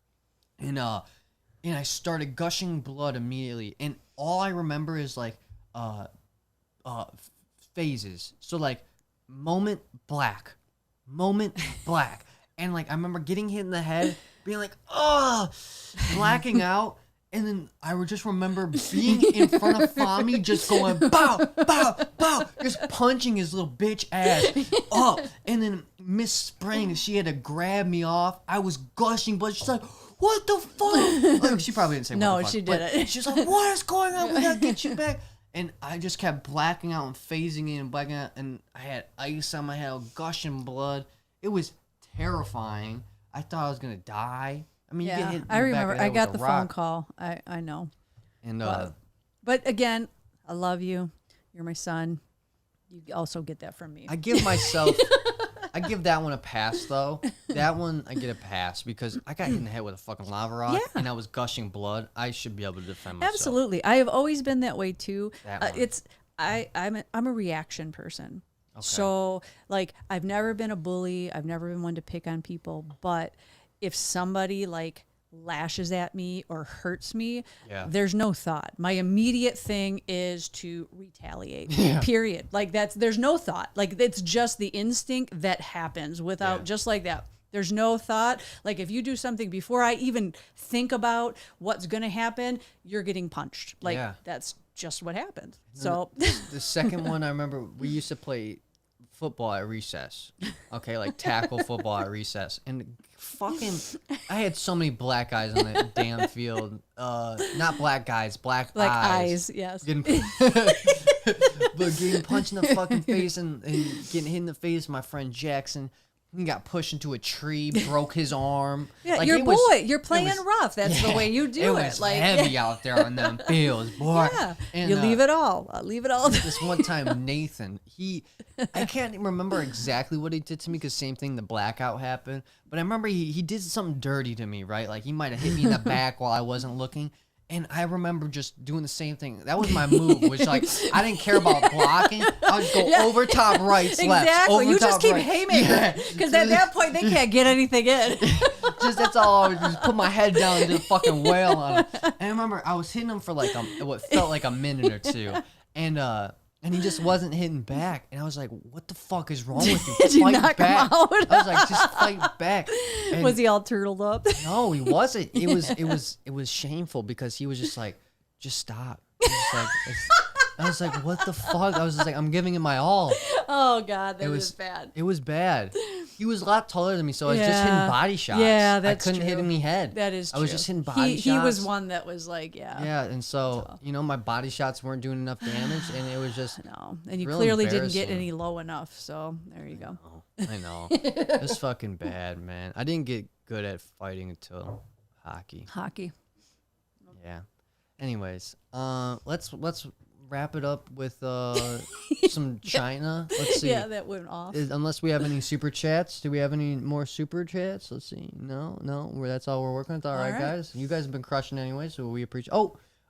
and I started gushing blood immediately. And all I remember is like phases. So like moment black, and like I remember getting hit in the head, being like blacking out. And then I would just remember being in front of Fami, just going, bow, bow, bow, just punching his little bitch ass up. And then Miss Spring, she had to grab me off. I was gushing, but she's like, what the fuck? Like, she probably didn't say what the fuck. No, she didn't. She's like, what is going on? We gotta get you back. And I just kept blacking out and phasing in and blacking out. And I had ice on my head, gushing blood. It was terrifying. I thought I was going to die. I mean, you get hit in the I remember. back of the head I got with the a phone rock. call. I know. And But again, I love you. You're my son. You also get that from me. I give myself, I give that one a pass though. That one I get a pass because I got hit in the head with a fucking lava rock and I was gushing blood. I should be able to defend myself. Absolutely. I have always been that way too. That one. I'm a reaction person. Okay. So like I've never been a bully. I've never been one to pick on people, but if somebody like lashes at me or hurts me, there's no thought. My immediate thing is to retaliate. Period. Like there's no thought. Like it's just the instinct that happens without just like that. There's no thought. Like if you do something before I even think about what's going to happen, you're getting punched. Like that's just what happens. So the second one, I remember we used to play football at recess. Okay, like tackle football at recess. And fucking, I had so many black guys on that damn field. Not black guys, black eyes. Yes. But getting punched in the fucking face and getting hit in the face. My friend Jackson, he got pushed into a tree, broke his arm. Yeah, like, you're playing rough. That's the way you do it. It was like heavy out there on them fields, boy. Yeah, and, you leave it all. Leave it all. This one time, Nathan, I can't remember exactly what he did to me because same thing, the blackout happened. But I remember he did something dirty to me, right? Like he might have hit me in the back while I wasn't looking. And I remember just doing the same thing. That was my move, which like I didn't care about blocking. I would go over top right, left. Exactly. Over You top just keep right. haymaking because at that point they can't get anything in. That's all. I would just put my head down and just fucking wail on him. And I remember I was hitting him for like what felt like a minute or two, and he just wasn't hitting back. And I was like, what the fuck is wrong with you? Did you knock him out? I was like, just fight back. And, Was he all turtled up? No, he wasn't. It was shameful because he was just like, just stop. I was like, what the fuck? I was just like, I'm giving it my all. Oh God, that was bad. It was bad. He was a lot taller than me, so I was just hitting body shots. Yeah, that's I couldn't hit true. any head. That is true. I was just hitting body shots. He was one that was like, Yeah, and so, my body shots weren't doing enough damage, and it was just no. And you real clearly didn't get embarrassing. any low enough, so there you go. I know. It was fucking bad, man. I didn't get good at fighting until hockey. Hockey. Yeah. Anyways, let's wrap it up with some China. Let's see. Yeah, that went off. Unless we have any super chats. Do we have any more super chats? Let's see. No. That's all we're working with. All right, guys. You guys have been crushing anyway, so we appreciate.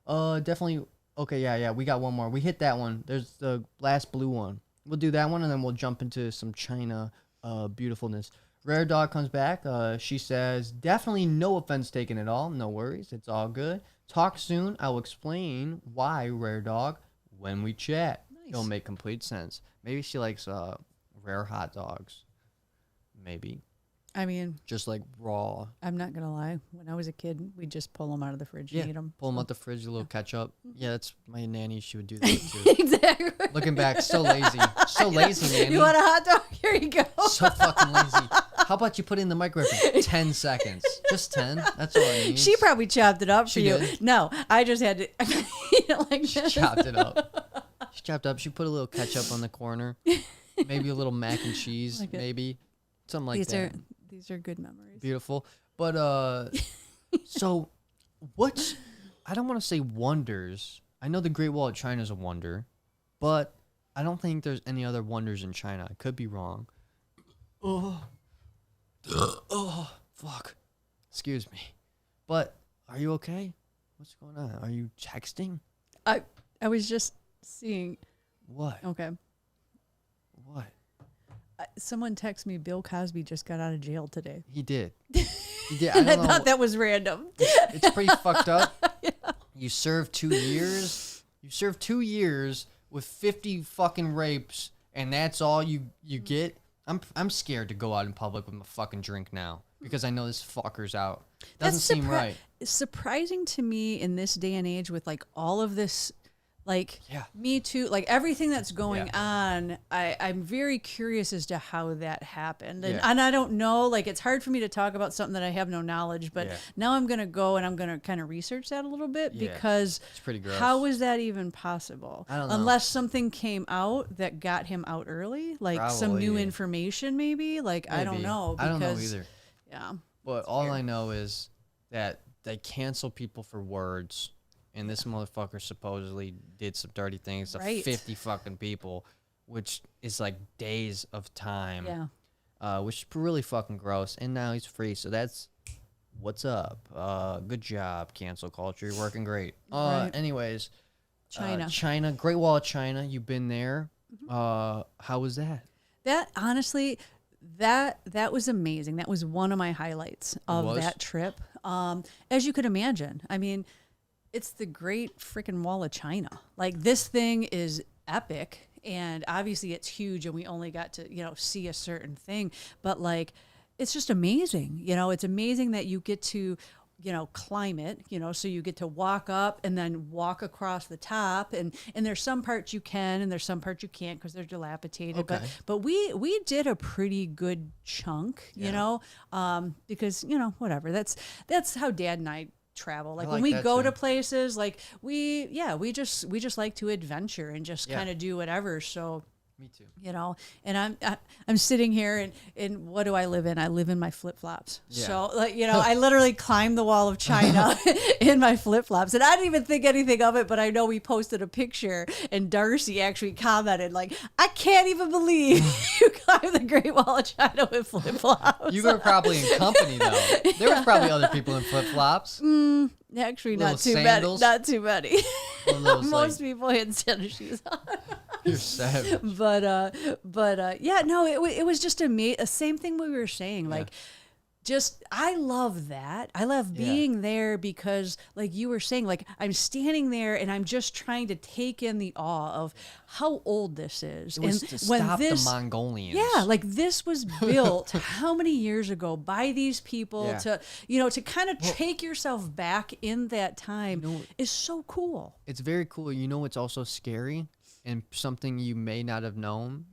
Definitely. Okay, yeah. We got one more. We hit that one. There's the last blue one. We'll do that one, and then we'll jump into some China beautifulness. Rare Dog comes back. She says, definitely no offense taken at all. No worries. It's all good. Talk soon. I will explain why, Rare Dog, when we chat. Nice. It'll make complete sense. Maybe she likes rare hot dogs. Maybe. I mean, just like raw. I'm not going to lie. When I was a kid, we'd just pull them out of the fridge and eat them. Pull them out the fridge, a little ketchup. Yeah, that's my nanny. She would do that too. Exactly. Looking back, so lazy. So lazy, nanny. You want a hot dog? Here you go. So fucking lazy. How about you put it in the microwave for 10 seconds? Just 10? That's all I need. She probably chopped it up for you. Did. No, I just had to eat it like She this. chopped it up. She chopped up. She put a little ketchup on the corner. Maybe a little mac and cheese. Like maybe. Something like that. These are good memories. Beautiful. But, so, what's... I don't want to say wonders. I know the Great Wall of China is a wonder, but I don't think there's any other wonders in China. I could be wrong. Oh, fuck. Excuse me. But are you okay? What's going on? Are you texting? I was just seeing. What? Okay. What? Someone texted me. Bill Cosby just got out of jail today. He did. He did. I thought that was random. It's pretty fucked up. Yeah. You served 2 years. You served 2 years with 50 fucking rapes, and that's all you get. I'm scared to go out in public with my fucking drink now because I know this fucker's out. Doesn't seem right. It's surprising to me in this day and age with like all of this, like Me Too, like everything that's going on. I'm very curious as to how that happened, and I don't know. Like it's hard for me to talk about something that I have no knowledge. But now I'm gonna go and I'm gonna kind of research that a little bit because it's pretty gross. How was that even possible? I don't know. Unless something came out that got him out early, like some new information, maybe. Like maybe. I don't know. Because, I don't know either. Yeah. But all I know is that they cancel people for words. And this motherfucker supposedly did some dirty things to 50 fucking people, which is like days of time. Yeah. Which is really fucking gross. And now he's free. So that's what's up. Good job, cancel culture. You're working great. Anyways. China. Great Wall of China. You've been there. How was that? That, honestly, that was amazing. That was one of my highlights of that trip. As you could imagine. I mean... It's the Great Freaking Wall of China. Like this thing is epic, and obviously it's huge, and we only got to see a certain thing. But like, it's just amazing. It's amazing that you get to climb it. So you get to walk up and then walk across the top, and there's some parts you can, and there's some parts you can't because they're dilapidated. Okay. But we did a pretty good chunk. Because whatever. That's how Dad and I travel. Like when we go to places, like we just like to adventure and just kind of do whatever. So me too. And I'm sitting here and what do I live in? I live in my flip-flops. Yeah. So like, I literally climbed the Wall of China in my flip-flops, and I didn't even think anything of it, but I know we posted a picture and Darcy actually commented like, I can't even believe you climbed the Great Wall of China with flip-flops. You were probably in company though. There was probably other people in flip-flops. Actually, not too many. Not too many. Most people had tennis shoes on. You're savage. But yeah, no, it was just a same thing we were saying. Like just I love that. I love being there because like you were saying, like I'm standing there and I'm just trying to take in the awe of how old this is. It was and to stop the Mongolians. Yeah, like this was built how many years ago by these people to to kind of take yourself back in that time is so cool. It's very cool. You know what's also scary and something you may not have known?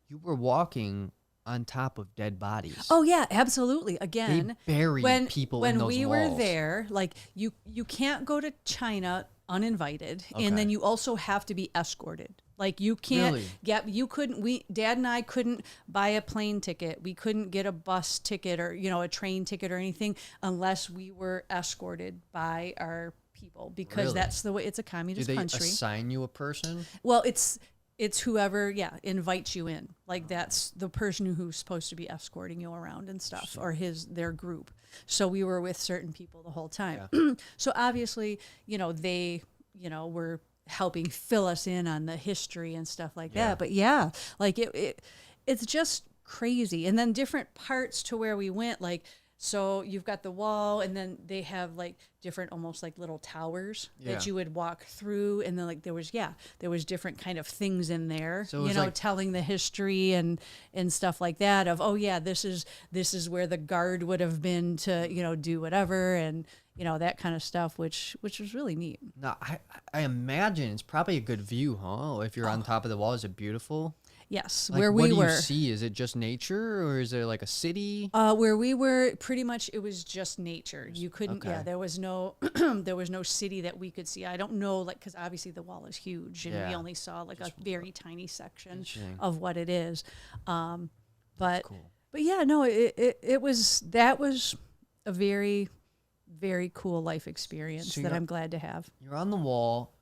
You were walking on top of dead bodies. Oh yeah, absolutely. Again, they bury people in those when we walls. were there, like you can't go to China uninvited, and then you also have to be escorted. Like you can't Dad and I couldn't buy a plane ticket. We couldn't get a bus ticket or a train ticket or anything unless we were escorted by our people because that's the way. It's a communist country. Do they assign you a person? Well, it's whoever, invites you in. Like that's the person who's supposed to be escorting you around and stuff, or their group. So we were with certain people the whole time. Yeah. So obviously, they, were helping fill us in on the history and stuff like that. But like it's just crazy. And then different parts to where we went, like. So you've got the wall, and then they have like different, almost like little towers that you would walk through, and then like there was different kind of things in there, so telling the history and stuff like that. Of this is where the guard would have been to do whatever, and that kind of stuff, which was really neat. Now I imagine it's probably a good view, huh? If you're on top of the wall, is it beautiful? Yes, like, where we were. What do you see? Is it just nature, or is there like a city? Where we were, pretty much it was just nature. You couldn't. Okay. Yeah, there was no there was no city that we could see. I don't know, like, because obviously the wall is huge, and we only saw like a very tiny section of what it is. But yeah, no, that was a very, very cool life experience that I'm glad to have. You're on the wall.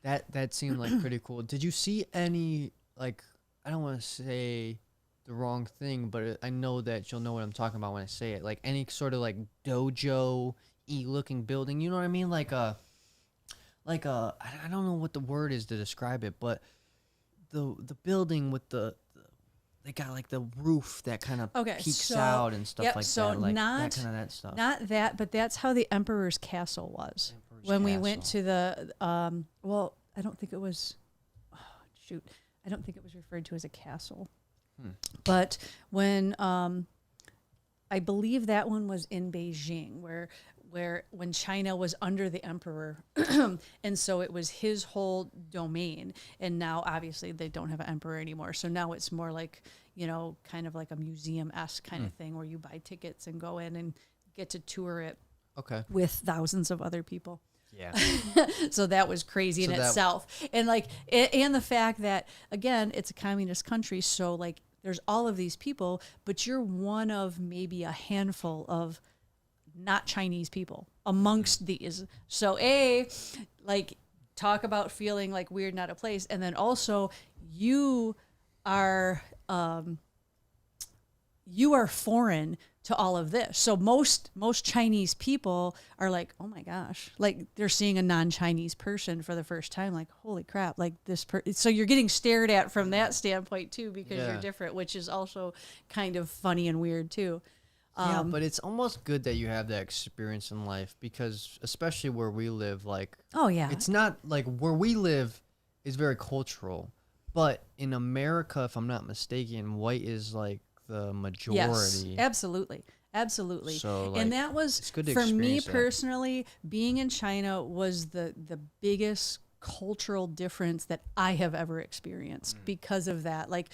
That seemed like pretty cool. Did you see any, like, I don't want to say the wrong thing, but I know that you'll know what I'm talking about when I say it. Like any sort of like dojo-y looking building, you know what I mean? Like a I don't know what the word is to describe it, but the building with they got like the roof that kind of peeks out and stuff like that. Like that kind of that stuff. Not that, but that's how the Emperor's Castle was. We went to the I don't think it was. I don't think it was referred to as a castle. But when I believe that one was in Beijing, when China was under the emperor, and so it was his whole domain. And now obviously they don't have an emperor anymore, so now it's more like kind of like a museum-esque kind of thing where you buy tickets and go in and get to tour it. With thousands of other people. Yeah. So that was crazy in itself. And like, and the fact that, again, it's a communist country. So like there's all of these people, but you're one of maybe a handful of not Chinese people amongst these. So like talk about feeling like weird, not a place. And then also you are foreign to all of this. So most Chinese people are like, oh my gosh, like they're seeing a non-Chinese person for the first time, like, holy crap, like this so you're getting stared at from that standpoint too, because you're different, which is also kind of funny and weird too. Yeah, but it's almost good that you have that experience in life, because especially where we live, like, it's not like where we live is very cultural, but in America, if I'm not mistaken, white is like the majority. Yes, absolutely. So, like, and that was, for me personally, being in China was the biggest cultural difference that I have ever experienced because of that. Like,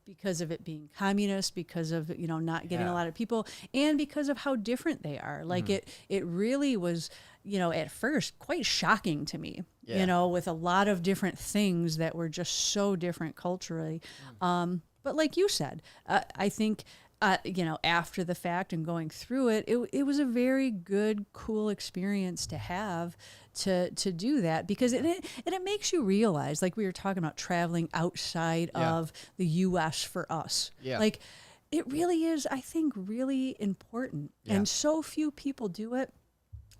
because of it being communist, because of, not getting a lot of people, and because of how different they are. Like it really was, at first quite shocking to me, with a lot of different things that were just so different culturally. But like you said, I think, after the fact and going through it, it was a very good, cool experience to have to do that, because it makes you realize, like we were talking about traveling outside of the U.S. for us. Yeah. Like it really is, I think, really important. Yeah. And so few people do it.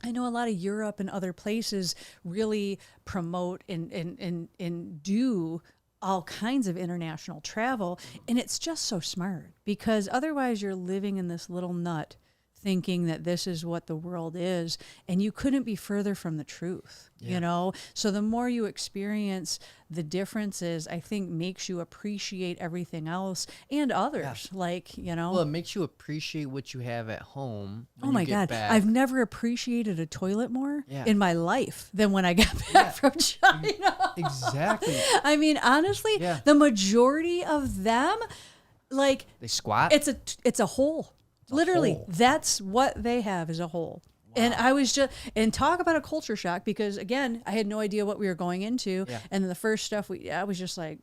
I know a lot of Europe and other places really promote and do all kinds of international travel, and it's just so smart, because otherwise you're living in this little nut thinking that this is what the world is, and you couldn't be further from the truth, you know? So the more you experience the differences, I think makes you appreciate everything else and others. Like, you know, Well, it makes you appreciate what you have at home. When oh my you get God, back. I've never appreciated a toilet more Yeah. in my life than when I got back from China. Exactly. I mean, honestly, Yeah. the majority of them, like, They squat. it's a hole. Literally, hole. that's what they have is a hole. And I was just, and talk about a culture shock, because again, I had no idea what we were going into. Yeah. And the first stuff I was just like,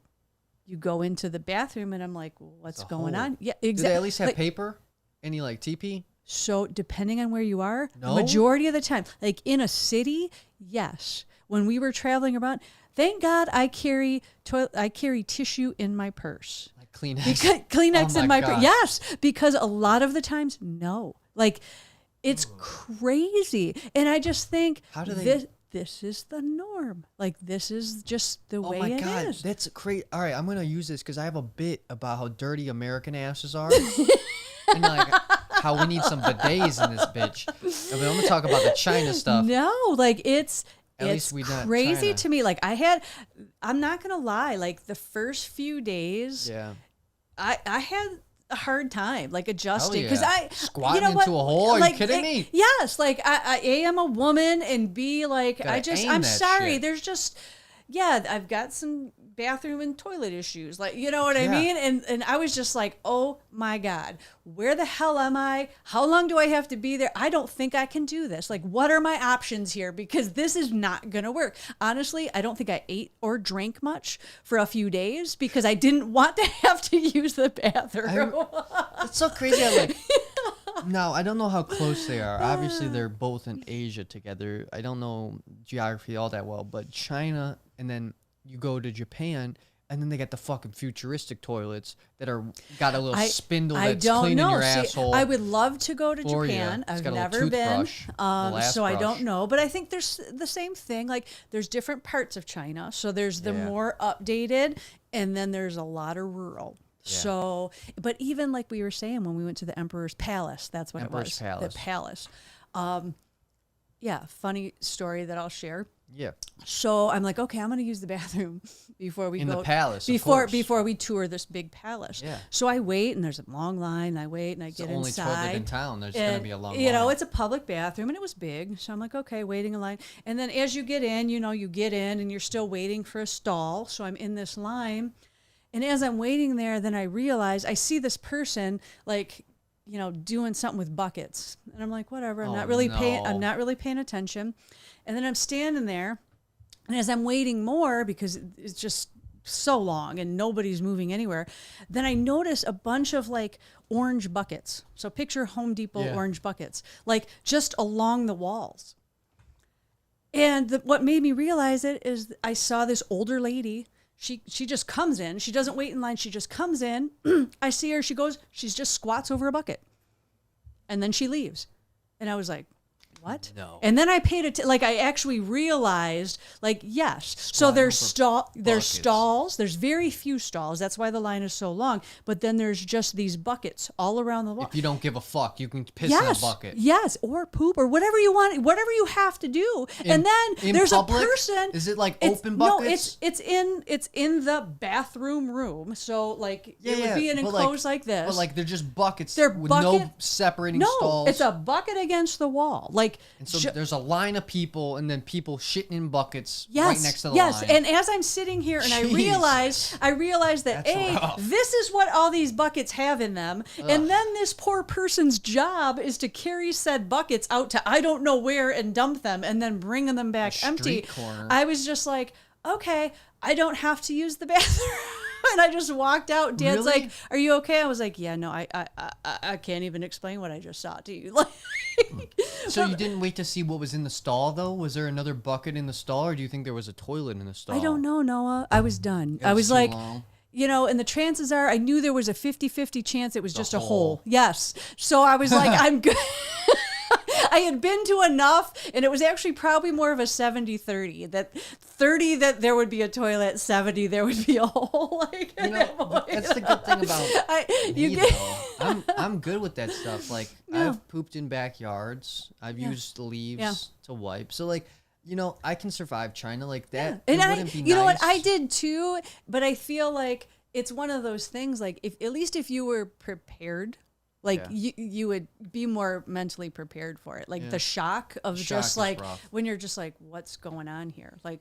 you go into the bathroom and I'm like, well, what's It's a going hole. on? Yeah, Do exactly. they at least have Like, paper? Any like TP? so depending on where you are, No? the majority of the time, like in a city, yes. When we were traveling around, thank God I carry tissue in my purse. Like Kleenex. Because Kleenex Oh in my my purse. God. Yes, because a lot of the times, no. Like, it's crazy. And I just think How do they- this is the norm. Like, this is just the Oh way my it God, is. that's great. All right, I'm gonna use this because I have a bit about how dirty American asses are, and like how we need some bidets in this bitch. I mean, I'm gonna talk about the China stuff. No, like it's At it's least we not crazy China. to me. Like I'm not gonna lie, like the first few days, Yeah, I had a hard time like adjusting because yeah. I Squatting you know what? into a hole? Are you Like, kidding me? Yes, like I A, am a woman, and B, like Gotta aim I'm that sorry. shit. There's just I've got some bathroom and toilet issues, like, you know what I Yeah. mean? And I was just like, oh my God, where the hell am I? How long do I have to be there? I don't think I can do this. Like, what are my options here? Because this is not gonna work. Honestly, I don't think I ate or drank much for a few days because I didn't want to have to use the bathroom. it's so crazy. How, like, now I don't know how close they are. Obviously, they're both in Asia together. I don't know geography all that well, but China, and then you go to Japan, and then they got the fucking futuristic toilets that are got a little spindle I that's don't cleaning know. your See, asshole. I would love to go to For ya. Japan. It's I've got a little never been, toothbrush, a glass so I brush. don't know. But I think there's the same thing. Like, there's different parts of China. So there's the Yeah. more updated, and then there's a lot of rural. Yeah. So, but even like we were saying when we went to the Emperor's Palace, that's what Emperor's it was. Palace. The palace. Yeah, funny story that I'll share. Yeah, So I'm like, okay, I'm going to use the bathroom before we in go the palace. of before course. before we tour this big palace. Yeah. So I wait, and there's a long line. I wait, and I It's get the only toilet inside. in town. There's and, gonna be a long. you know, line. it's a public bathroom, and it was big. So I'm like, okay, waiting in line. And then as you get in, you get in, and you're still waiting for a stall. So I'm in this line, and as I'm waiting there, then I realize I see this person like, doing something with buckets, and I'm like, whatever. I'm Oh, not really paying. no. I'm not really paying attention. And then I'm standing there, and as I'm waiting more because it's just so long and nobody's moving anywhere, then I notice a bunch of like orange buckets. So picture Home Depot Yeah. orange buckets, like just along the walls. And what made me realize it is I saw this older lady. She just comes in. She doesn't wait in line. She just comes in. I see her. She just squats over a bucket. And then she leaves. And I was like, what? No. And then I paid it like I actually realized, like, yes. So Squatting there's over there's buckets. stalls. There's very few stalls. That's why the line is so long. But then there's just these buckets all around the wall. If you don't give a fuck, you can piss Yes, in a bucket. yes, or poop or whatever you want, whatever you have to do. And then in there's public? a person. Is it like it's- open No, buckets? it's in the bathroom room. So like it would be an but enclosed like this. But like they're just buckets They're with no bucket- separating no, stalls. it's a bucket against the wall. Like and so there's a line of people, and then people shitting in buckets yes, right next to the yes. line. And as I'm sitting here, and I realize that That's rough. this is what all these buckets have in them, and then this poor person's job is to carry said buckets out to I don't know where and dump them, and then bring them back A empty. street corner. I was just like, okay, I don't have to use the bathroom. And I just walked out. Dad's Really? like, "Are you okay?" I was like, "Yeah, no, I can't even explain what I just saw to you." Like, So you didn't wait to see what was in the stall, though? Was there another bucket in the stall, or do you think there was a toilet in the stall? I don't know, Noah. I was done. It I was was too like, long. and the chances are I knew there was a 50-50 chance it was just a hole. hole. Yes. So I was like, I'm good. I had been to enough, and it was actually probably more of a 70-30 that 30 that there would be a toilet, 70 there would be a hole. Like, but that's the good thing about me, though. I'm good with that stuff. Like, I've pooped in backyards. I've used leaves to wipe. So, like, I can survive China like that. And wouldn't be you know what? nice. I did too, but I feel like it's one of those things, like, at least if you were prepared, like you would be more mentally prepared for it. Like the shock of just like rough. when you're just like, what's going on here? Like,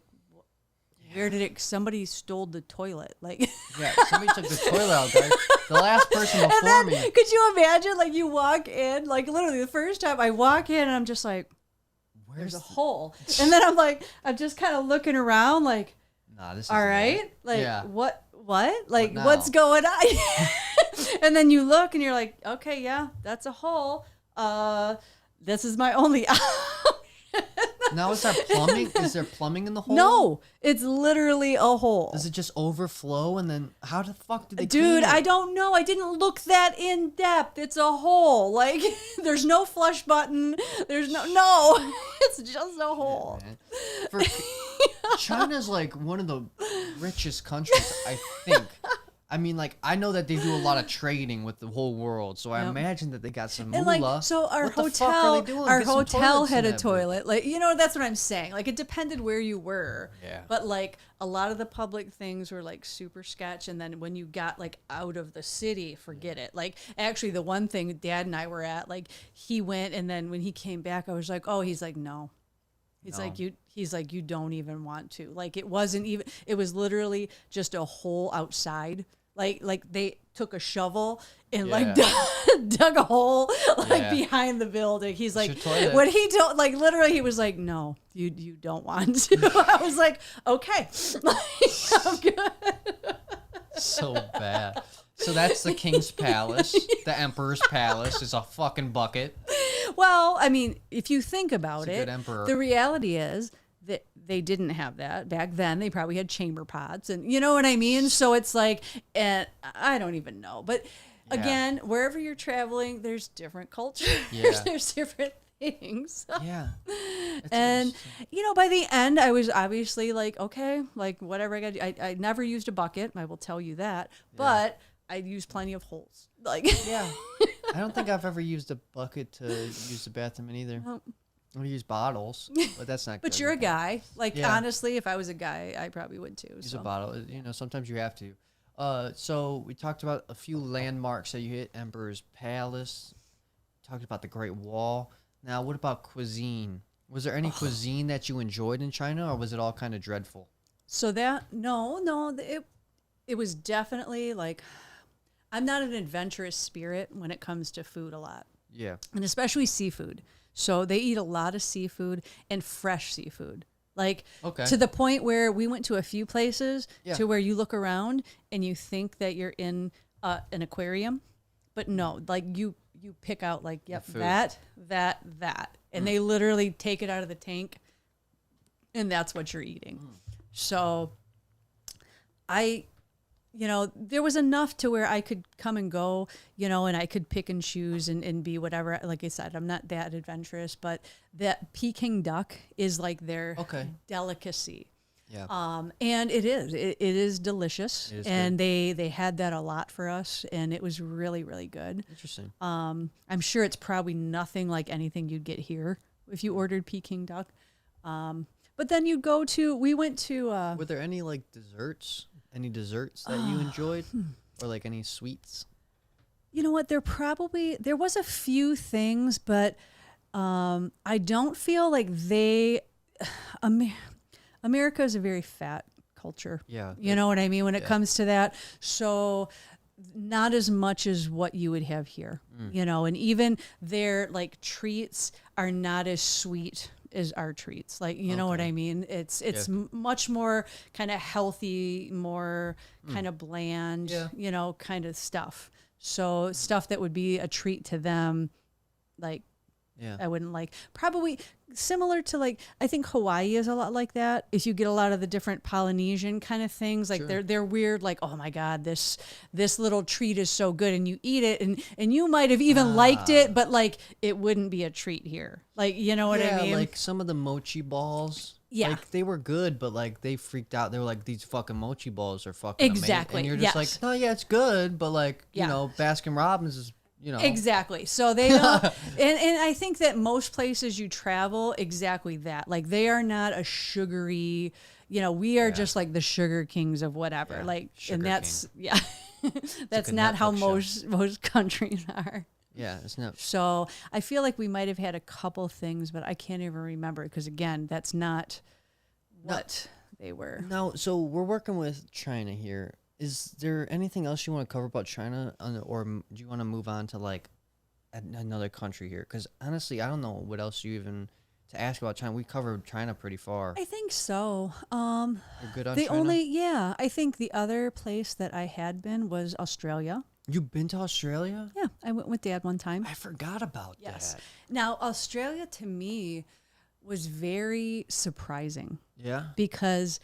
where did it? Somebody stole the toilet. Like, somebody took the toilet out, guys. The last person before me. Could you imagine? Like, you walk in, like, literally the first time I walk in, and I'm just like, there's a hole, and then I'm just kind of looking around, like, nah, this is all right, like, what, like, What what's going on? And then you look, and you're like, okay, yeah, that's a hole. This is my only. Now is there plumbing? Is there plumbing in the hole? No, it's literally a hole. Does it just overflow and then how the fuck did they Dude, clean it? I don't know. I didn't look that in depth. It's a hole. Like, there's no flush button. There's no. It's just a hole. Yeah, China's like one of the richest countries, I think. I mean, like, I know that they do a lot of trading with the whole world, so I imagine that they got some moolah. And like, so our What the fuck are they hotel, doing? our Get some hotel toilets had in a that bitch. toilet. Like, that's what I'm saying. Like, it depended where you were. Yeah. But like, a lot of the public things were like super sketch. And then when you got like out of the city, forget it. Like, actually, the one thing Dad and I were at, like, he went, and then when he came back, I was like, oh, he's like, no. He's like, you don't even want to. Like, it wasn't even. It was literally just a hole outside. Like they took a shovel and like dug a hole like behind the building. He's like, when he told, like, literally, he was like, no, you don't want to. I was like, okay, I'm good. So bad. So that's the king's palace. The emperor's palace is a fucking bucket. Well, I mean, if you think about It's a it, good emperor. the reality is that they didn't have that back then. They probably had chamber pots, and you know what I mean? So it's like, and I don't even know. But again, wherever you're traveling, there's different cultures. Yeah. There's different things. Yeah. And, by the end, I was obviously like, okay, like, whatever I got to do. I never used a bucket. I will tell you that. But I used plenty of holes. Like, I don't think I've ever used a bucket to use the bathroom in either. I use bottles, but that's not good. But you're a guy. Like, honestly, if I was a guy, I probably would too. Use a bottle. Sometimes you have to. So we talked about a few landmarks that you hit. Emperor's Palace. Talked about the Great Wall. Now, what about cuisine? Was there any cuisine that you enjoyed in China, or was it all kind of dreadful? So it was definitely like, I'm not an adventurous spirit when it comes to food a lot. Yeah. And especially seafood. So they eat a lot of seafood and fresh seafood. Like, to the point where we went to a few places to where you look around and you think that you're in an aquarium, but no, like you pick out like, yep, that. And they literally take it out of the tank and that's what you're eating. So there was enough to where I could come and go, and I could pick and choose and be whatever. Like I said, I'm not that adventurous, but that Peking duck is like their delicacy. Yeah. And it is delicious. It is and they had that a lot for us, and it was really, really good. Interesting. I'm sure it's probably nothing like anything you'd get here if you ordered Peking duck. But then we went to. Were there any like desserts? Any desserts that you enjoyed, or like any sweets? You know what? There was a few things, but I don't feel like America is a very fat culture. Yeah. You know what I mean when it comes to that. So not as much as what you would have here, and even their like treats are not as sweet as our treats. Like, you know what I mean? It's much more kind of healthy, more kind of bland, kind of stuff. So stuff that would be a treat to them, like, I wouldn't like. Probably similar to like, I think Hawaii is a lot like that. If you get a lot of the different Polynesian kind of things, like they're weird, like, oh my God, this little treat is so good, and you eat it and you might have even liked it, but like it wouldn't be a treat here. Like, you know what I mean? Like some of the mochi balls. Yeah. Like they were good, but like they freaked out. They were like, these fucking mochi balls are fucking Exactly, amazing. And you're just yes. like, no, yeah, it's good, but like, Yeah. you know, Baskin Robbins is, you know. Exactly. So they don't, and I think that most places you travel, exactly that. Like they are not a sugary, you know, we are just like the sugar kings of whatever. Yeah, Like, sugar and that's, king. yeah, that's like a not how Netflix most countries are. Yeah, it's not. So I feel like we might have had a couple things, but I can't even remember because again, that's not what they were. No, so we're working with China here. Is there anything else you want to cover about China, or do you want to move on to like another country here? Because honestly, I don't know what else you even to ask about China. We covered China pretty far. I think so. You're good on The China? only, I think the other place that I had been was Australia. You've been to Australia? Yeah, I went with Dad one time. I forgot about Yes. that. Now, Australia to me was very surprising Yeah. because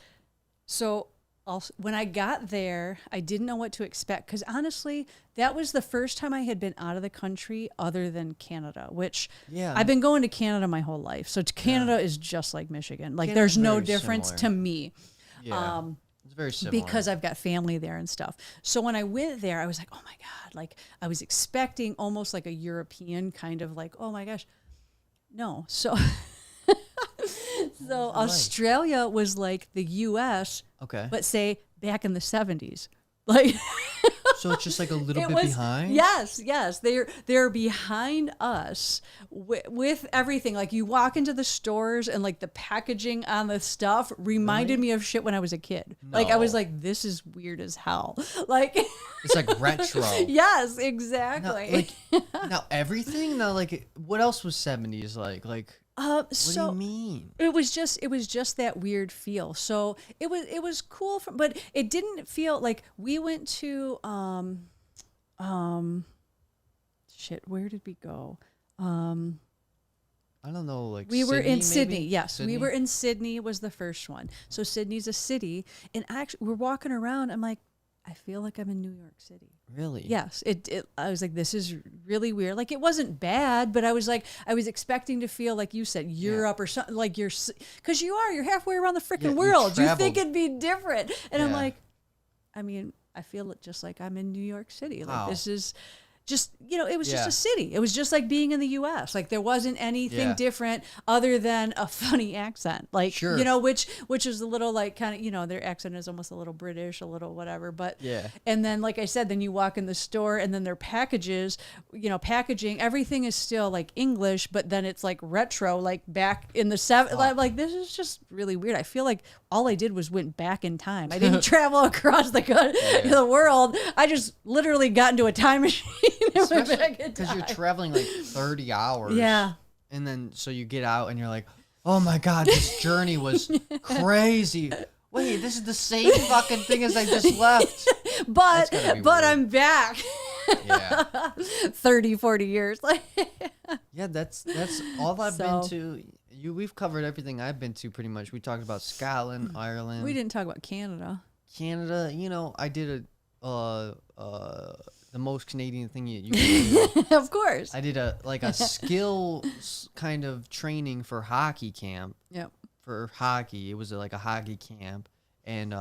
when I got there, I didn't know what to expect because honestly, that was the first time I had been out of the country other than Canada, which Yeah. I've been going to Canada my whole life. So Canada is just like Michigan. Like there's Canada's no very difference similar. to me. Yeah. It's very similar. Because I've got family there and stuff. So when I went there, I was like, oh my God, like I was expecting almost like a European kind of like, oh my gosh. No. So Australia was like the US, Okay. but say back in the 70s. Like So it's just like a little it bit was, behind? yes, they're behind us with everything. Like you walk into the stores and like the packaging on the stuff reminded me of shit when I was a kid. Like I was No. like, this is weird as hell. Like It's like retro. yes, Now, exactly. now everything? Now, like, what else was 70s like? Like, what do So you mean? it was just that weird feel. So it was cool, but it didn't feel like we went to shit. Where did we go? I don't know, like We were in maybe? Sydney. Yes, Sydney? we were in Sydney. Was the first one. So Sydney's a city, and actually we're walking around. I'm like, I feel like I'm in New York City. Really? Yes, I was like, this is really weird. Like, it wasn't bad, but I was like, I was expecting to feel like you said Europe or something. Like because you're halfway around the freaking Yeah, you world. You think traveled. it'd be different, and I'm Yeah. like, I mean, I feel it just like I'm in New York City. Like Wow. this is. Just, it was just Yeah. a city. It was just like being in the U.S. Like there wasn't anything Yeah. different other than a funny accent. Like, Sure. which is a little like kind of, their accent is almost a little British, a little whatever. But Yeah. and then, like I said, then you walk in the store and then their packages, packaging, everything is still like English, but then it's like retro, like back in the like this is just really weird. I feel like all I did was went back in time. I didn't travel across the world. I just literally got into a time machine. And went back in Because you're time. traveling like 30 hours. Yeah. And then so you get out and you're like, oh my God, this journey was crazy. Wait, this is the same fucking thing as I just left. But gotta be weird. I'm back Yeah. 30, 40 years. Like Yeah, that's all I've So- been to. We've covered everything I've been to pretty much. We talked about Scotland, Ireland, we didn't talk about Canada. Canada. I did the most Canadian thing you can do. Of course. I did a skill kind of training for hockey camp. Yep. For hockey, it was like a hockey camp, and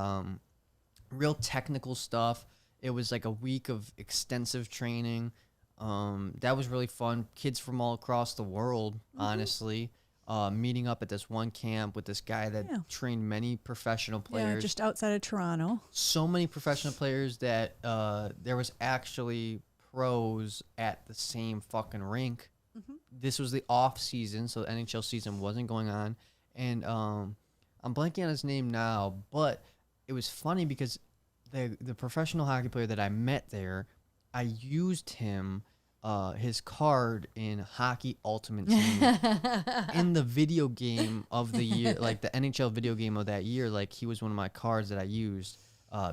real technical stuff. It was like a week of extensive training. That was really fun. Kids from all across the world, honestly, meeting up at this one camp with this guy that Yeah. trained many professional players. Yeah, just outside of Toronto. So many professional players that there was actually pros at the same fucking rink. This was the off season, so the NHL season wasn't going on, and I'm blanking on his name now, but it was funny because the professional hockey player that I met there, I used his card in Hockey Ultimate Team in the video game of the year, like the NHL video game of that year. Like he was one of my cards that I used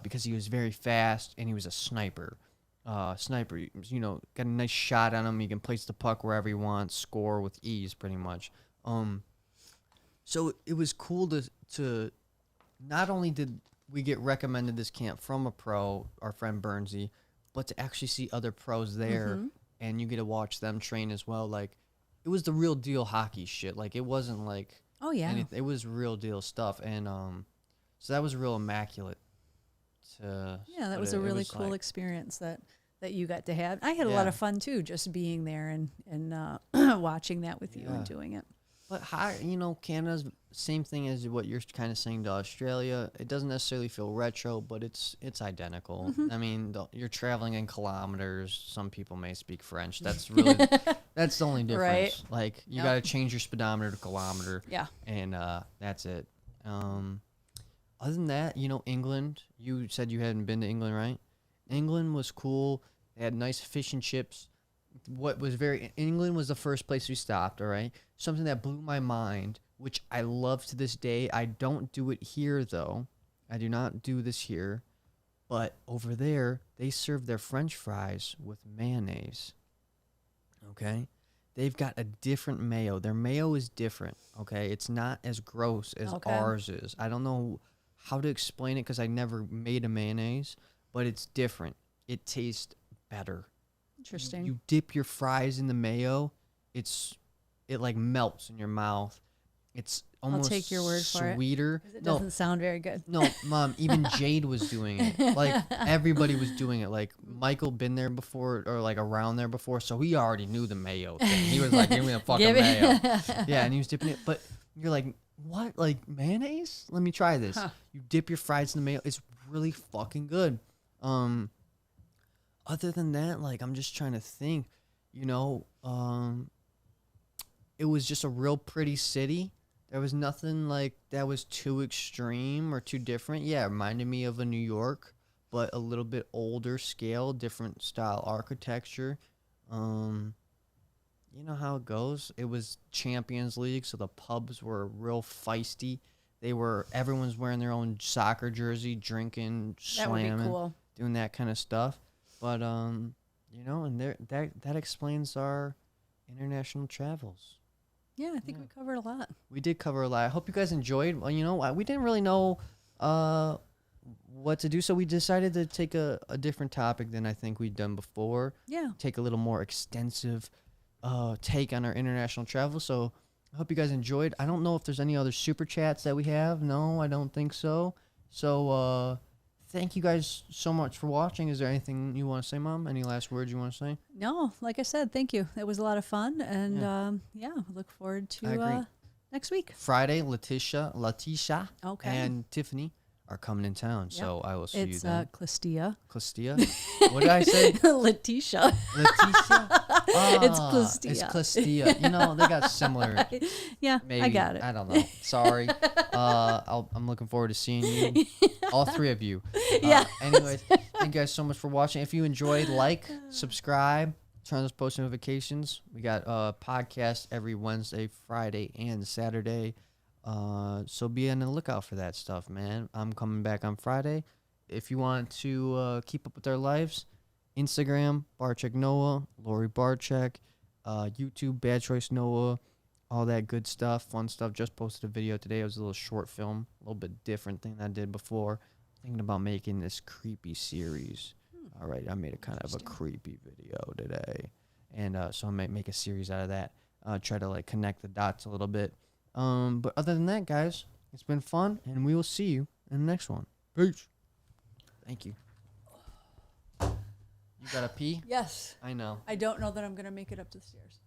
because he was very fast and he was a sniper. Got a nice shot on him. You can place the puck wherever you want, score with ease, pretty much. So it was cool to not only did we get recommended this camp from a pro, our friend Bernsey, but to actually see other pros there, and you get to watch them train as well. Like, it was the real deal hockey shit. Like, it wasn't like Oh yeah. And it was real deal stuff. And so that was real immaculate. Yeah, that but was it a really was cool like- experience that you got to have. I had a lot Yeah. of fun too, just being there and watching that with you Yeah. and doing it. But Canada's same thing as what you're kind of saying to Australia. It doesn't necessarily feel retro, but it's identical. Mm-hmm. I mean, you're traveling in kilometers. Some people may speak French. That's really that's the only difference. Right. Like you Yep. got to change your speedometer to kilometer, Yeah. and that's it. Other than that, England. You said you hadn't been to England, right? England was cool. They had nice fish and chips. England was the first place we stopped, all right? Something that blew my mind, which I love to this day. I don't do it here, though. I do not do this here. But over there, they serve their French fries with mayonnaise. Okay? They've got a different mayo. Their mayo is different, okay? It's not as gross as Okay. ours is. I don't know how to explain it because I never made a mayonnaise, but it's different. It tastes better. Interesting. You dip your fries in the mayo, it like melts in your mouth. It's almost take your word for it. sweeter. 'Cause it No, doesn't sound very good. no, Mom, even Jade was doing it. Like everybody was doing it. Like Michael been there before or like around there before, so he already knew the mayo thing. He was like, give me the fucking Give it- mayo. Yeah, and he was dipping it. But you're like, what? Like mayonnaise? Let me try this. Huh. You dip your fries in the mayo. It's really fucking good. Other than that, like I'm just trying to think, it was just a real pretty city. There was nothing like that was too extreme or too different. Yeah, it reminded me of a New York, but a little bit older scale, different style architecture. You know how it goes. It was Champions League, so the pubs were real feisty. Everyone's wearing their own soccer jersey, drinking, That would be slamming, cool. doing that kind of stuff. But and that explains our international travels. Yeah, I think we covered a lot. We did cover a lot. I hope you guys enjoyed. Well, we didn't really know what to do, so we decided to take a different topic than I think we'd done before. Yeah. Take a little more extensive take on our international travel. So I hope you guys enjoyed. I don't know if there's any other super chats that we have. No, I don't think so. So thank you guys so much for watching. Is there anything you want to say, Mom? Any last words you want to say? No, like I said, thank you. It was a lot of fun, and look forward I agree. to next week. Friday, Letitia, Okay. and Tiffany are coming in town. So I will see It's you then. Clistia. Clistia? What did I say? Letitia. Letitia? It's Ah, Clistia. It's Clistia. They got similar. Yeah, Maybe. I got it. I don't know. Sorry. I'm looking forward to seeing you. All three of you. Yeah. Anyways, thank you guys so much for watching. If you enjoyed, subscribe, turn on those post notifications. We got a podcast every Wednesday, Friday, and Saturday. So be on the lookout for that stuff, man. I'm coming back on Friday. If you want to keep up with our lives, Instagram, Barcheck Noah, Lori Barcheck, YouTube, Bad Choice Noah, all that good stuff, fun stuff. Just posted a video today. It was a little short film, a little bit different thing than I did before. Thinking about making this creepy series. All right, I made a kind of a creepy video today. And so I might make a series out of that. Try to connect the dots a little bit. But other than that, guys, it's been fun, and we will see you in the next one. Peace. Thank you. You gotta pee? Yes. I know. I don't know that I'm going to make it up the stairs.